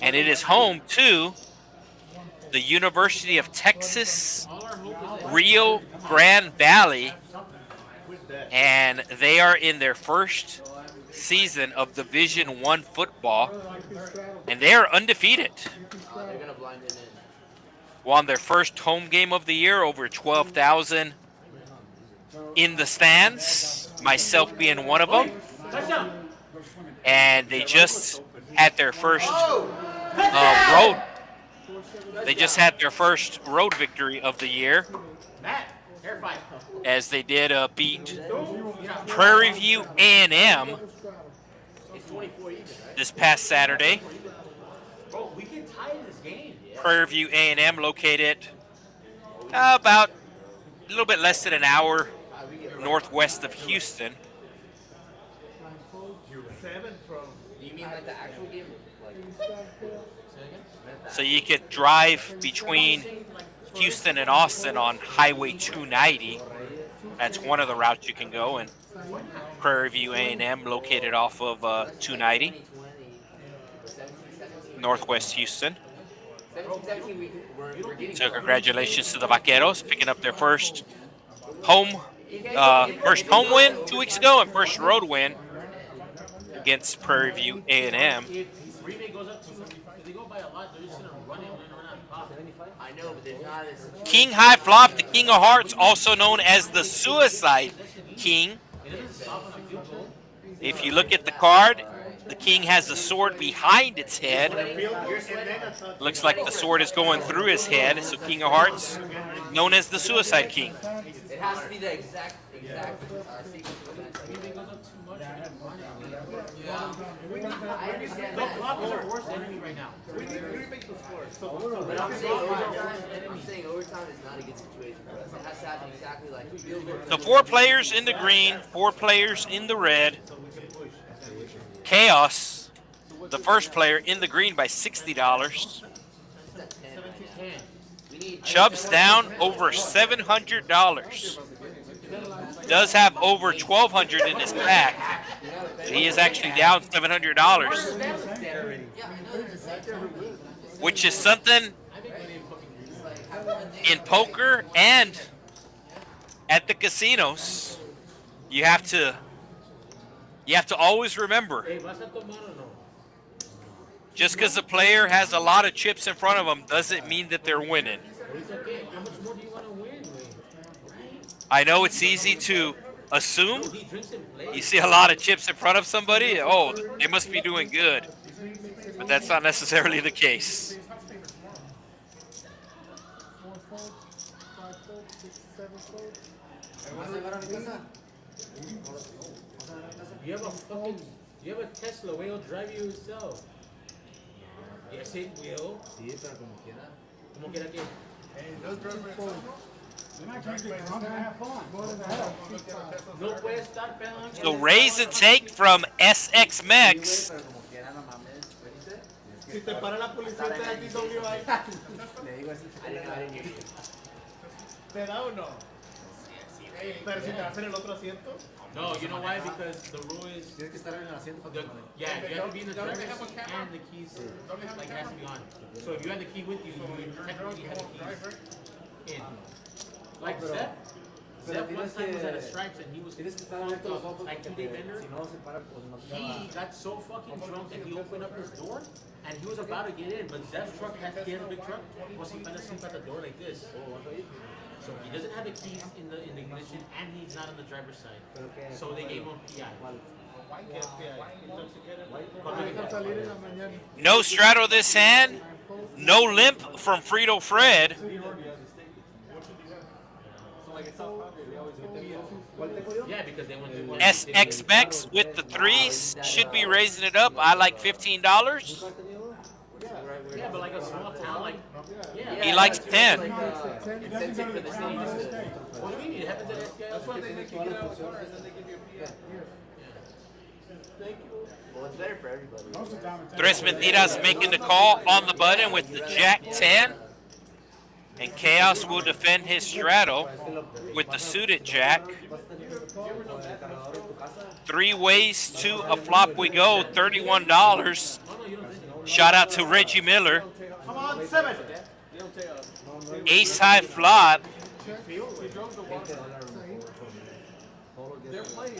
And it is home to the University of Texas, Rio Grande Valley. And they are in their first season of Division I football. And they are undefeated. They're gonna blind it in. Won their first home game of the year, over 12,000 in the stands, myself being one of them. And they just had their first road. They just had their first road victory of the year, as they did beat Prairie View A&M this past Saturday. Bro, we can tie this game. Prairie View A&M located about a little bit less than an hour northwest of Houston. 7 from. Do you mean like the actual game? So you could drive between Houston and Austin on Highway 290. That's one of the routes you can go. And Prairie View A&M located off of 290, northwest Houston. So congratulations to the Vaqueros picking up their first home win 2 weeks ago and first road win against Prairie View A&M. If Green Bay goes up to, if they go by a lot, they're just gonna run it and run out of clock. I know, but there's not as. King High Flop, the King of Hearts, also known as the Suicide King. It doesn't stop on a field goal. If you look at the card, the king has a sword behind its head. Looks like the sword is going through his head. So King of Hearts, known as the Suicide King. It has to be the exact sequence of events. Green Bay goes up too much, and then run it. Yeah. I understand The that. clock is our worst enemy right now. But I'm saying overtime is not a good situation for us. It has to happen exactly like field goal. So 4 players in the green, 4 players in the red. Chaos, the first player in the green by $60. Chubb's down over $700. Does have over $1,200 in his pack. He is actually down $700, which is something in poker and at the casinos you have to always remember. Just because a player has a lot of chips in front of them doesn't mean that they're winning. I know it's easy to assume. You see a lot of chips in front of somebody, oh, they must be doing good. But that's not necessarily the case. 4 folds, 5 folds, 6, 7 folds. You have a Tesla, where it'll drive you itself. Yes, it will. Sí, pero como quiera. Como quiera que. No puede estar pelando. So raise and take from SX Mex. Pero como quiera, no mames. ¿Qué dice? Si te para la policía, te da DWI. Le digo así. I didn't hear you. ¿Te da o no? Pero si te vas en el otro asiento. No, you know why? Because the rule is. Tienes que estar en el asiento. Yeah, you have to be in the driver's seat and the keys like has to be on. So if you have the key with you, you technically have the keys in. Like Zeph one time was at a Stripes and he was fucked up, like 2-day vendor. He got so fucking drunk that he opened up his door and he was about to get in, but Zeph's truck he has a big truck. Was he fell asleep at the door like this? So he doesn't have the keys in the ignition and he's not on the driver's side. So they gave him PI. No straddle this hand. No limp from Frito Fred. Yeah, because they went to SX Mex with the 3s. Should be raising it up. I like $15. Yeah, but like a small town, like He likes 10. Incentive for the city. What do you mean? It happens at SKI. That's why they make you get out of the car and then they give you a PI. Well, it's better for everybody. Most of the time, it's Tres Mentiras making the call on the button with the Jack 10. And Chaos will defend his straddle with the suited Jack. 3 ways to a flop we go, $31. Shout out to Reggie Miller. Come on, 7. Ace high flop.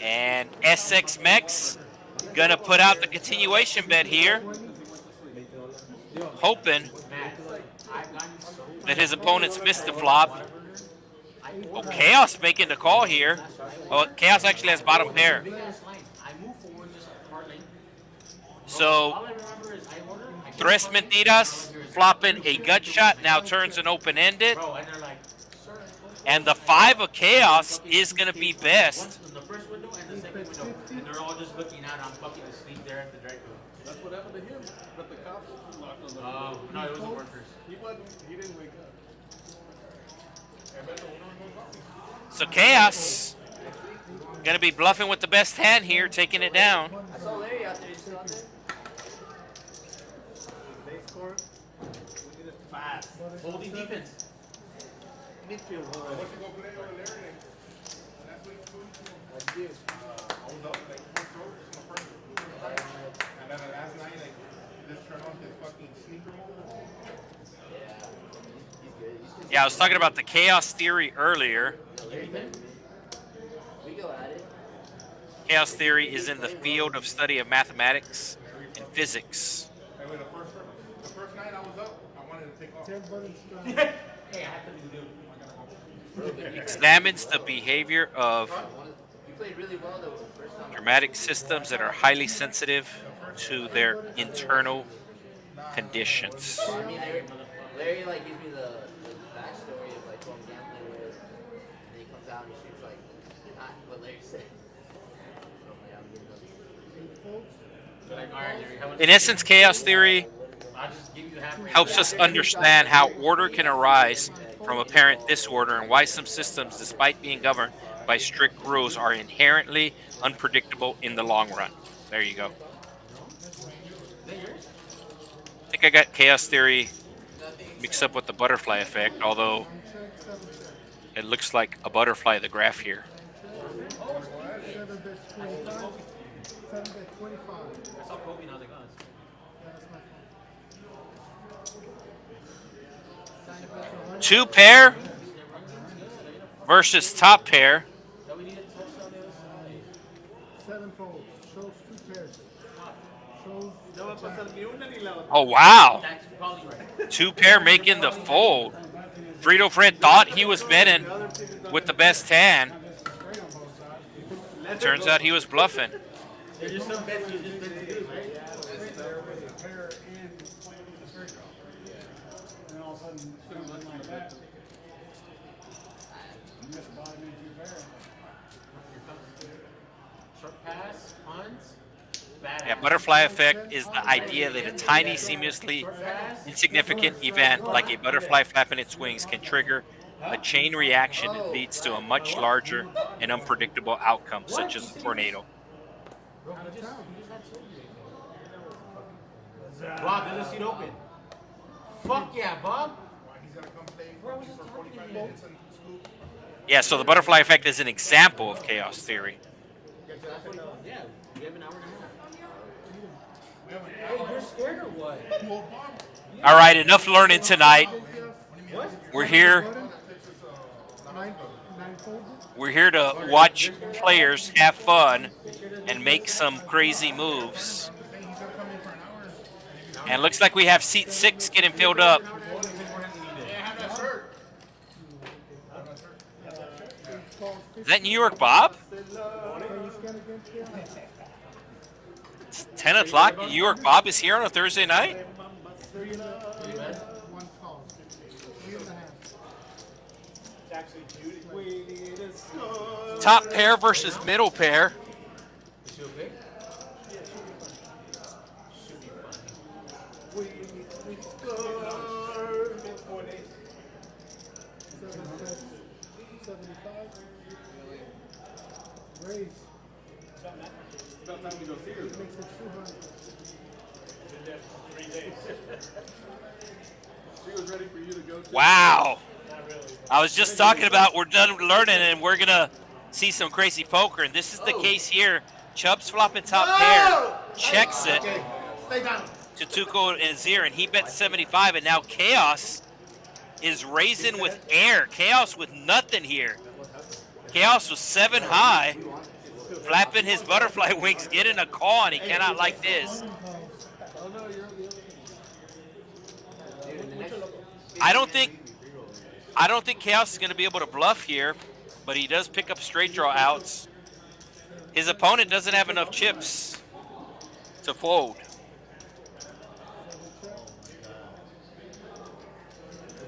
And SX Mex gonna put out the continuation bet here, hoping that his opponents missed the flop. Oh, Chaos making the call here. Oh, Chaos actually has bottom pair. So, Tres Mentiras flopping a gut shot now turns an open-ended. And the 5 of Chaos is going to be best. The first window and the second window. And they're all just looking out. I'm fucking asleep there at the Draco. That's what happened to him. But the cops locked on the No, it was the workers. He didn't wake up. So Chaos going to be bluffing with the best hand here, taking it down. I saw Larry out there. You still out there? They scored. We did it fast. Holding defense. Midfield. I went to go play over Larry. Last week, I did. I was up like 4 throws my friend. And then last night, like, he just turned on his fucking sneaker mode. Yeah, I was talking about the Chaos theory earlier. We go at it. Chaos theory is in the field of study of mathematics and physics. Hey, wait, the first night I was up, I wanted to take off. 10 buttons. Hey, I have to do. Examines the behavior of You played really well though the first time. dramatic systems that are highly sensitive to their internal conditions. I mean, Larry like gives me the backstory of like who I'm gambling with, and then he comes out and he shoots like not what Larry said. So I'm like, I'm getting Like, all right, Larry, how much? In essence, Chaos theory I'll just give you half. helps us understand how order can arise from apparent disorder and why some systems, despite being governed by strict rules, are inherently unpredictable in the long run. There you go. I think I got Chaos theory mixed up with the butterfly effect, although it looks like a butterfly of the graph here. 7 bits 25. 7 bits 25. I saw Kobe now the guns. Yeah, that's my fault. 2 pair versus top pair. 7 folds. Shows 2 pairs. Shows. No va a pasar ni una ni la otra. Oh, wow. That's probably right. 2 pair making the fold. Frito Fred thought he was betting with the best hand. Turns out he was bluffing. There's just some bets you just bet to do, right? Pair and the straight draw. And then all of a sudden, something like that. You miss a bottom into 2 pair. Short pass, punt, bad. Yeah, butterfly effect is the idea that a tiny, seemingly insignificant event like a butterfly flapping its wings can trigger a chain reaction that leads to a much larger and unpredictable outcome, such as a tornado. Bob, there's a seat open. Fuck yeah, Bob. He's going to come play for 45 minutes and scoop. Yeah, so the butterfly effect is an example of chaos theory. Yeah, we have an hour and a half. Hey, you're scared or what? All right, enough learning tonight. We're here. 9 folds. We're here to watch players have fun and make some crazy moves. And it looks like we have seat 6 getting filled up. Is that New York Bob? It's 10 o'clock. New York Bob is here on a Thursday night? 1 call. 3.5. Top pair versus middle pair. About time we go see her. Makes it 200. She was ready for you to go to. Wow. I was just talking about we're done learning and we're going to see some crazy poker. And this is the case here. Chubb's flopping top pair. Checks it Stay down. to Tuco and Azir. And he bets 75. And now Chaos is raising with air. Chaos with nothing here. Chaos was 7 high. Flapping his butterfly wings. Getting a call. And he cannot like this. I don't think Chaos is going to be able to bluff here, but he does pick up straight draw outs. His opponent doesn't have enough chips to fold.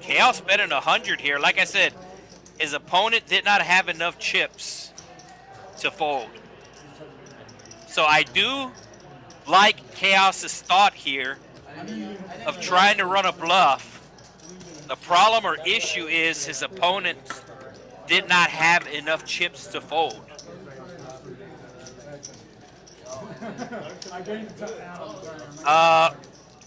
Chaos betting 100 here. Like I said, his opponent did not have enough chips to fold. So I do like Chaos's thought here of trying to run a bluff. The problem or issue is his opponent did not have enough chips to fold.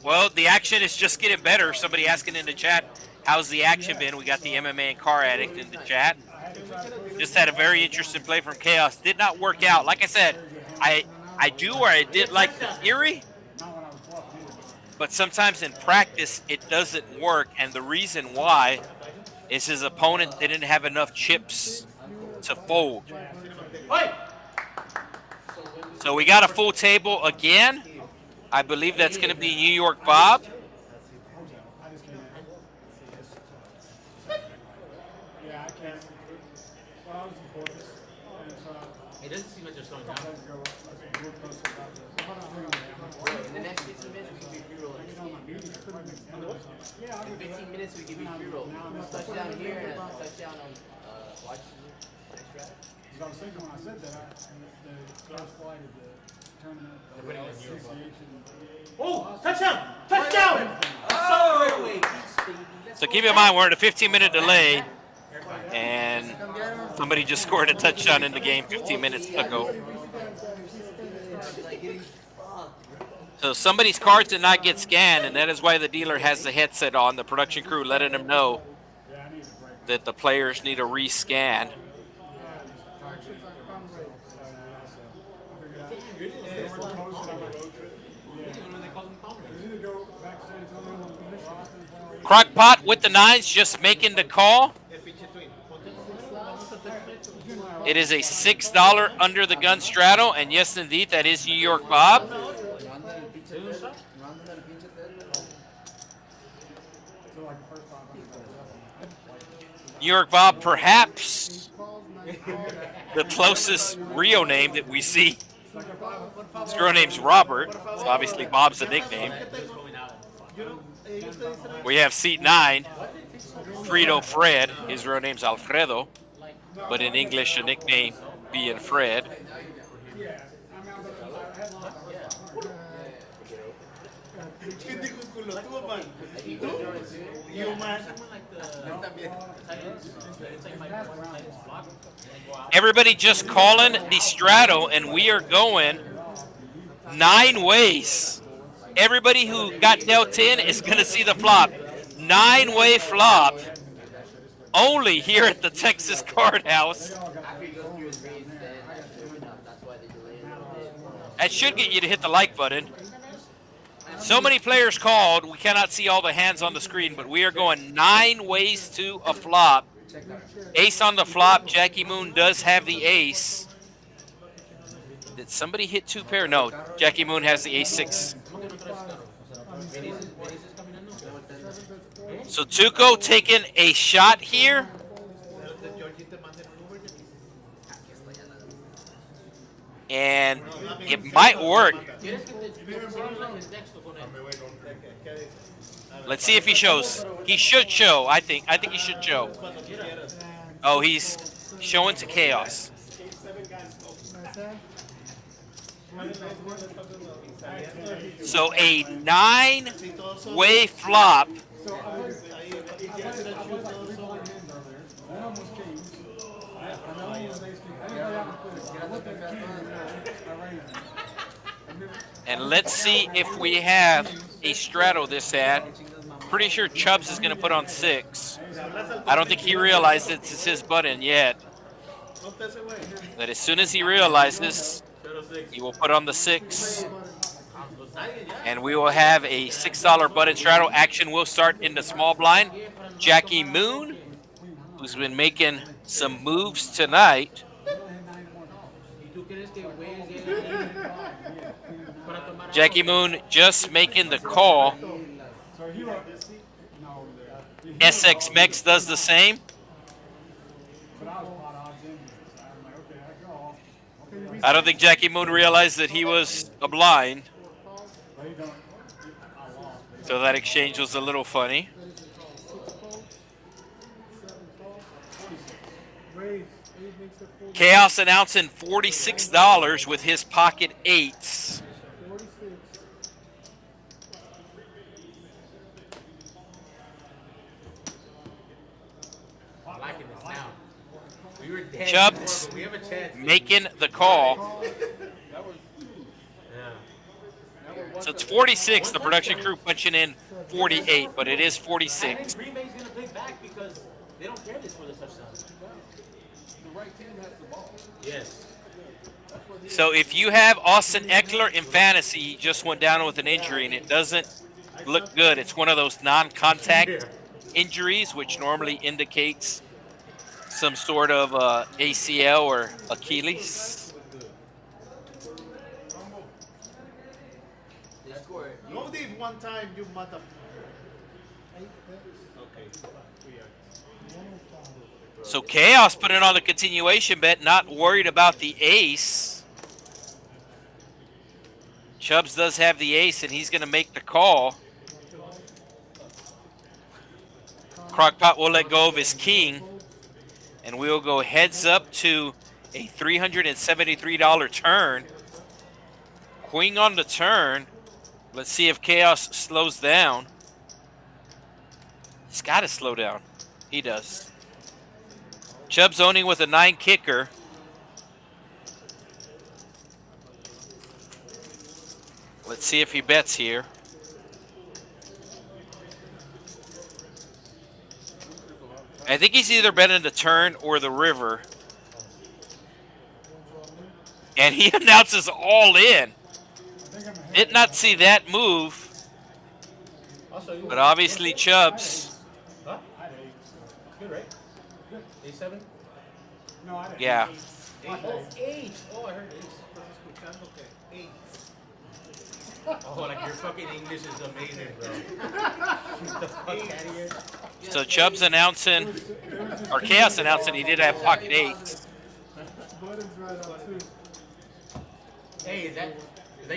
Well, the action is just getting better. Somebody asking in the chat, how's the action been? We got the MMA and Car Addict in the chat. Just had a very interesting play from Chaos. Did not work out. Like I said, I do or I did like the theory, but sometimes in practice it doesn't work, and the reason why is his opponent didn't have enough chips to fold. So we got a full table again. I believe that's going to be New York Bob. It doesn't seem like they're slowing down. In the next 15 minutes, we give you free roll. In 15 minutes, we give you free roll. Touchdown here and a touchdown on watch. I was thinking when I said that, the first flight of the tournament, association. Oh, touchdown! Touchdown! So keep in mind we're at a 15-minute delay, and somebody just scored a touchdown in the game 15 minutes ago. So somebody's cards did not get scanned, and that is why the dealer has the headset on, the production crew letting them know that the players need a rescan. Crockpot with the nines, just making the call. It is a $6 under the gun straddle, and yes, indeed, that is New York Bob. New York Bob, perhaps the closest real name that we see. His real name's Robert, so obviously Bob's a nickname. We have seat 9, Frito Fred. His real name's Alfredo, but in English a nickname being Fred. Everybody just calling the straddle, and we are going 9 ways. Everybody who got dealt in is going to see the flop. 9-way flop. Only here at the Texas Card House. That should get you to hit the like button. So many players called, we cannot see all the hands on the screen, but we are going 9 ways to a flop. Ace on the flop. Jackie Moon does have the ace. Did somebody hit 2 pair? No, Jackie Moon has the ace-6. So Tuco taking a shot here. And it might work. Let's see if he shows. He should show, I think. I think he should show. Oh, he's showing to Chaos. So a 9-way flop. And let's see if we have a straddle this hand. Pretty sure Chubbs is going to put on 6. I don't think he realizes it's his button yet. But as soon as he realizes, he will put on the 6. And we will have a $6 button straddle. Action will start in the small blind. Jackie Moon, who's been making some moves tonight. Jackie Moon just making the call. SX Mex does the same. I don't think Jackie Moon realized that he was a blind. So that exchange was a little funny. Chaos announcing $46 with his pocket 8s. I'm liking this now. We were dead Chubbs before, but we have a chance. making the call. Yeah. So it's 46. The production crew punching in 48, but it is 46. Green Bay's gonna play back because they don't care this for the touchdown. The right team has the ball. Yes. So if you have Austin Eckler in fantasy, he just went down with an injury and it doesn't look good. It's one of those non-contact injuries, which normally indicates some sort of ACL or Achilles. No, this one time you mother. So Chaos put it on the continuation bet, not worried about the ace. Chubbs does have the ace, and he's going to make the call. Crockpot will let go of his king, and we'll go heads up to a $373 turn. Queen on the turn. Let's see if Chaos slows down. He's got to slow down. He does. Chubbs owning with a 9 kicker. Let's see if he bets here. I think he's either betting the turn or the river. And he announces all in. Did not see that move. But obviously Chubbs. Huh? Good, right? A7? No, I didn't. Yeah. Oh, 8. Oh, I heard 8. Oh, like your fucking English is amazing, bro. Get the fuck out of here. So Chubbs announcing, or Chaos announcing he did have pocket 8s. Buttons right on too. Hey, is that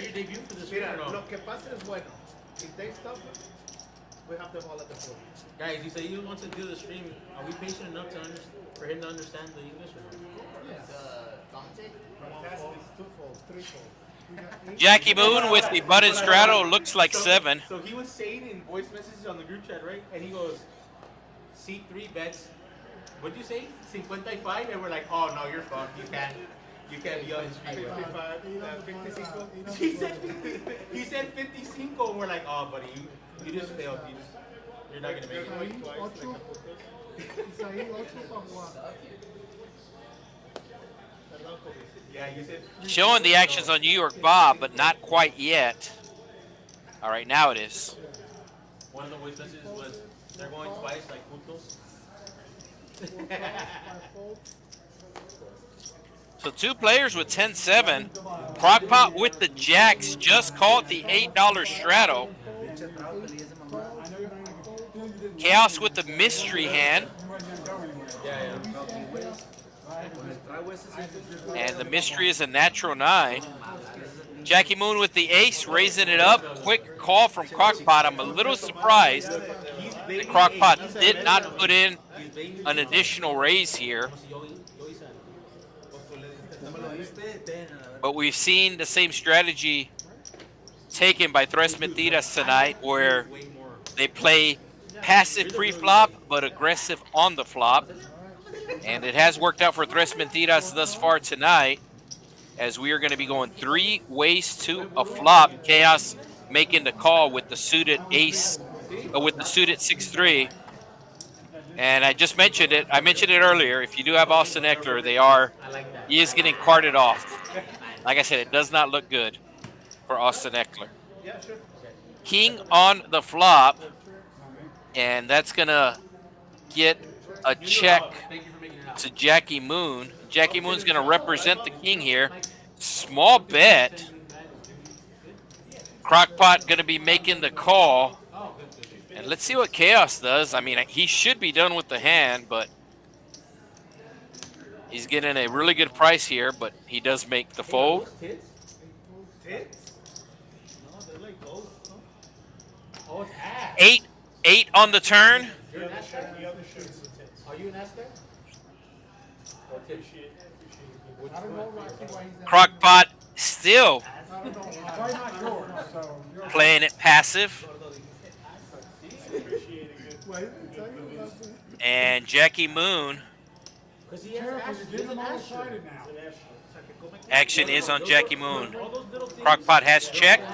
your debut for this week or no? Lo que pasa es bueno. If they stop it, we have the ball at the floor. Guys, you say you want to do the stream. Are we patient enough to for him to understand the English or no? Fantastic, twofold, threefold. Jackie Moon with the button straddle looks like 7. So he was saying in voice messages on the group chat, right? And he goes, C3 bets. What'd you say? 55? And we're like, oh no, you're fucked. You can't be on the stream. 55, 55. He said 55, and we're like, oh buddy, you just failed. You're not gonna make it. Isaí 8 para jugar. Yeah, you said. Showing the actions on New York Bob, but not quite yet. All right, now it is. One of the voice messages was, they're going twice, like putos. So 2 players with 10-7. Crockpot with the jacks just called the $8 straddle. Chaos with the mystery hand. And the mystery is a natural 9. Jackie Moon with the ace, raising it up. Quick call from Crockpot. I'm a little surprised that Crockpot did not put in an additional raise here. But we've seen the same strategy taken by Tres Mentiras tonight, where they play passive pre-flop but aggressive on the flop. And it has worked out for Tres Mentiras thus far tonight. as we are going to be going 3 ways to a flop. Chaos making the call with the suited ace, with the suited 6-3. And I just mentioned it. I mentioned it earlier. If you do have Austin Eckler, he is getting carted off. Like I said, it does not look good for Austin Eckler. King on the flop, and that's going to get a check to Jackie Moon. Jackie Moon's going to represent the king here. Small bet. Crockpot going to be making the call. And let's see what Chaos does. I mean, he should be done with the hand, but he's getting a really good price here, but he does make the fold. Eight on the turn. Are you an Aztec? I don't know why he's Crockpot still I don't know why not yours, so you're playing it passive. And Jackie Moon, careful, you're getting them all excited now. action is on Jackie Moon. Crockpot has checked.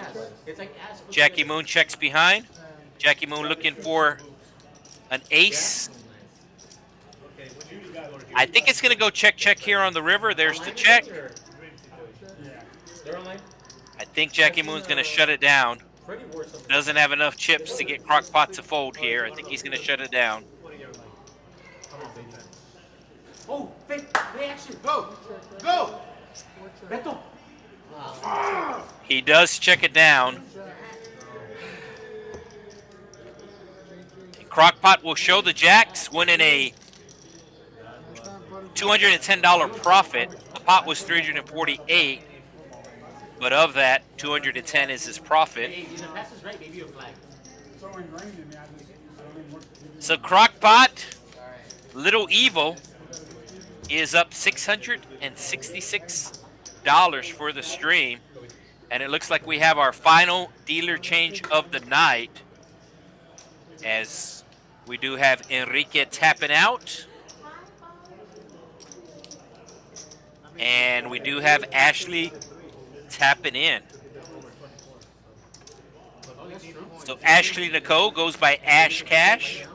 Jackie Moon checks behind. Jackie Moon looking for an ace. I think it's going to go check here on the river. There's the check. I think Jackie Moon's going to shut it down. Doesn't have enough chips to get Crockpot to fold here. I think he's going to shut it down. Oh, fake action. Go. Go. Beto. He does check it down. Crockpot will show the jacks, winning a $210 profit. The pot was $348, but of that, $210 is his profit. So Crockpot, Little Evil, is up $666 for the stream, and it looks like we have our final dealer change of the night, as we do have Enrique tapping out, and we do have Ashley tapping in. So Ashley Nicole goes by Ash Cash.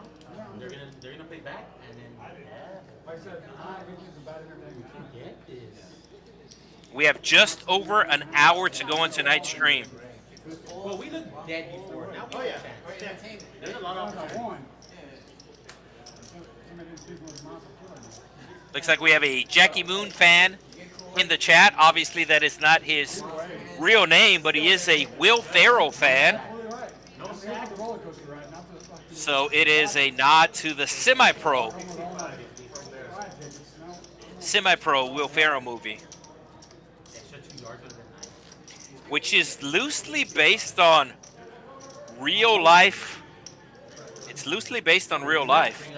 They're gonna play back, and then We have just over an hour to go on tonight's stream. well, we looked dead before. Now we have a chance. There's a lot of opportunity. Looks like we have a Jackie Moon fan in the chat. Obviously, that is not his real name, but he is a Will Ferrell fan. So it is a nod to the semi-pro Will Ferrell movie, which is loosely based on real life. It's loosely based on real life.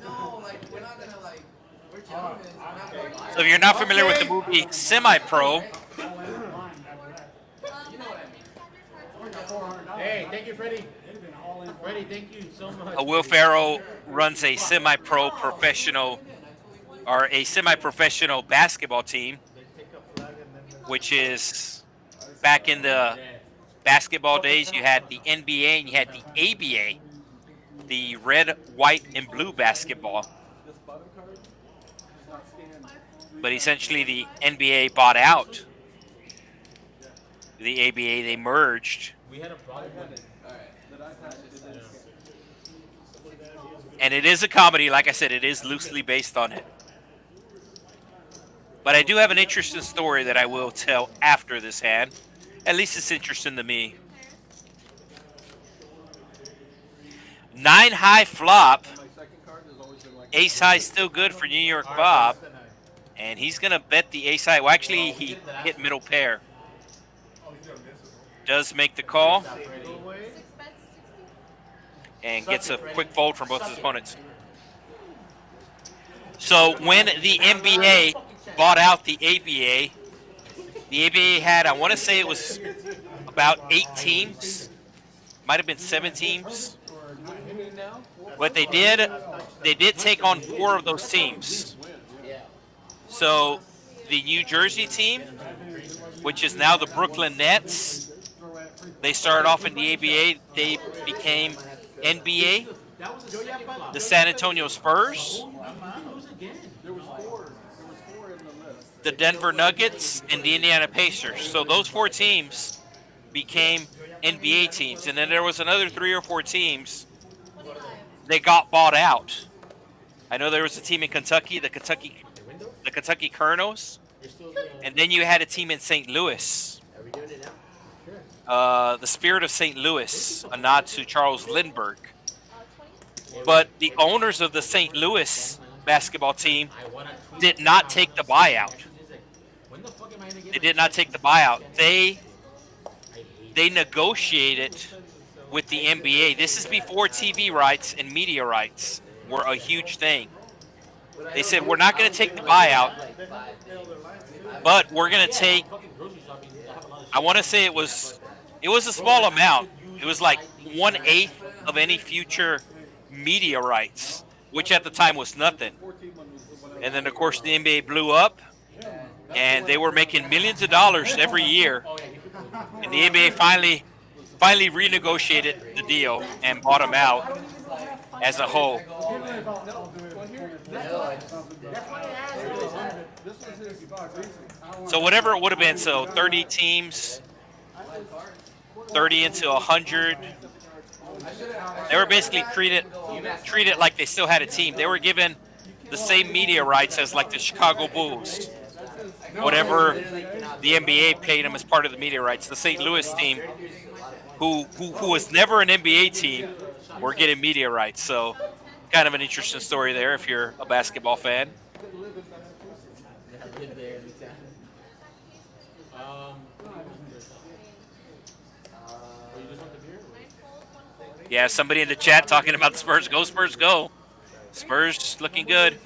No, like, we're not gonna, like, we're gentlemen. We're not gonna So if you're not familiar with the movie Semi-Pro, You know what I mean. Hey, thank you, Freddie. Freddie, thank you so much. Will Ferrell runs a semi-pro professional, or a semi-professional basketball team, which is back in the basketball days. You had the NBA and you had the ABA, the red, white, and blue basketball. But essentially, the NBA bought out the ABA. They merged. We had a problem with it. And it is a comedy. Like I said, it is loosely based on it. But I do have an interesting story that I will tell after this hand. At least it's interesting to me. 9 high flop. Ace high still good for New York Bob. And he's going to bet the ace high. Well, actually, he hit middle pair. Does make the call. And gets a quick fold from both his opponents. So when the NBA bought out the ABA had, I want to say it was about 8 teams. Might have been 7 teams. what they did take on 4 of those teams. So the New Jersey team, which is now the Brooklyn Nets, they started off in the ABA. They became NBA. The San Antonio Spurs, the Denver Nuggets, and the Indiana Pacers. So those 4 teams became NBA teams. And then there was another 3 or 4 teams that got bought out. I know there was a team in Kentucky, the Kentucky Colonels. And then you had a team in St. Louis. The Spirit of St. Louis, a nod to Charles Lindbergh. But the owners of the St. Louis basketball team did not take the buyout. They did not take the buyout. They negotiated with the NBA. This is before TV rights and media rights were a huge thing. They said, we're not going to take the buyout, but we're going to take, I want to say it was a small amount. It was like 1/8 of any future media rights, which at the time was nothing. And then, of course, the NBA blew up, and they were making millions of dollars every year. And the NBA finally renegotiated the deal and bought them out as a whole. So whatever it would have been, so 30 teams, 30 into 100. They were basically treated like they still had a team. They were given the same media rights as like the Chicago Bulls. Whatever the NBA paid them as part of the media rights. The St. Louis team, who was never an NBA team, were getting media rights. So kind of an interesting story there if you're a basketball fan. Yeah, somebody in the chat talking about the Spurs. Go, Spurs, go. Spurs looking good.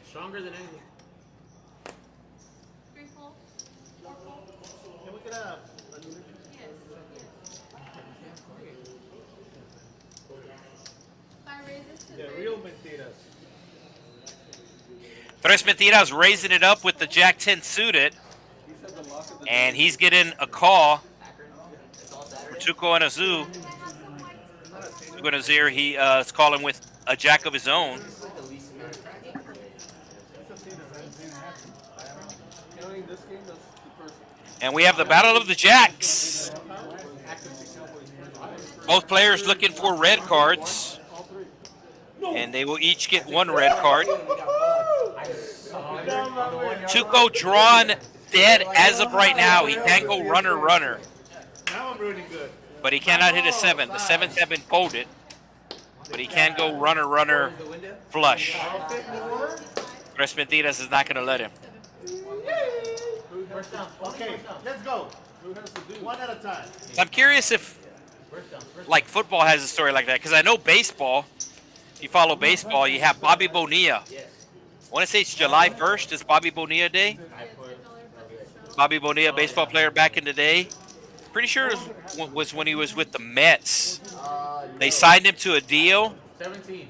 Stronger than anything. 3 full, 4 full. Can we get a Yes. 5 raises to yeah, 30. real mentiras? Tres Mentiras raising it up with the Jack 10 suited. And he's getting a call for Tuco and Azu. Tuco and Azir, he is calling with a Jack of his own. And we have the Battle of the Jacks. Both players looking for red cards. And they will each get 1 red card. Tuco drawn dead as of right now. He can't go runner. Now I'm rooting good. But he cannot hit a 7. The 7s have been folded. But he can go runner flush. Tres Mentiras is not going to let him. Okay, let's go. One at a time. So I'm curious if, like, football has a story like that. Because I know baseball, if you follow baseball, you have Bobby Bonilla. I want to say it's July 1st is Bobby Bonilla Day. Bobby Bonilla, baseball player back in the day. Pretty sure it was when he was with the Mets. They signed him to a deal, 17.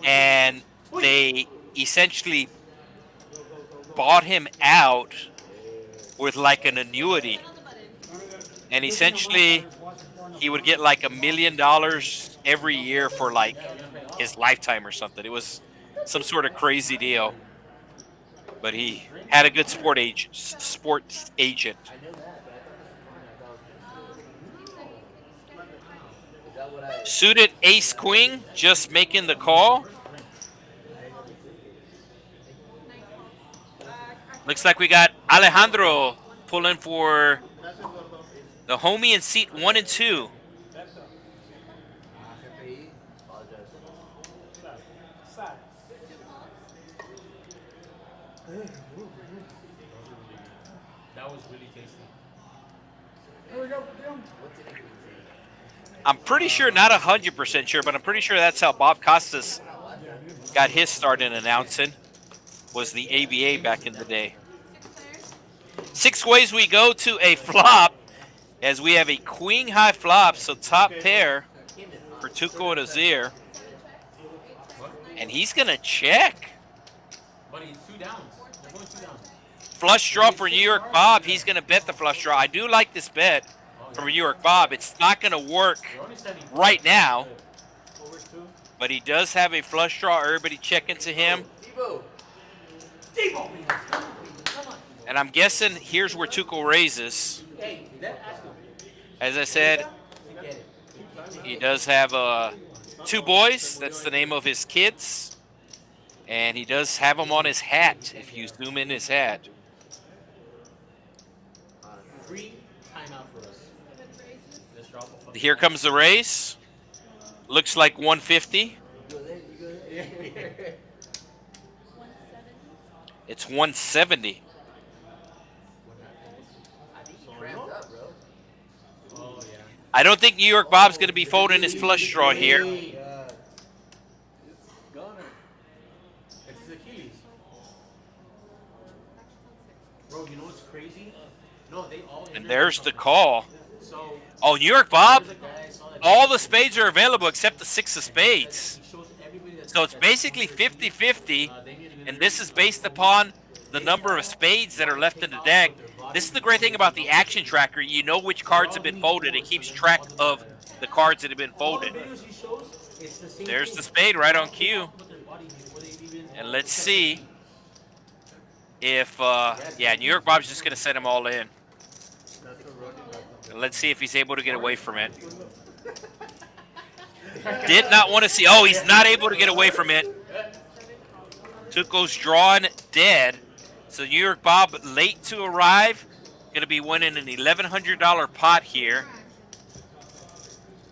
and they essentially bought him out with like an annuity. And essentially, he would get like $1 million every year for like his lifetime or something. It was some sort of crazy deal. But he had a good sports agent. Suited ace queen, just making the call. Looks like we got Alejandro pulling for the homie in seat 1 and 2. That was really tasty. Here we go, Jim. I'm pretty sure, not 100% sure, but I'm pretty sure that's how Bob Costas got his start in announcing, was the ABA back in the day. 6 ways we go to a flop, as we have a queen high flop, so top pair for Tuco and Azir. And he's going to check. But he's 2 downs. They're going 2 downs. Flush draw for New York Bob. He's going to bet the flush draw. I do like this bet from New York Bob. It's not going to work They're only sending right now, over 2. but he does have a flush draw. Everybody checking to him. Debo! Come on. And I'm guessing here's where Tuco raises. Hey, that ask him. As I said, Get it. he does have 2 boys. That's the name of his kids. And he does have them on his hat, if you zoom in his hat. Free timeout for us. Let's drop a Here comes the raise. Looks like 150. It's 170. Oh, yeah. I don't think New York Bob's going to be folding his flush draw here. It's his Achilles. Bro, you know what's crazy? No, they all. And there's the call. So, Oh, New York Bob, there's a guy I saw that all the spades are available except the 6 of spades. he shows everybody that's So it's basically 50-50, and this is based upon the number of spades that are left in the deck. This is the great thing about the action tracker. You know which cards have been folded. It keeps track of the cards that have been folded. There's the spade right on cue. And let's see if, yeah, New York Bob's just going to set them all in. And let's see if he's able to get away from it. Did not want to see. Oh, he's not able to get away from it. Tuco's drawn dead. So New York Bob late to arrive. Going to be winning an $1,100 pot here.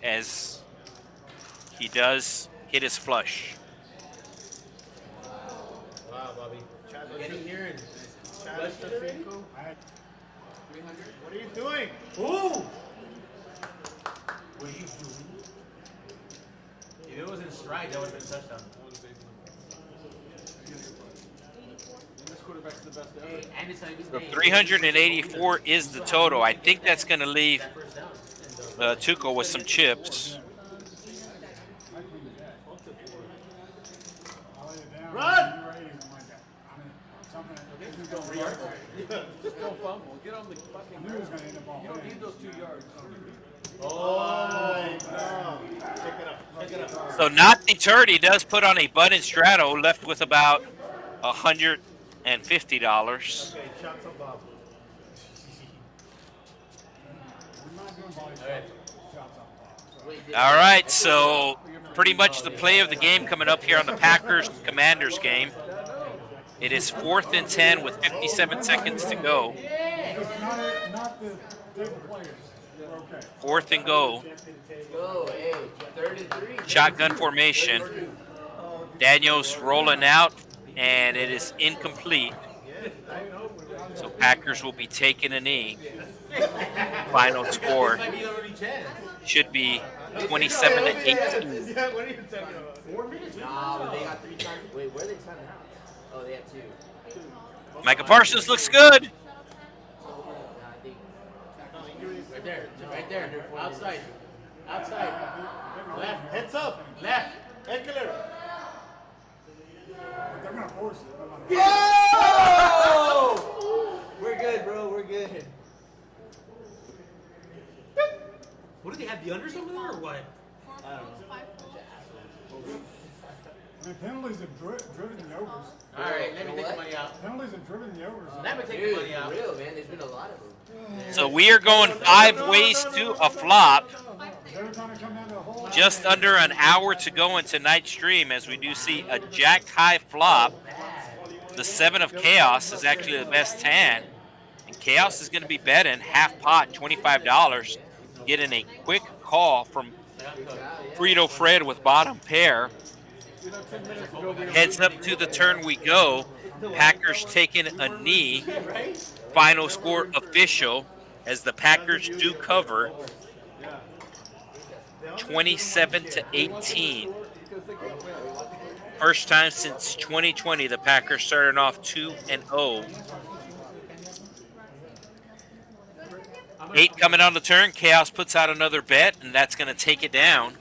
As he does hit his flush. Wow, Bobby. Get in here and flush it already? 300? What are you doing? Ooh! What are you doing? If it was in stride, that would have been a touchdown. Hey, and it's not even So 384 is the total. I think that's going to leave first down. Tuco with some chips. Run! Just don't fumble. Get on the fucking I knew he was gonna end up all You don't in. need those 2 yards. Oh! Check it out. Check it out. So not deterred, he does put on a button straddle, left with about $150. Okay, shots of Bob. We're not doing body Alright. shots off the ball. All right, so pretty much the play of the game coming up here on the Packers-Commanders game. It is 4th and 10 with 57 seconds to go. Not the table players. We're okay. 4th and go. Go, hey, 3rd and 3. Shotgun formation. Daniels rolling out, and it is incomplete. So Packers will be taking a knee. Final score Might be already 10. should be 27 to 18. Yeah, what are you talking about? 4 minutes? Nah, but they got 3 times. Wait, where are they timing out? Oh, they had 2. Micah Parsons looks good. Nah, I think. Right there. Right there. Outside. Outside. Left. Heads up. Left. Eckler. They're gonna force it. They're not- Oh! We're good, bro. We're good. What do they have? The unders over there or what? I mean, penalties have driven the overs. All right, let me take the money out. Penalties have driven the overs. Let me take the Dude, money for out. real, man. There's been a lot of them. So we are going 5 ways to a flop. Every time they come down to a hole. Just under an hour to go in tonight's stream, as we do see a jack high flop. The 7 of chaos is actually the best hand, and chaos is going to be betting half pot, $25, getting a quick call from Frito Fred with bottom pair. Heads up to the turn we go. Packers taking a knee. Final score official, as the Packers do cover, 27 to 18. First time since 2020 the Packers started off 2-0. 8 coming on the turn. Chaos puts out another bet, and that's going to take it down.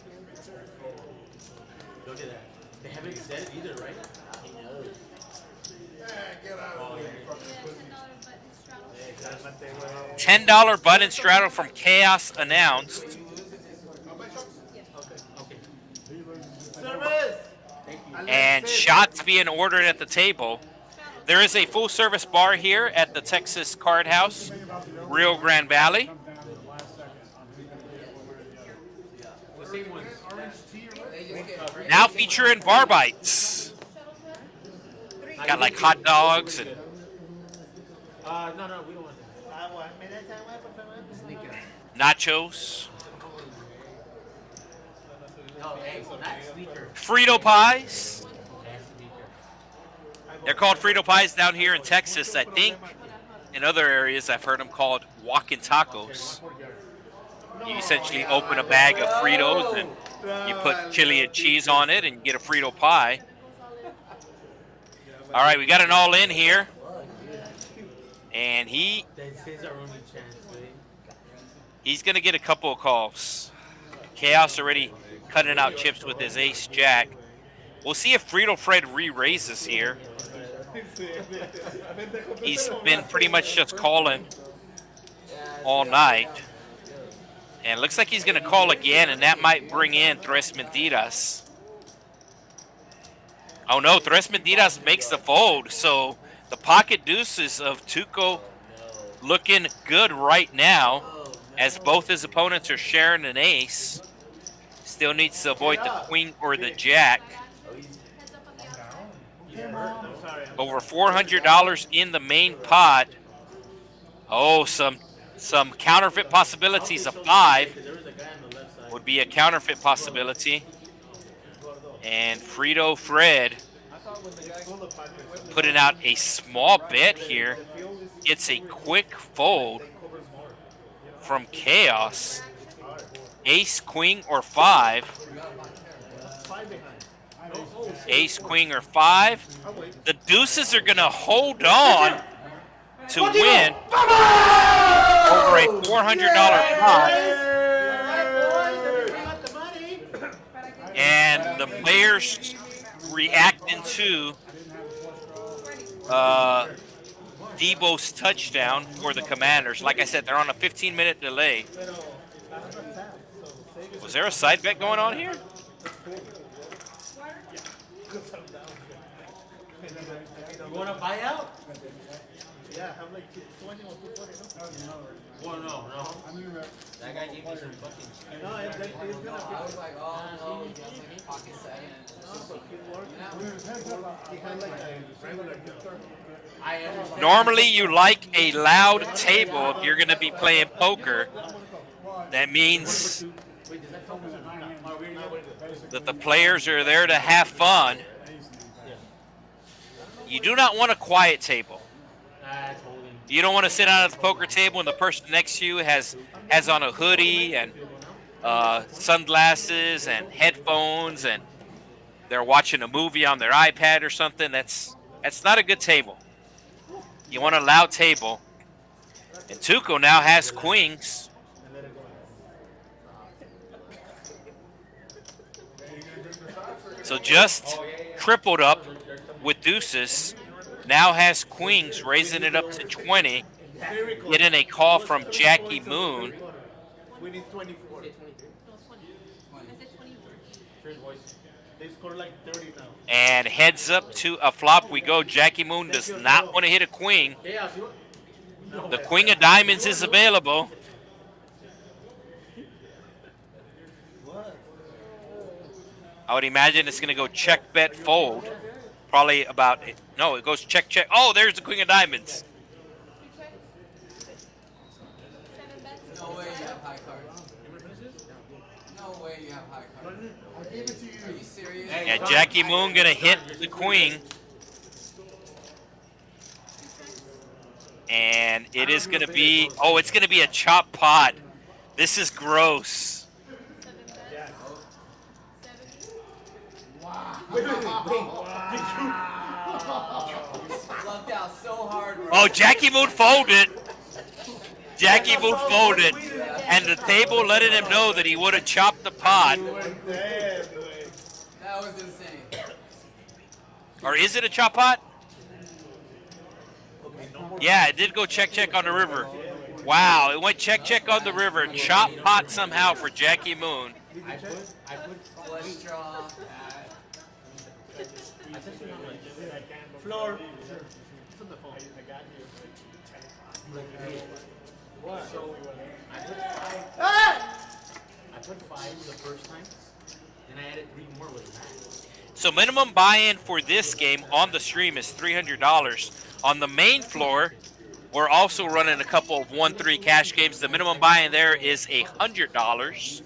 $10 button straddle from Chaos announced. And shots being ordered at the table. There is a full-service bar here at the Texas Card House, Rio Grande Valley. Comes down to the last second on who's going to be able to win or the other. The same ones. Orange tea or what? Now featuring bar bites. Got like hot dogs and No, we don't want that. nachos, No, hey, not sneaker. Frito pies. That's sneaker. They're called Frito pies down here in Texas. I think in other areas I've heard them called walking tacos. You essentially open a bag of Fritos and you put chili and cheese on it and you get a Frito pie. All right, we got an all in here. And This is our only chance, right? he's going to get a couple of calls. Chaos already cutting out chips with his ace jack. We'll see if Frito Fred re-raises here. He's been pretty much just calling all night. And it looks like he's going to call again, and that might bring in Tres Mentiras. Oh no, Tres Mentiras makes the fold. So the pocket deuces of Tuco looking good right now, as both his opponents are sharing an ace. Still needs to avoid the queen or the jack. Over $400 in the main pot. Oh, some counterfeit possibilities. A 5 would be a counterfeit possibility. And Frito Fred putting out a small bet here. It's a quick fold from Chaos. Ace, queen, or 5. Ace, queen, or 5. The deuces are going to hold on to win over a $400 pot. And the players reacting to Debo's touchdown for the Commanders. Like I said, they're on a 15-minute delay. Was there a side bet going on here? You want to buy out? Yeah, I'm like 20 or 240. Well, no. That guy gave me some fucking. No, it's gonna be. I was like, oh no, he has like a pocket set. I understand. Normally, you like a loud table if you're going to be playing poker. That means that the players are there to have fun. You do not want a quiet table. You don't want to sit down at the poker table and the person next to you has on a hoodie and sunglasses and headphones and they're watching a movie on their iPad or something. That's not a good table. You want a loud table. And Tuco now has queens. So just tripled up with deuces. Now has queens, raising it up to 20. Getting a call from Jackie Moon. We need 24. I said 20. They score like 30 now. And heads up to a flop we go. Jackie Moon does not want to hit a queen. The queen of diamonds is available. I would imagine it's going to go check, bet, fold. Probably about, no, it goes check, check. Oh, there's the queen of diamonds. No way you have high cards. No way you have high cards. I'll give it to you. Are you serious? Yeah, Jackie Moon going to hit the queen. And it is going to be, oh, it's going to be a chop pot. This is gross. Lucked out so hard, bro. Oh, Jackie Moon folded. Jackie Moon folded. And the table letting him know that he would have chopped the pot. That was insane. Or is it a chop pot? Yeah, it did go check, check on the river. Wow, it went check on the river. Chop pot somehow for Jackie Moon. I put Flush draw. I said something on like floor. It's on the phone. So I put 5. I put 5 the first time. Then I added 3 more with that. So minimum buy-in for this game on the stream is $300. On the main floor, we're also running a couple of 1-3 cash games. The minimum buy-in there is $100.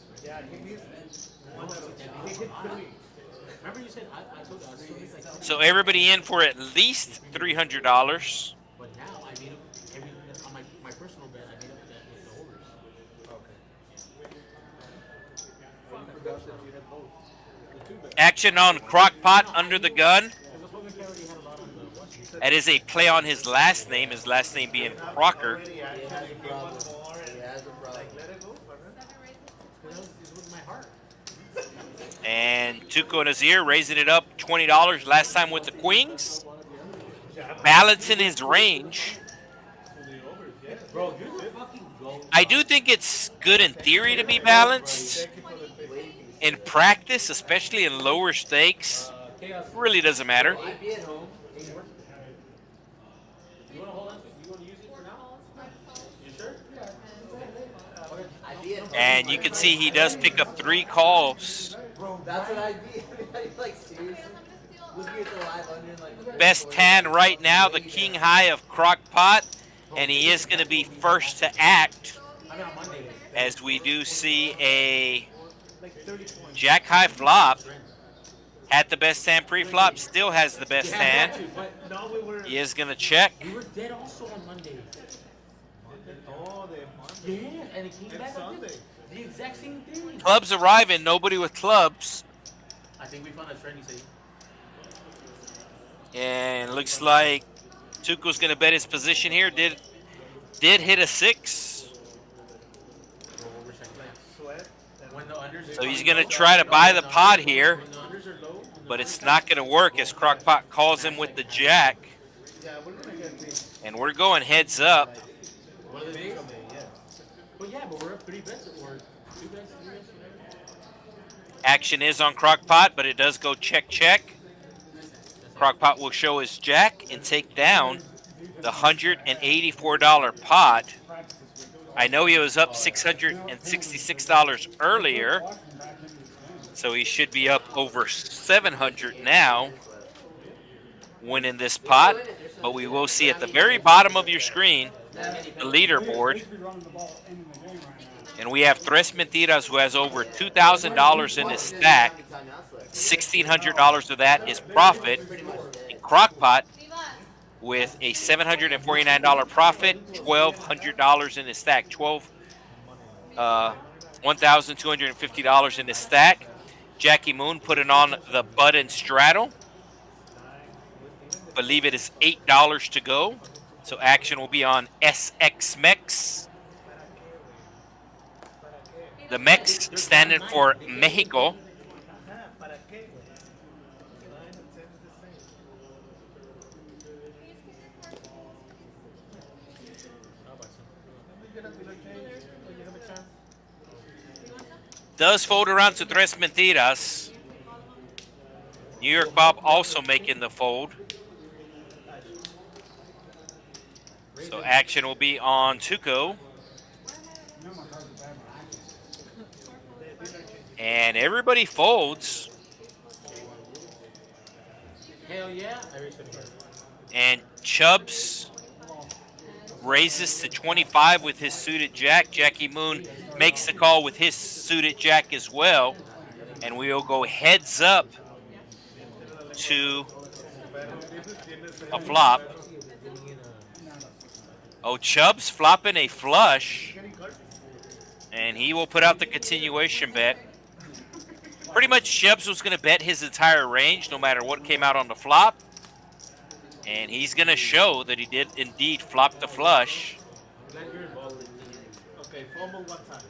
Remember you said I told you I was like, So everybody in for at least $300. but now I made up on my personal bet. I made up that with the holders. Action on Crockpot under the gun. That is a play on his last name being Crocker. He has a problem. It was my heart. And Tuco Nazir raising it up $20 last time with the Queens. Balancing his range. Bro, you're the fucking goat. I do think it's good in theory to be balanced. In practice, especially in lower stakes, really doesn't matter. I'd be at home. You want to hold on to it? You want to use it for now? You sure? I'd be at home. And you can see he does pick up 3 calls. That's what I'd be. Like, seriously? Looking at the live under, like, Best tan right now, the king high of Crockpot. And he is going to be first to act, I mean, on Monday. as we do see a jack high flop. Had the best hand pre-flop, still has the best hand. But no, we were. He is going to check. We were dead also on Monday. Yeah, and it came back on the exact same thing. Clubs arriving, nobody with clubs. I think we found a trend, you say. And looks like Tuco's going to bet his position here. Did hit a 6. So he's going to try to buy the pot here. But it's not going to work as Crockpot calls him with the jack. And we're going heads up. Well, yeah, but we're up 3 bets or 2 bets, 3 bets. Action is on Crockpot, but it does go check. Crockpot will show his jack and take down the $184 pot. I know he was up $666 earlier, so he should be up over $700 now winning this pot. But we will see at the very bottom of your screen the leaderboard. And we have Tres Mentiras, who has over $2,000 in his stack. $1,600 of that is profit. And Crockpot with a $749 profit, $1,200 in his stack. $1,250 in his stack. Jackie Moon putting on the Bud and Straddle. Believe it is $8 to go. So action will be on SX Mex. The Mex standing for Mexico. Does fold around to Tres Mentiras. New York Bob also making the fold. So action will be on Tuco. And everybody folds. Hell yeah. And Chubbs raises to 25 with his suited jack. Jackie Moon makes the call with his suited jack as well. And we will go heads up to a flop. Oh, Chubbs flopping a flush. And he will put out the continuation bet. Pretty much Chubbs was going to bet his entire range no matter what came out on the flop. And he's going to show that he did indeed flop the flush. Okay, fumble one time.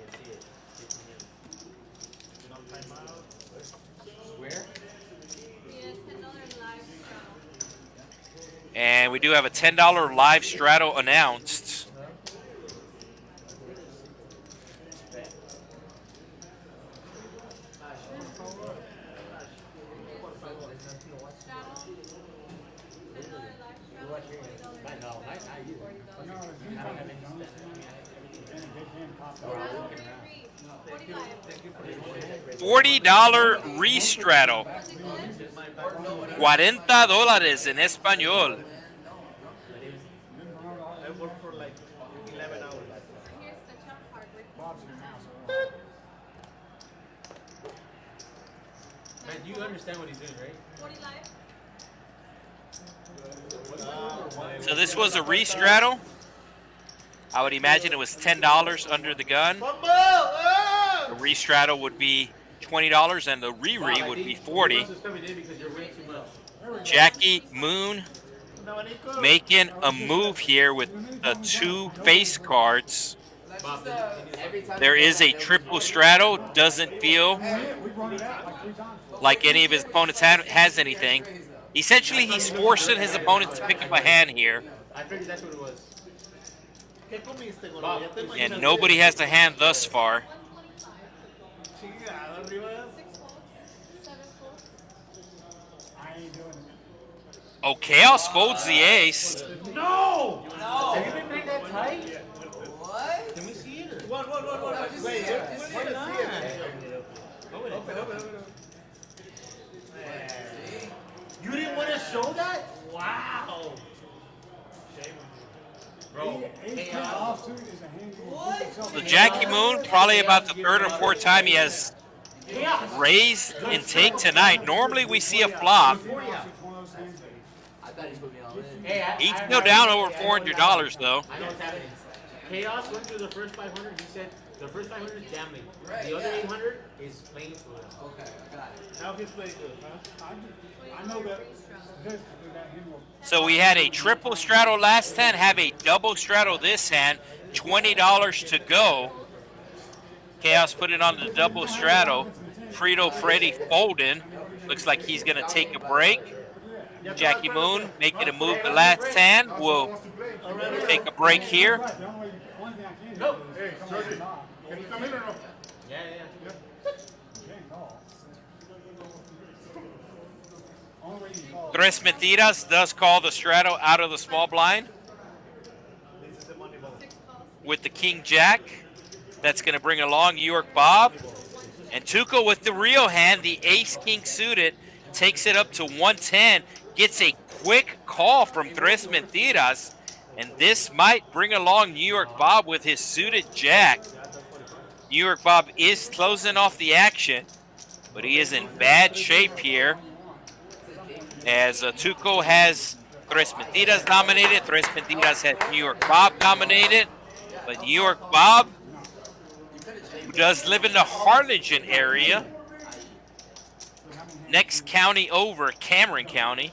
And we do have a $10 live straddle announced. $40 restraddle. $40 en español. I worked for like 11 hours. Here's the chop card with Man, you understand what he's doing, right? 40 live. So this was a restraddle. I would imagine it was $10 under the gun. The restraddle would be $20 and the re-re would be $40. Jackie Moon making a move here with the 2 face cards. There is a triple straddle. Doesn't feel like any of his opponents has anything. Essentially, he's forcing his opponent to pick up a hand here. I figured that's what it was. And nobody has a hand thus far. 6 folds, 7 folds. I ain't doing it. Oh, Chaos folds the ace. No! Have you been playing that tight? What? Can we see it? Or? What? Wait, Why not? open. You didn't want to show that? Wow. Bro, Ace ten off suit is a hand. So Jackie Moon, probably about the 3rd or 4th time he has raised in take tonight. Normally we see a flop. I thought he put me all in. hey, He's still down over $400 though. I know what's happening. Chaos went through the first 500. He said the first 500 is gambling. Right, The other yeah. 800 is playing for us. Okay, I got it. Now he's playing good, huh? I know that this that hand will. So we had a triple straddle last hand, have a double straddle this hand, $20 to go. Chaos put it on the double straddle. Frito Freddy folding. Looks like he's going to take a break. Jackie Moon making a move the last hand. Will take a break here. Right, the only thing I can do No. is Hey, come Georgie, out and knock. can you come in or no? Yeah. You can't call. Only way you can call. Tres Mentiras does call the straddle out of the small blind with the King Jack. That's going to bring along New York Bob. And Tuco with the real hand, the Ace King suited, takes it up to 110. Gets a quick call from Tres Mentiras. And this might bring along New York Bob with his suited Jack. New York Bob is closing off the action, but he is in bad shape here. As Tuco has Tres Mentiras dominated, Tres Mentiras has New York Bob dominated. But New York Bob, who does live in the Harlingen area, next county over, Cameron County.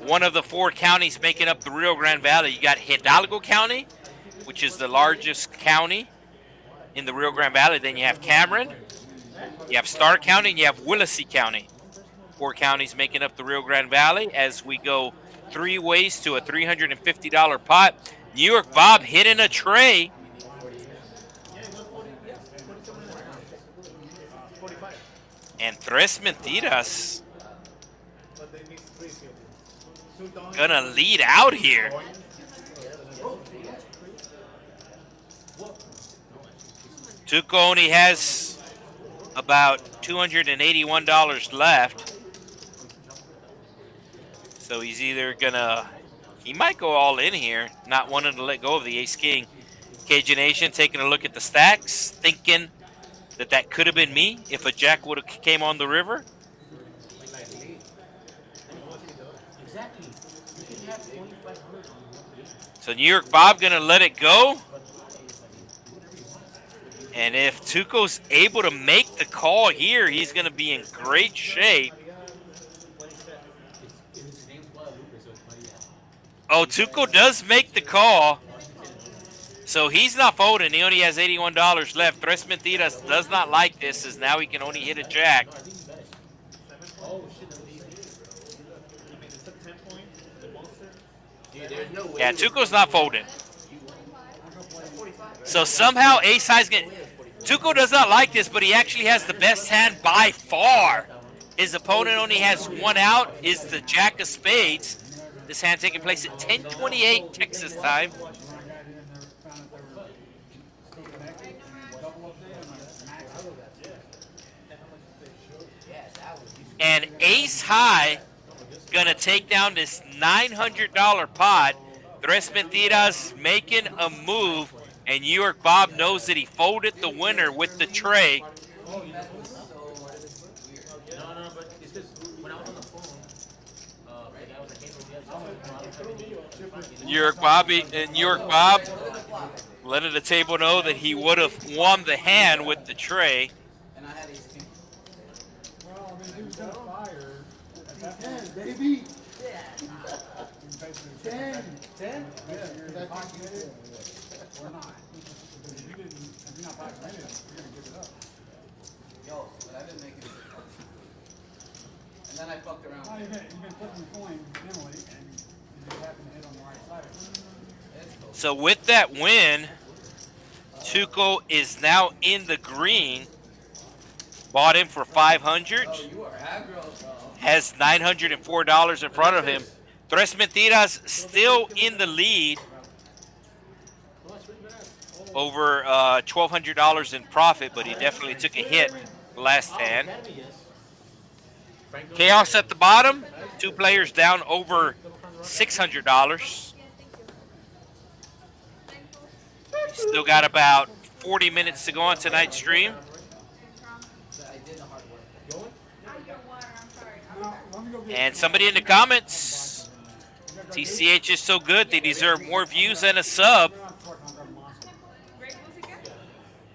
One of the 4 counties making up the Rio Grande Valley. You got Hidalgo County, which is the largest county in the Rio Grande Valley. Then you have Cameron, you have Starr County, and you have Willacy County. 4 counties making up the Rio Grande Valley as we go 3 ways to a $350 pot. New York Bob hitting a tray. And Tres Mentiras gonna lead out here. Tuco only has about $281 left. So he's either gonna, he might go all in here, not wanting to let go of the Ace King. Cajun Nation taking a look at the stacks, thinking that that could have been me if a Jack would have came on the river. Exactly. You can have 2,500. So New York Bob gonna let it go. And if Tuco's able to make the call here, he's gonna be in great shape. Oh, Tuco does make the call. So he's not folding. He only has $81 left. Tres Mentiras does not like this, as now he can only hit a Jack. Yeah, Tuco's not folding. So somehow Ace High's gonna... Tuco does not like this, but he actually has the best hand by far. His opponent only has 1 out, is the Jack of Spades. This hand taking place at 10:28 Texas time. When I got in there, found out they were still connected. Double up there, and max. And ace high gonna take down this $900 pot. Tres Mentiras making a move, and New York Bob knows that he folded the winner with the tray. No, but it's just when I was on the phone, the guy was like, hey, New York Bob letting the table know that he would have won the hand with the tray. And I had ace king. Well, I mean, he was gonna fire at that point. Baby. Basically, 10. 10? Yeah, you're either pocketed or not. Because if you're not pocketed, you're gonna give it up. Yo, but I didn't make it. And then I fucked around. No, you've been flipping the coin mentally, and you just happen to hit on the right side of it. So with that win, Tuco is now in the green. Bought him for $500. Oh, you are aggro, bro. Has $904 in front of him. Tres Mentiras still in the lead. Over $1,200 in profit, but he definitely took a hit last hand. Chaos at the bottom. 2 players down over $600. Still got about 40 minutes to go on tonight's stream. I did the hard work. Now, let me go get And somebody in the comments, TCH is so good they deserve more views and a sub.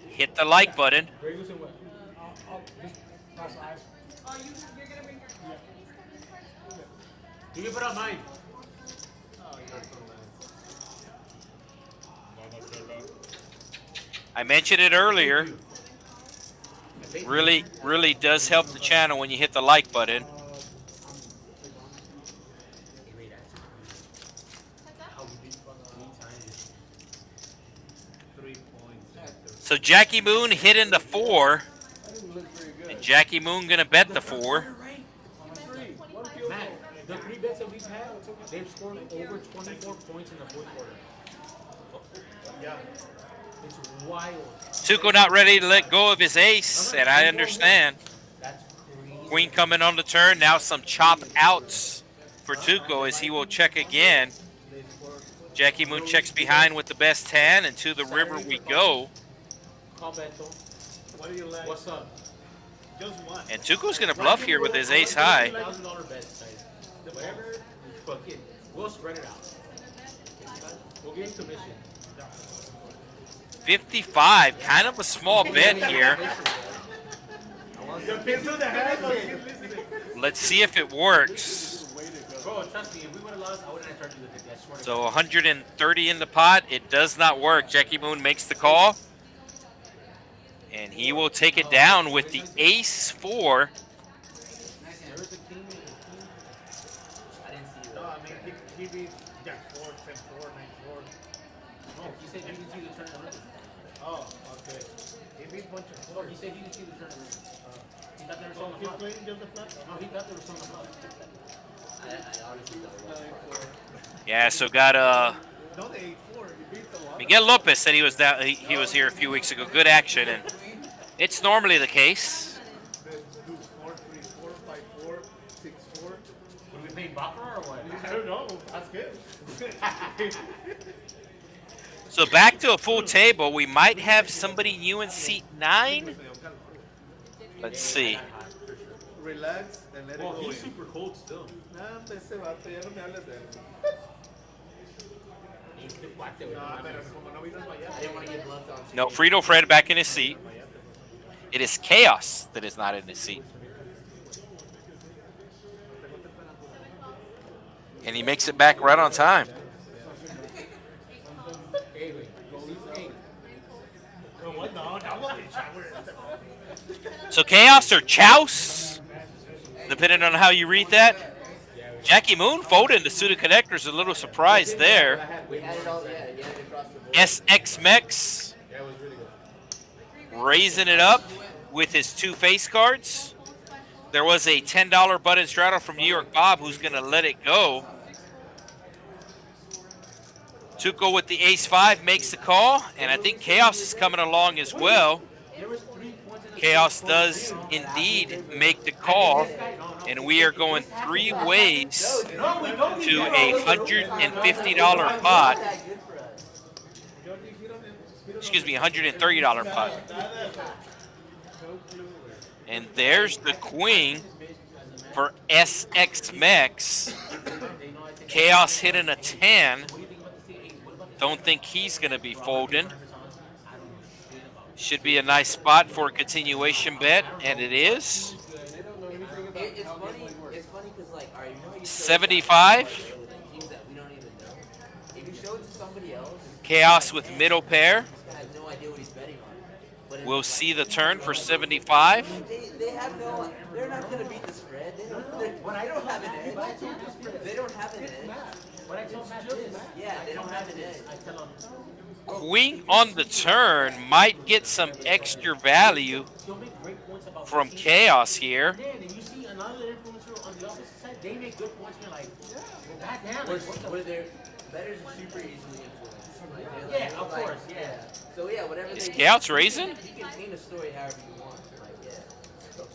Hit the like button. I'll just press eyes. You can put on mine. I mentioned it earlier. Really does help the channel when you hit the like button. So Jackie Moon hitting the 4. And Jackie Moon gonna bet the 4. Matt, the 3 bets that we've had, they've scored over 24 points in the fourth quarter. Yeah. It's wild. Tuco not ready to let go of his ace, and I understand. That's crazy. Queen coming on the turn. Now some chop outs for Tuco as he will check again. Jackie Moon checks behind with the best hand, and to the river we go. Call Beto. What do you like? What's up? Just one. And Tuco's gonna bluff here with his ace high. $1,000 bets, guys. Whatever, fuck it. We'll spread it out. We'll give him commission. 55, kind of a small bet here. Depends on the hand. Let's see if it works. Bro, trust me, if we would have lost, I wouldn't have charged you the 50. I swear to So 130 in the pot. It does not work. Jackie Moon makes the call. And he will take it down with the ace 4. There was a king and a queen. I didn't see No, that. I mean, he beat Jack 4, 10, 4, 9, 4. No, he said you didn't see the turn around. Oh, okay. He beat bunch of No, 4. he said you didn't see the turn around. He thought there was So something he's on the playing just the flat? No, he thought there was something on the I honestly don't. Yeah, so got No, they 8-4. He beat the lot. Miguel Lopez said he was down. He was here a few weeks ago. Good action, and it's normally the case. Then do 4, 3, 4, 5, 4, 6, 4. Would we play Baccarat or what? I don't know. That's good. So back to a full table. We might have somebody new in seat 9. Let's see. Relax and let it Well, go. he's super cold still. Nah, ese vato, ya no me hables de él. He's the black that No, pero como no vino el I Miami. didn't want to get bluffed on. No, Frito Fred back in his seat. It is Chaos that is not in his seat. And he makes it back right on time. Hey, wait. Hey. No, what? No, no, what? So Chaos or Chouse, depending on how you read that. Jackie Moon folding the suited connectors. A little surprised there. We had it all, yeah, you had it across the board. SX Mex That was really good. raising it up with his 2 face cards. There was a $10 button straddle from New York Bob who's going to let it go. Tuco with the ace-5 makes the call, and I think Chaos is coming along as well. Chaos does indeed make the call, and we are going 3 ways to a $150 pot. Excuse me, $130 pot. And there's the queen for SX Mex. Chaos hitting a 10. Don't think he's going to be folding. Should be a nice spot for a continuation bet, and it is. It's funny because, like, all right, you know how you 75. teams that we don't even know. If you show it to somebody else, Chaos with middle pair. this guy has no idea what he's betting on. But We'll see the turn for 75. they have no, they're not going to beat the spread. They don't have an edge. They don't have an edge. What I told Matt is, Yeah, they don't have an edge. I tell him, Queen on the turn might get some extra value you'll make great points about from 15. Chaos here. And then you see another influencer on the opposite side, they make good points, and you're like, well, goddamn, Where, like, what the where their bettors are super easily influenced. Like, Yeah, of course, yeah. So yeah, whatever Is they Chaos raising? You can paint a story however you want. Like, yeah. So,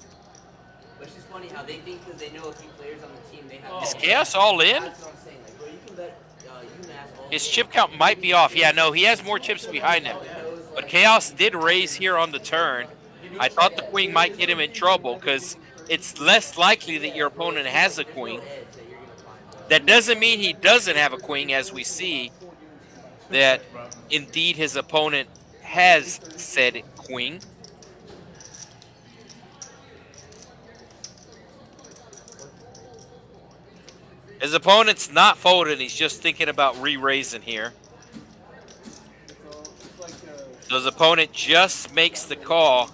but it's just funny how they think because they know a few players on the team, they have. Is Chaos all in? That's what I'm saying. Like, bro, you can bet UMass all His day. chip count might be off. Yeah, no, he has more chips behind him. But Chaos did raise here on the turn. I thought the queen might get him in trouble because it's less likely that your opponent has a queen. That doesn't mean he doesn't have a queen, as we see that indeed his opponent has said queen. His opponent's not folding. He's just thinking about re-raising here. So his opponent just makes the call.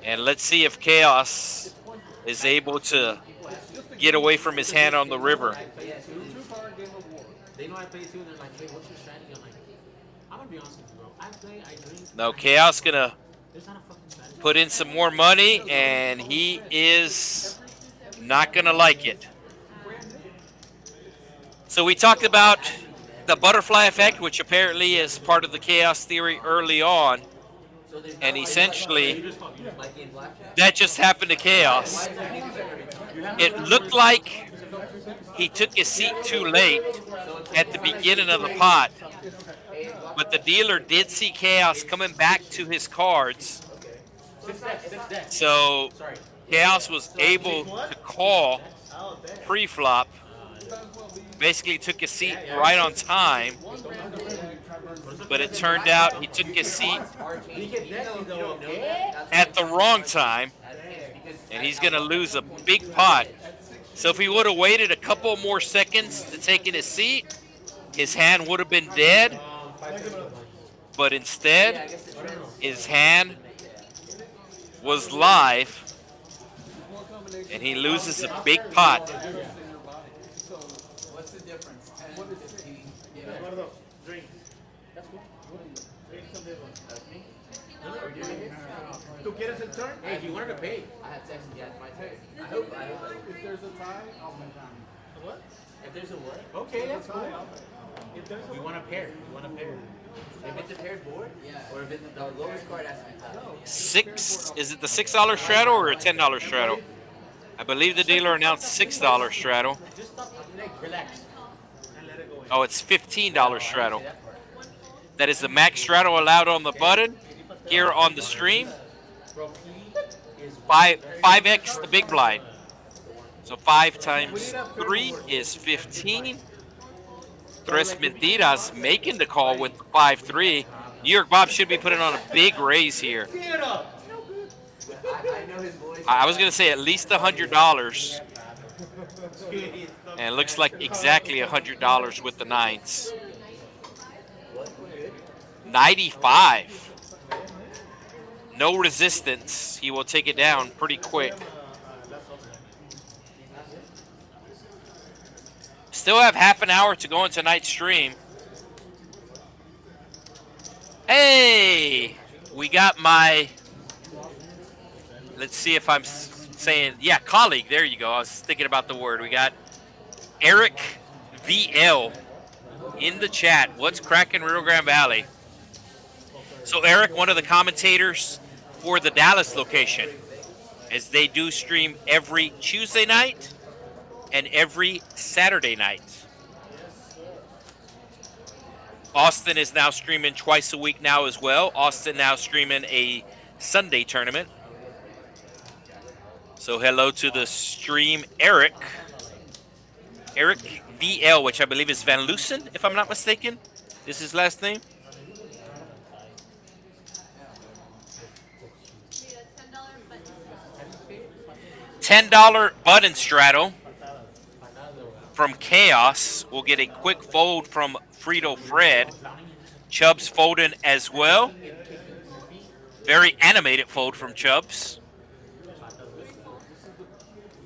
And let's see if Chaos is able to get away from his hand on the river. They know I play too, and they're like, hey, what's your strategy? I'm like, I'm gonna be honest with you, bro. I play, I drink. No, Chaos gonna There's not a fucking strategy. put in some more money, and he is not gonna like it. So we talked about the butterfly effect, which apparently is part of the Chaos theory early on, and essentially that just happened to Chaos. It looked like he took his seat too late at the beginning of the pot, but the dealer did see Chaos coming back to his cards, so Chaos was able to call pre-flop. Basically took his seat right on time, but it turned out he took his seat at the wrong time, and he's going to lose a big pot. So if he would have waited a couple more seconds to take in his seat, his hand would have been dead, but instead his hand was live, and he loses a big pot. What's the difference? 10, 15. Yeah. Drink. That's cool. That's me. ¿Tú quieres el turn? Hey, you wanted to pay. I have Texas. Yeah, it's my turn. I hope. If there's a tie, I'll bet time. What? If there's a what? Okay, that's cool. If there's We want a pair. We want a pair. If it's a pairs board, or if it's the lowest card has to be tied. Is it the $6 straddle or a $10 straddle? I believe the dealer announced $6 straddle. Just stop, like, relax. And let it go in. Oh, it's $15 straddle. That is the max straddle allowed on the button here on the stream. 5x the big blind. So 5 times 3 is 15. Tres Mentiras making the call with the 5-3. New York Bob should be putting on a big raise here. I know his voice. I was going to say at least $100. And it looks like exactly $100 with the 9s. 95. No resistance. He will take it down pretty quick. Still have half an hour to go in tonight's stream. Hey, we got my, let's see if I'm saying, yeah, colleague. There you go. I was thinking about the word. We got Eric VL in the chat. What's cracking Rio Grande Valley? So Eric, one of the commentators for the Dallas location, as they do stream every Tuesday night and every Saturday night. Austin is now streaming twice a week now as well. Austin now streaming a Sunday tournament. So hello to the stream, Eric. Eric VL, which I believe is Van Lucen, if I'm not mistaken. This is his last name. $10 button straddle from Chaos. We'll get a quick fold from Frito Fred. Chubbs folding as well. Very animated fold from Chubbs.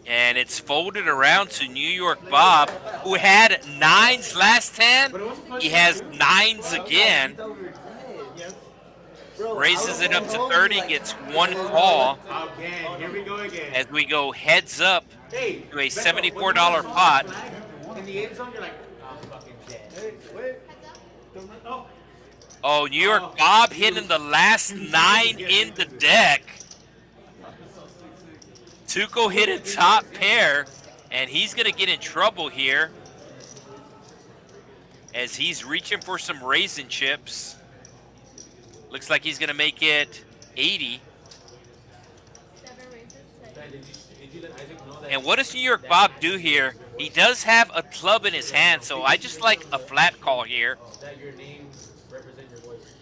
And it's folded around to New York Bob, who had 9s last hand. He has 9s again. Raises it up to 30, gets one call. Again, here we go again. As we go heads up Hey, to a $74 pot. in the end zone, you're like, I'm fucking dead. Oh, New York Bob hitting the last 9 in the deck. Tuco hit a top pair, and he's going to get in trouble here as he's reaching for some raisin chips. Looks like he's going to make it 80. Did you let Isaac know that? And what does New York Bob do here? He does have a club in his hand, so I just like a flat call here. That your name represent your voice.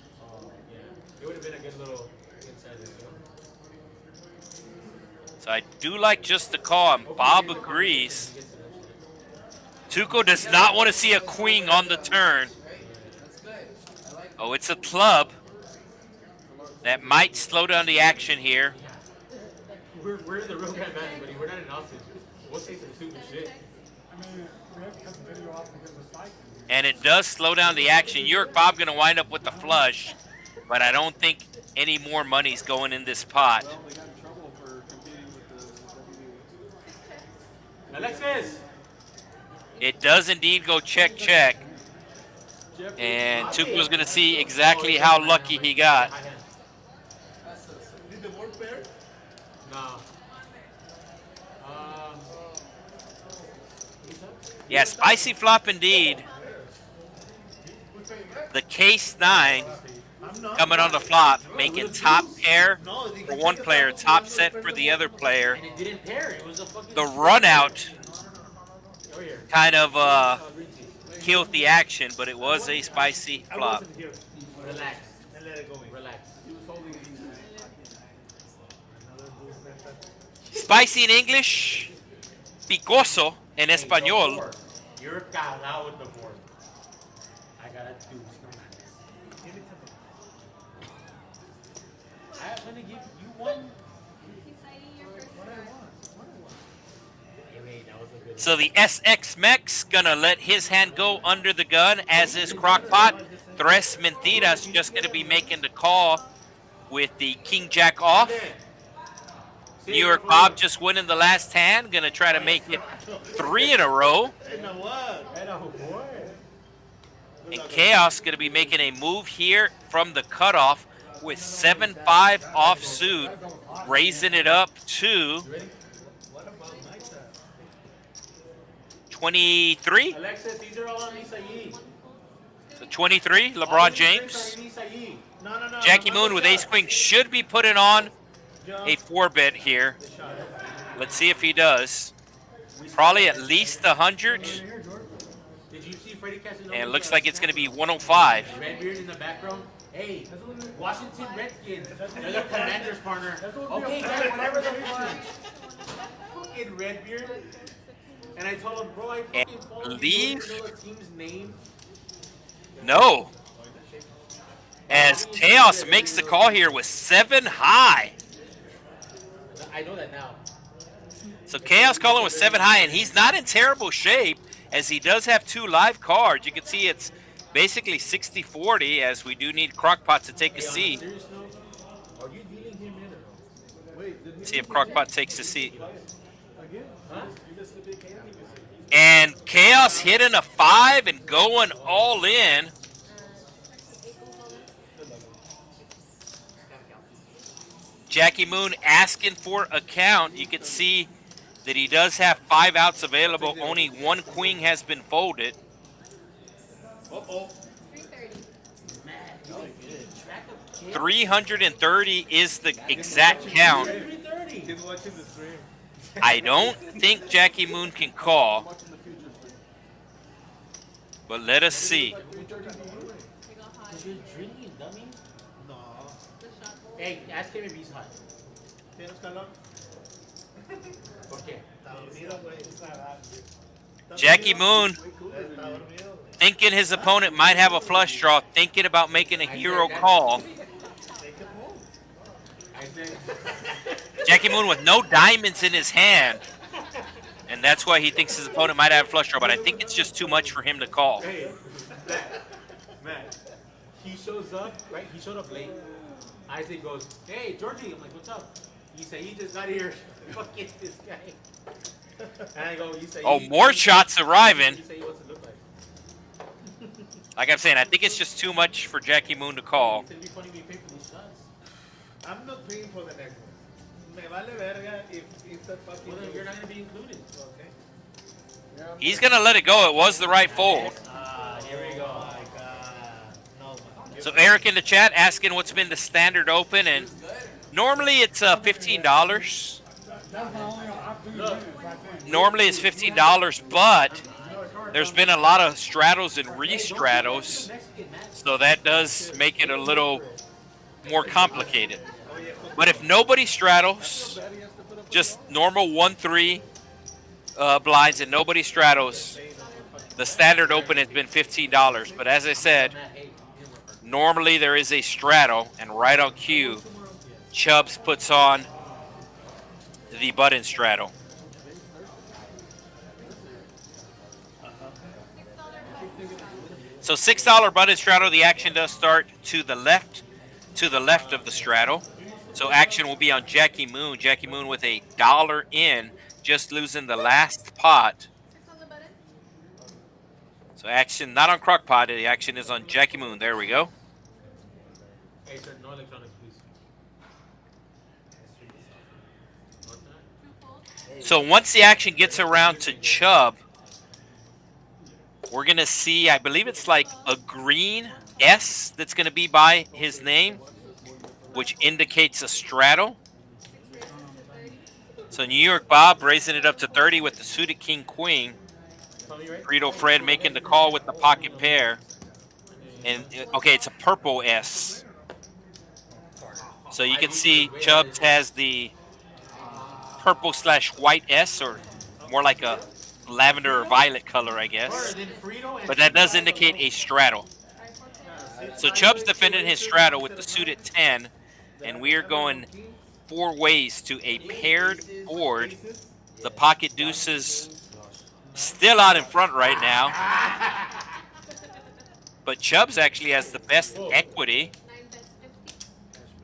Yeah. It would have been a good little insider, you know? So I do like just the call, and Bob agrees. Tuco does not want to see a queen on the turn. Oh, it's a club. That might slow down the action here. We're in the real Grand Valley, buddy. We're not in Austin. We'll say some stupid shit. I mean, we have to cut the video off because of cycling. And it does slow down the action. New York Bob going to wind up with the flush, but I don't think any more money's going in this pot. Well, they got in trouble for competing with the Alexis! It does indeed go check, check. And Tuco's going to see exactly how lucky he got. Did the board pair? No. Yeah, spicy flop indeed. The case 9 coming on the flop, making top pair for one player, top set for the other player. And it didn't pair. It was a fucking. The run out Over here. kind of killed the action, but it was a spicy flop. Relax. And let it go. Relax. Spicy in English, picoso en español. You're calado with the board. I gotta do I'm gonna give you one. Hey, that was a good So the SX Mex gonna let his hand go under the gun, as is Crockpot. Tres Mentiras just gonna be making the call with the King Jack off. New York Bob just winning the last hand, gonna try to make it 3 in a row. And Chaos gonna be making a move here from the cutoff with 7-5 offsuit, raising it up to 23. Alexis, these are all on Lisa Yee. So 23, LeBron James. Jackie Moon with ace queen should be putting on a 4-bet here. Let's see if he does. Probably at least 100. Did you see Freddie Casanova? And it looks like it's going to be 105. Redbeard in the background. Hey, Washington Redskins. They're the Commanders' partner. Okay, guys, whatever the fuck. Fucking Redbeard. And I told him, bro, I fucking followed you. Leave? You know the team's name? No. As Chaos makes the call here with 7 high. I know that now. So Chaos calling with 7 high, and he's not in terrible shape, as he does have 2 live cards. You can see it's basically 60-40, as we do need Crockpot to take a seat. Are you dealing him in or no? See if Crockpot takes a seat. And Chaos Chaos hitting a 5 and going all in. Jackie Moon asking for a count. You can see that he does have 5 outs available. Only 1 queen has been folded. 330 is the exact count. He's watching the stream. I don't think Jackie Moon can call, but let us see. You're drinking, dummy? No. Hey, ask him if he's hot. ¿Tienes calor? ¿Por qué? Está dormido, güey. Jackie Moon Está dormido, güey. thinking his opponent might have a flush draw, thinking about making a hero call. I said, Jackie Moon with no diamonds in his hand, and that's why he thinks his opponent might have a flush draw, but I think it's just too much for him to call. hey, Matt, he shows up, right? He showed up late. Isaac goes, hey, Georgie. I'm like, what's up? He said, he just got here. Fucking this guy. And I go, you say. Oh, more shots arriving. You say, what's it look like? Like I'm saying, I think it's just too much for Jackie Moon to call. It'd be funny if we pay for these shots. I'm not paying for the next one. Me vale verga if it's a fucking. Well, then you're not going to be included. Okay. He's going to let it go. It was the right fold. Ah, here we go. Oh my god. No, man. So Eric in the chat asking what's been the standard open, and normally it's $15. That's my only opportunity right then. Normally it's $15, but there's been a lot of straddles and re-straddles, so that does make it a little more complicated. But if nobody straddles, just normal 1-3 blinds and nobody straddles, the standard open has been $15. But as I said, normally there is a straddle, and right on cue, Chubbs puts on the button straddle. So $6 button straddle, the action does start to the left of the straddle. So action will be on Jackie Moon. Jackie Moon with $1 in, just losing the last pot. So action not on Crockpot, the action is on Jackie Moon. There we go. Hey, sir, no electronics, please. So once the action gets around to Chubb, we're going to see, I believe it's like a green S that's going to be by his name, which indicates a straddle. So New York Bob raising it up to 30 with the suited king queen. Frito Fred making the call with the pocket pair. And okay, it's a purple S. So you can see Chubbs has the purple/white S, or more like a lavender or violet color, I guess. But that does indicate a straddle. So Chubbs defending his straddle with the suited 10, and we are going 4 ways to a paired board. The pocket deuces still out in front right now. But Chubbs actually has the best equity.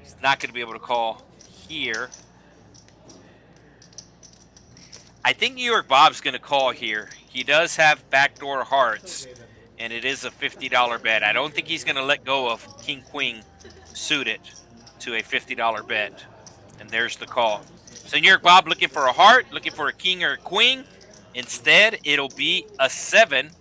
He's not going to be able to call here. I think New York Bob's going to call here. He does have backdoor hearts, and it is a $50 bet. I don't think he's going to let go of King Queen suited to a $50 bet. And there's the call. So New York Bob looking for a heart, looking for a king or a queen. Instead, it'll be a 7.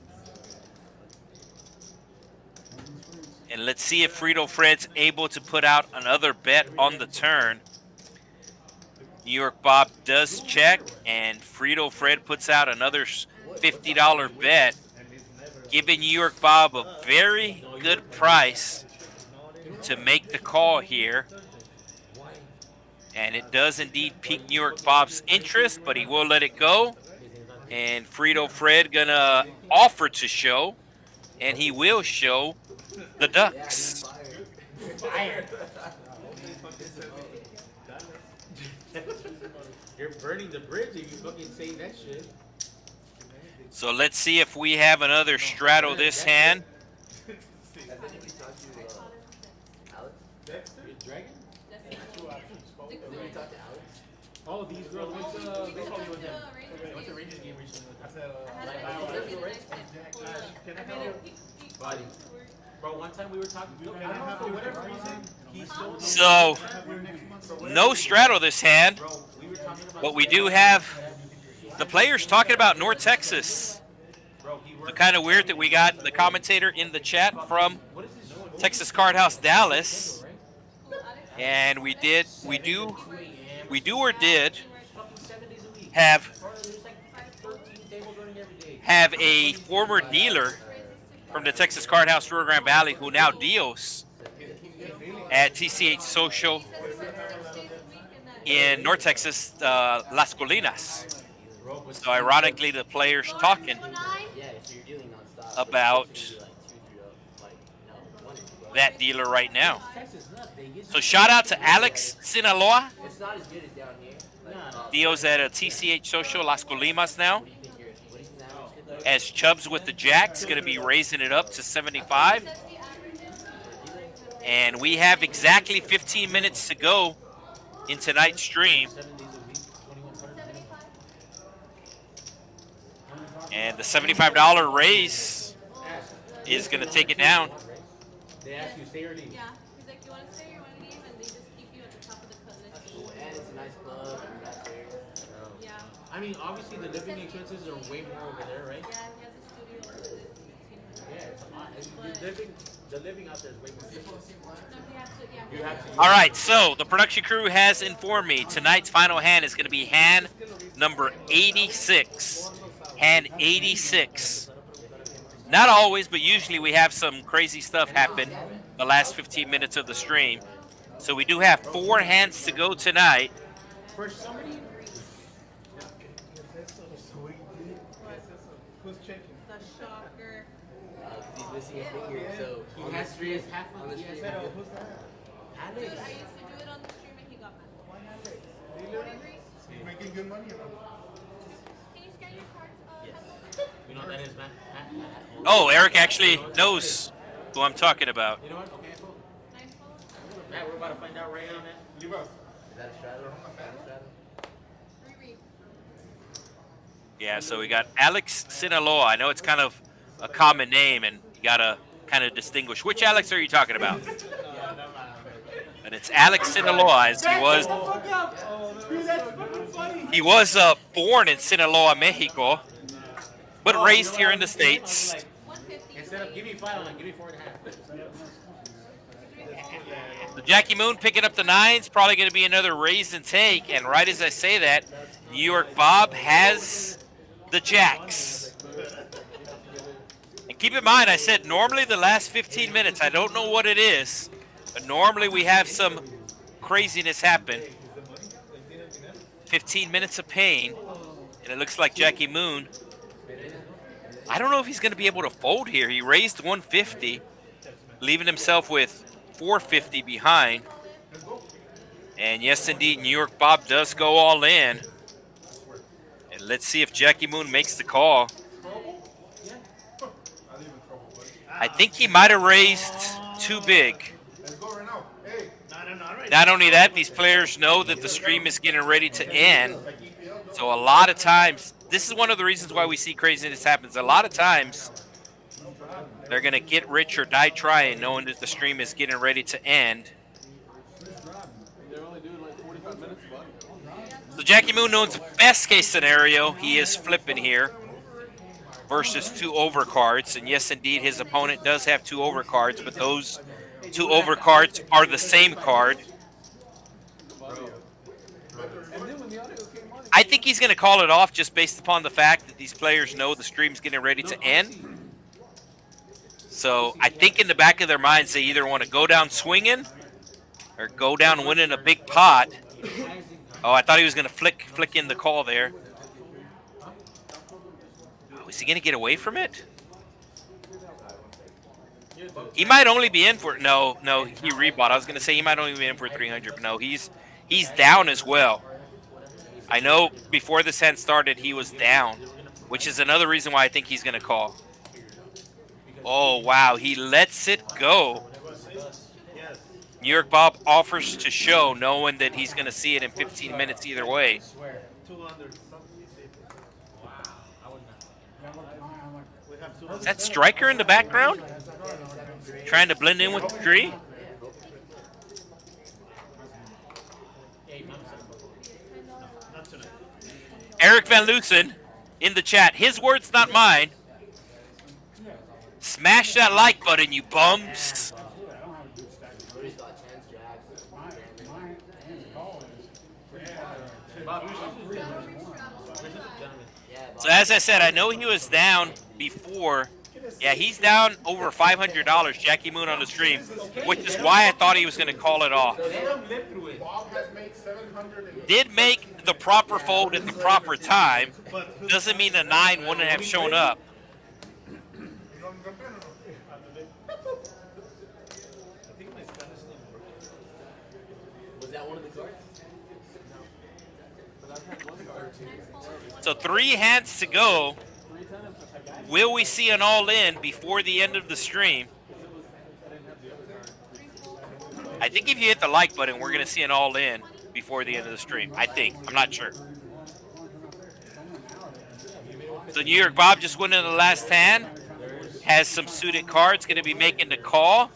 And let's see if Frito Fred's able to put out another bet on the turn. New York Bob does check, and Frito Fred puts out another $50 bet, giving New York Bob a very good price to make the call here. And it does indeed pique New York Bob's interest, but he will let it go. And Frito Fred gonna offer to show, and he will show the ducks. You're burning the bridge if you fucking say that shit. So let's see if we have another straddle this hand. Dragon? Oh, these girls went to baseball game with them. They went to Rangers game recently. Can I I help mean, you? he Buddy. goes to work. Bro, one time we were talking. I don't know, for whatever reason, he still. So, no straddle this hand, Bro, we were talking about. but we do have the players talking about North Texas. Bro, he So worked. kind of weird that we got the commentator in the chat from What is this? Texas Card House Dallas, Cool, Alex. and we did Fucking 7 days a week. have Bro, there's like 13 tables running every day. have a former dealer from the Texas Card House Rio Grande Valley who now deals at TCH Social He says 6 days a week and that. in North Texas, Las Colinas. So ironically, the players talking Yeah, so you're dealing nonstop. about Like 2, 3, like, no, 1 or 2. that dealer right now. Texas, not Vegas. So shout out to Alex Sinaloa, It's not as good as down here. Like, deals at a TCH Social Las Colinas now. what do you think what do you think the average kid though? As Chubbs with the Jacks going to be raising it up to 75. Says the average is And we have exactly 15 minutes to go in tonight's stream. 7 days a week, 2100. 75. And the $75 raise is going to take it down. They ask you stay or leave. Yeah. He's like, you want to stay or you want to leave? And they just keep you at the top of the cut list. Cool, and it's a nice club and that's there. Yeah. I mean, obviously the living expenses are way more over there, right? Yeah, he has a studio that is 1,500. Yeah, it's a lot. The living out there is way more expensive. No, he has to, yeah. You have to. All right, so the production crew has informed me tonight's final hand is going to be hand number 86. Hand 86. Not always, but usually we have some crazy stuff happen the last 15 minutes of the stream. So we do have 4 hands to go tonight. For somebody, Who's checking? The shocker. He's missing a finger, so he on the has street, half on the he street. has Who's that? Dude, Alex. I used to do it on the stream and he got mad. 43. You making good money or not? Can you scan your cards? You know what that is, man? Oh, Eric actually knows who I'm talking about. You know what? Okay, cool. Nice phone. Matt, we're about to find out right now, man. Leave us. Is that a straddle? Straddle? Reread. Yeah, so we got Alex Sinaloa. I know it's kind of a common name, and you gotta kind of distinguish. Which Alex are you talking about? And it's Alex Sinaloa, as he was born in Sinaloa, Mexico, but raised here in the States. 150. Instead of give me 5, give me 4.5. So Jackie Moon picking up the 9s, probably going to be another raise and take. And right as I say that, New York Bob has the Jacks. And keep in mind, I said normally the last 15 minutes, I don't know what it is, but normally we have some craziness happen. 15 minutes of pain, and it looks like Jackie Moon. I don't know if he's going to be able to fold here. He raised 150, leaving himself with 450 behind. And yes, indeed, New York Bob does go all in. And let's see if Jackie Moon makes the call. I think he might have raised too big. Let's go right now. Hey. Not only that, these players know that the stream is getting ready to end. So a lot of times, this is one of the reasons why we see craziness happens. A lot of times, they're going to get rich or die trying, knowing that the stream is getting ready to end. They're only doing like 45 minutes, bud. So Jackie Moon knows the best case scenario, he is flipping here versus 2 overcards. And yes, indeed, his opponent does have 2 overcards, but those 2 overcards are the same card. And then when the audio came on, I think he's going to call it off just based upon the fact that these players know the stream's getting ready to end. So I think in the back of their minds, they either want to go down swinging or go down winning a big pot. Oh, I thought he was going to flick in the call there. Oh, is he going to get away from it? He might only be in for no, he rebought. I was going to say he might only be in for 300, but no, he's down as well. I know before this hand started, he was down, which is another reason why I think he's going to call. Oh, wow, he lets it go. New York Bob offers to show, knowing that he's going to see it in 15 minutes either way. Is that Striker in the background? Trying to blend in with the tree? Eric Van Loosen in the chat. His words, not mine. Smash that like button, you bums. So as I said, I know he was down before. Yeah, he's down over $500, Jackie Moon on the stream, which is why I thought he was going to call it off. Did make the proper fold at the proper time. Doesn't mean the 9 wouldn't have shown up. Was that one of the cards? So 3 hands to go. Will we see an all-in before the end of the stream? I think if you hit the like button, we're going to see an all-in before the end of the stream. I think. I'm not sure. So New York Bob just went in the last hand. Has some suited cards. Going to be making the call.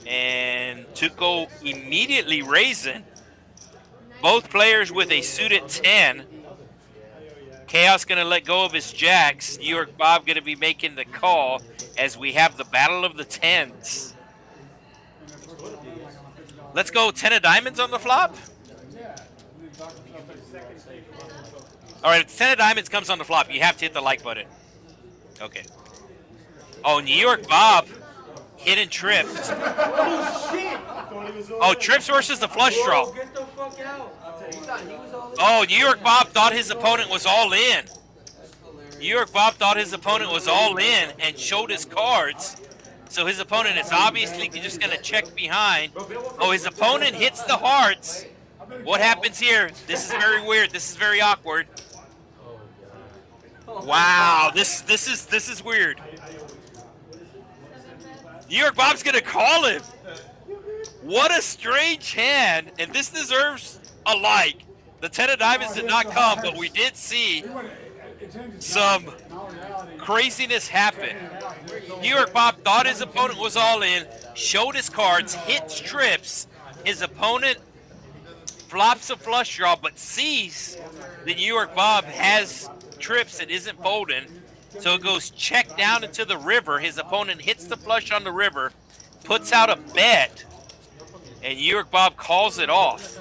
And Tuco immediately raising. Both players with a suited 10. Chaos going to let go of his jacks. New York Bob going to be making the call as we have the battle of the 10s. Let's go 10 of diamonds on the flop. All right, if 10 of diamonds comes on the flop, you have to hit the like button. Okay. Oh, New York Bob hitting trips. Oh, trips versus the flush draw. Get the fuck out. Oh, New York Bob thought his opponent was all in. New York Bob thought his opponent was all in and showed his cards. So his opponent is obviously just going to check behind. Oh, his opponent hits the hearts. What happens here? This is very weird. This is very awkward. Wow, this is weird. New York Bob's going to call him. What a strange hand, and this deserves a like. The 10 of diamonds did not come, but we did see some craziness happen. New York Bob thought his opponent was all in, showed his cards, hits trips. His opponent flops a flush draw, but sees that New York Bob has trips and isn't folding. So it goes check down into the river. His opponent hits the flush on the river, puts out a bet, and New York Bob calls it off.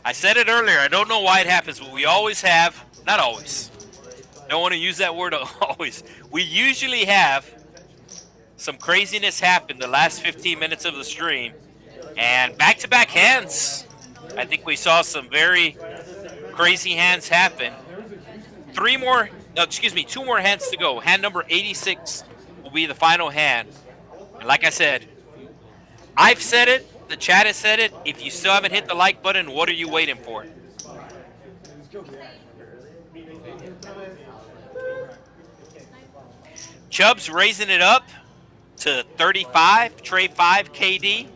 I said it earlier, I don't know why it happens, but we always have, not always, don't want to use that word always, we usually have some craziness happen the last 15 minutes of the stream, and back-to-back hands. I think we saw some very crazy hands happen. Two more hands to go. Hand number 86 will be the final hand. And like I said, I've said it, the chat has said it. If you still haven't hit the like button, what are you waiting for? Chubb's raising it up to 35, tray 5 KD.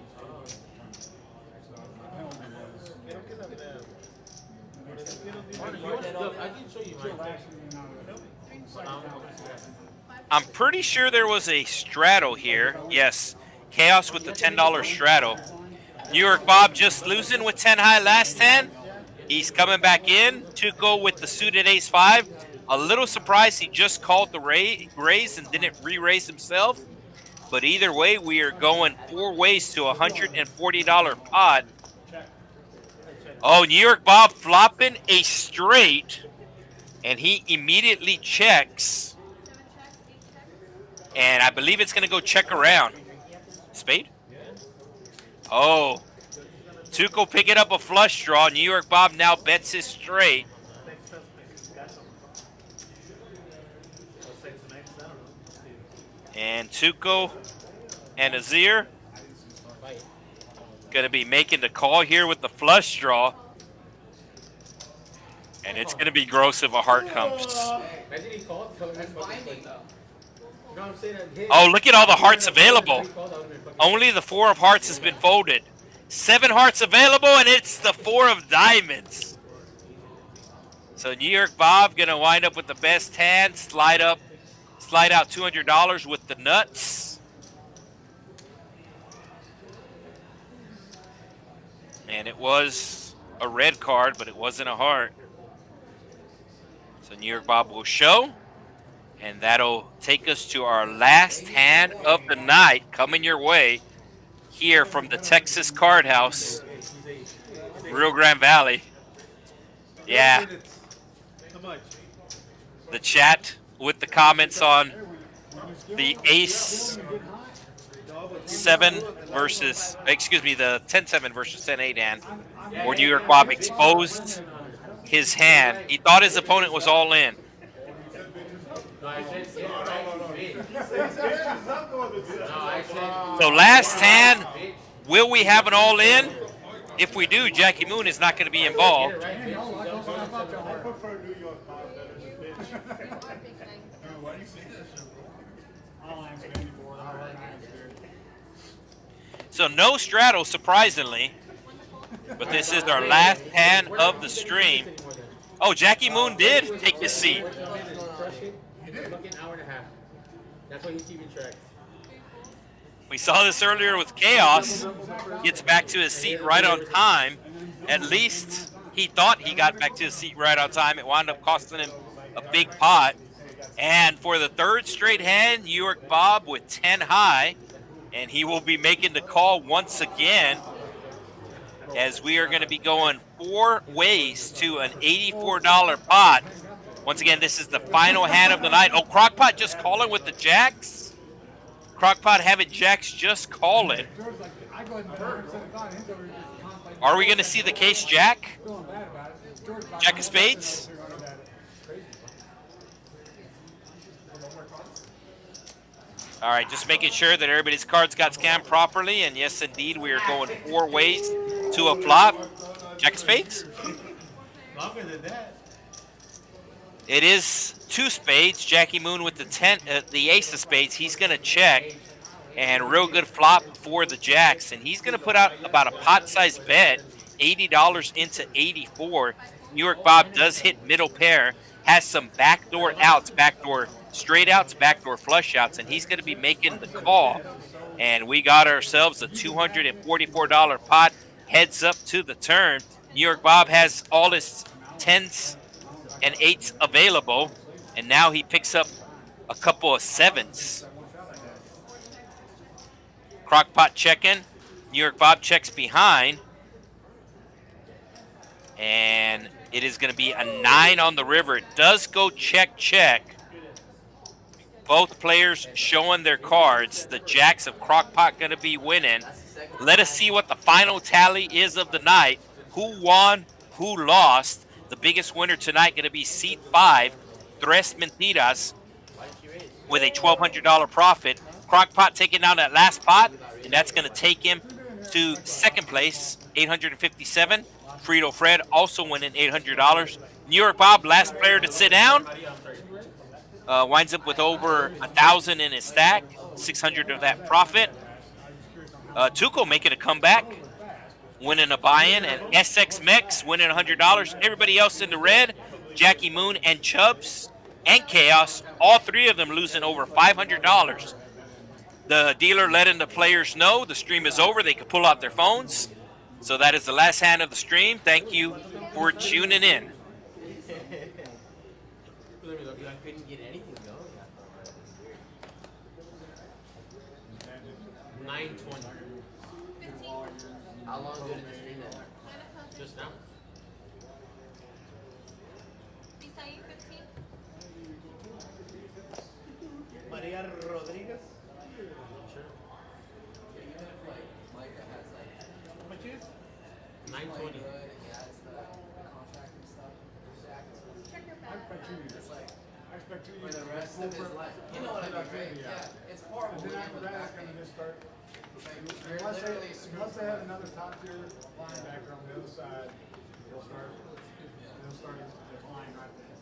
I'm pretty sure there was a straddle here. Yes, Chaos with the $10 straddle. New York Bob just losing with 10 high last hand. He's coming back in. Tuco with the suited ace-5. A little surprised he just called the raise and didn't re-raise himself. But either way, we are going 4 ways to a $140 pot. Oh, New York Bob flopping a straight. And he immediately checks. And I believe it's going to go check around. Spade? Oh. Tuco picking up a flush draw. New York Bob now bets his straight. And Tuco and Azir going to be making the call here with the flush draw. And it's going to be gross if a heart comes. You know what I'm saying? That hit. Oh, look at all the hearts available. Only the 4 of hearts has been folded. 7 hearts available, and it's the 4 of diamonds. So New York Bob gonna wind up with the best hand. Slide out $200 with the nuts. And it was a red card, but it wasn't a heart. So New York Bob will show. And that'll take us to our last hand of the night coming your way here from the Texas Card House, Rio Grande Valley. Yeah. How much? The chat with the comments on the ace 7 versus, excuse me, the 10-7 versus 10-8 hand, where New York Bob exposed his hand. He thought his opponent was all in. So last hand, will we have an all in? If we do, Jackie Moon is not going to be involved. I prefer New York Bob better than bitch. Why do you say that? I don't answer anymore. I don't answer. So no straddle, surprisingly. But this is our last hand of the stream. Oh, Jackie Moon did take his seat. Fucking hour and a half. That's why he's keeping track. We saw this earlier with Chaos. Gets back to his seat right on time. At least he thought he got back to his seat right on time. It wound up costing him a big pot. And for the 3rd straight hand, New York Bob with 10 high. And he will be making the call once again, as we are going to be going 4 ways to an $84 pot. Once again, this is the final hand of the night. Oh, Crockpot just calling with the jacks. Crockpot having jacks just calling. Are we going to see the case jack? Jack of spades? All right, just making sure that everybody's cards got scanned properly. And yes, indeed, we are going 4 ways to a flop. Jack of spades? Longer than that. It is 2 spades. Jackie Moon with the ace of spades. He's going to check. And real good flop for the jacks. And he's going to put out about a pot-sized bet, $80 into 84. New York Bob does hit middle pair. Has some backdoor outs, backdoor straight outs, backdoor flush outs. And he's going to be making the call. And we got ourselves a $244 pot. Heads up to the turn. New York Bob has all his 10s and 8s available, and now he picks up a couple of 7s. Crockpot checking. New York Bob checks behind. And it is going to be a 9 on the river. It does go check, check. Both players showing their cards. The jacks of Crockpot going to be winning. Let us see what the final tally is of the night. Who won, who lost. The biggest winner tonight going to be seat 5, Tres Mentiras, with a $1,200 profit. Crockpot taking down that last pot, and that's going to take him to 2nd place, $857. Frito Fred also winning $800. New York Bob, last player to sit down, winds up with over 1,000 in his stack, 600 of that profit. Tuco making a comeback, winning a buy-in, and SX Mex winning $100. Everybody else in the red, Jackie Moon and Chubbs and Chaos, all 3 of them losing over $500. The dealer letting the players know the stream is over. They can pull out their phones. So that is the last hand of the stream. Thank you for tuning in. I couldn't get anything going. 9:20. How long did it stream that? Just now. Beside 15? Maria Rodriguez. Sure. Even if like Micah has like How much is? like 9:20. good and he has the contract and stuff. Check your I back. expect you to. It's like I expect you for to. the rest of his life. You know what I mean, right? Yeah. It's horrible. And then when after you're that, it's back going to just start. You're Unless literally they have another top tier linebacker on the other side, they'll start decline right there.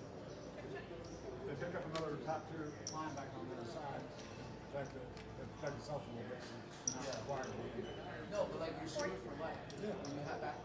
If they pick up another top tier linebacker on the other side, protect it, to protect yourself a little bit, so you're not required to be in there. No, but like you're suing for what? Yeah. When you have back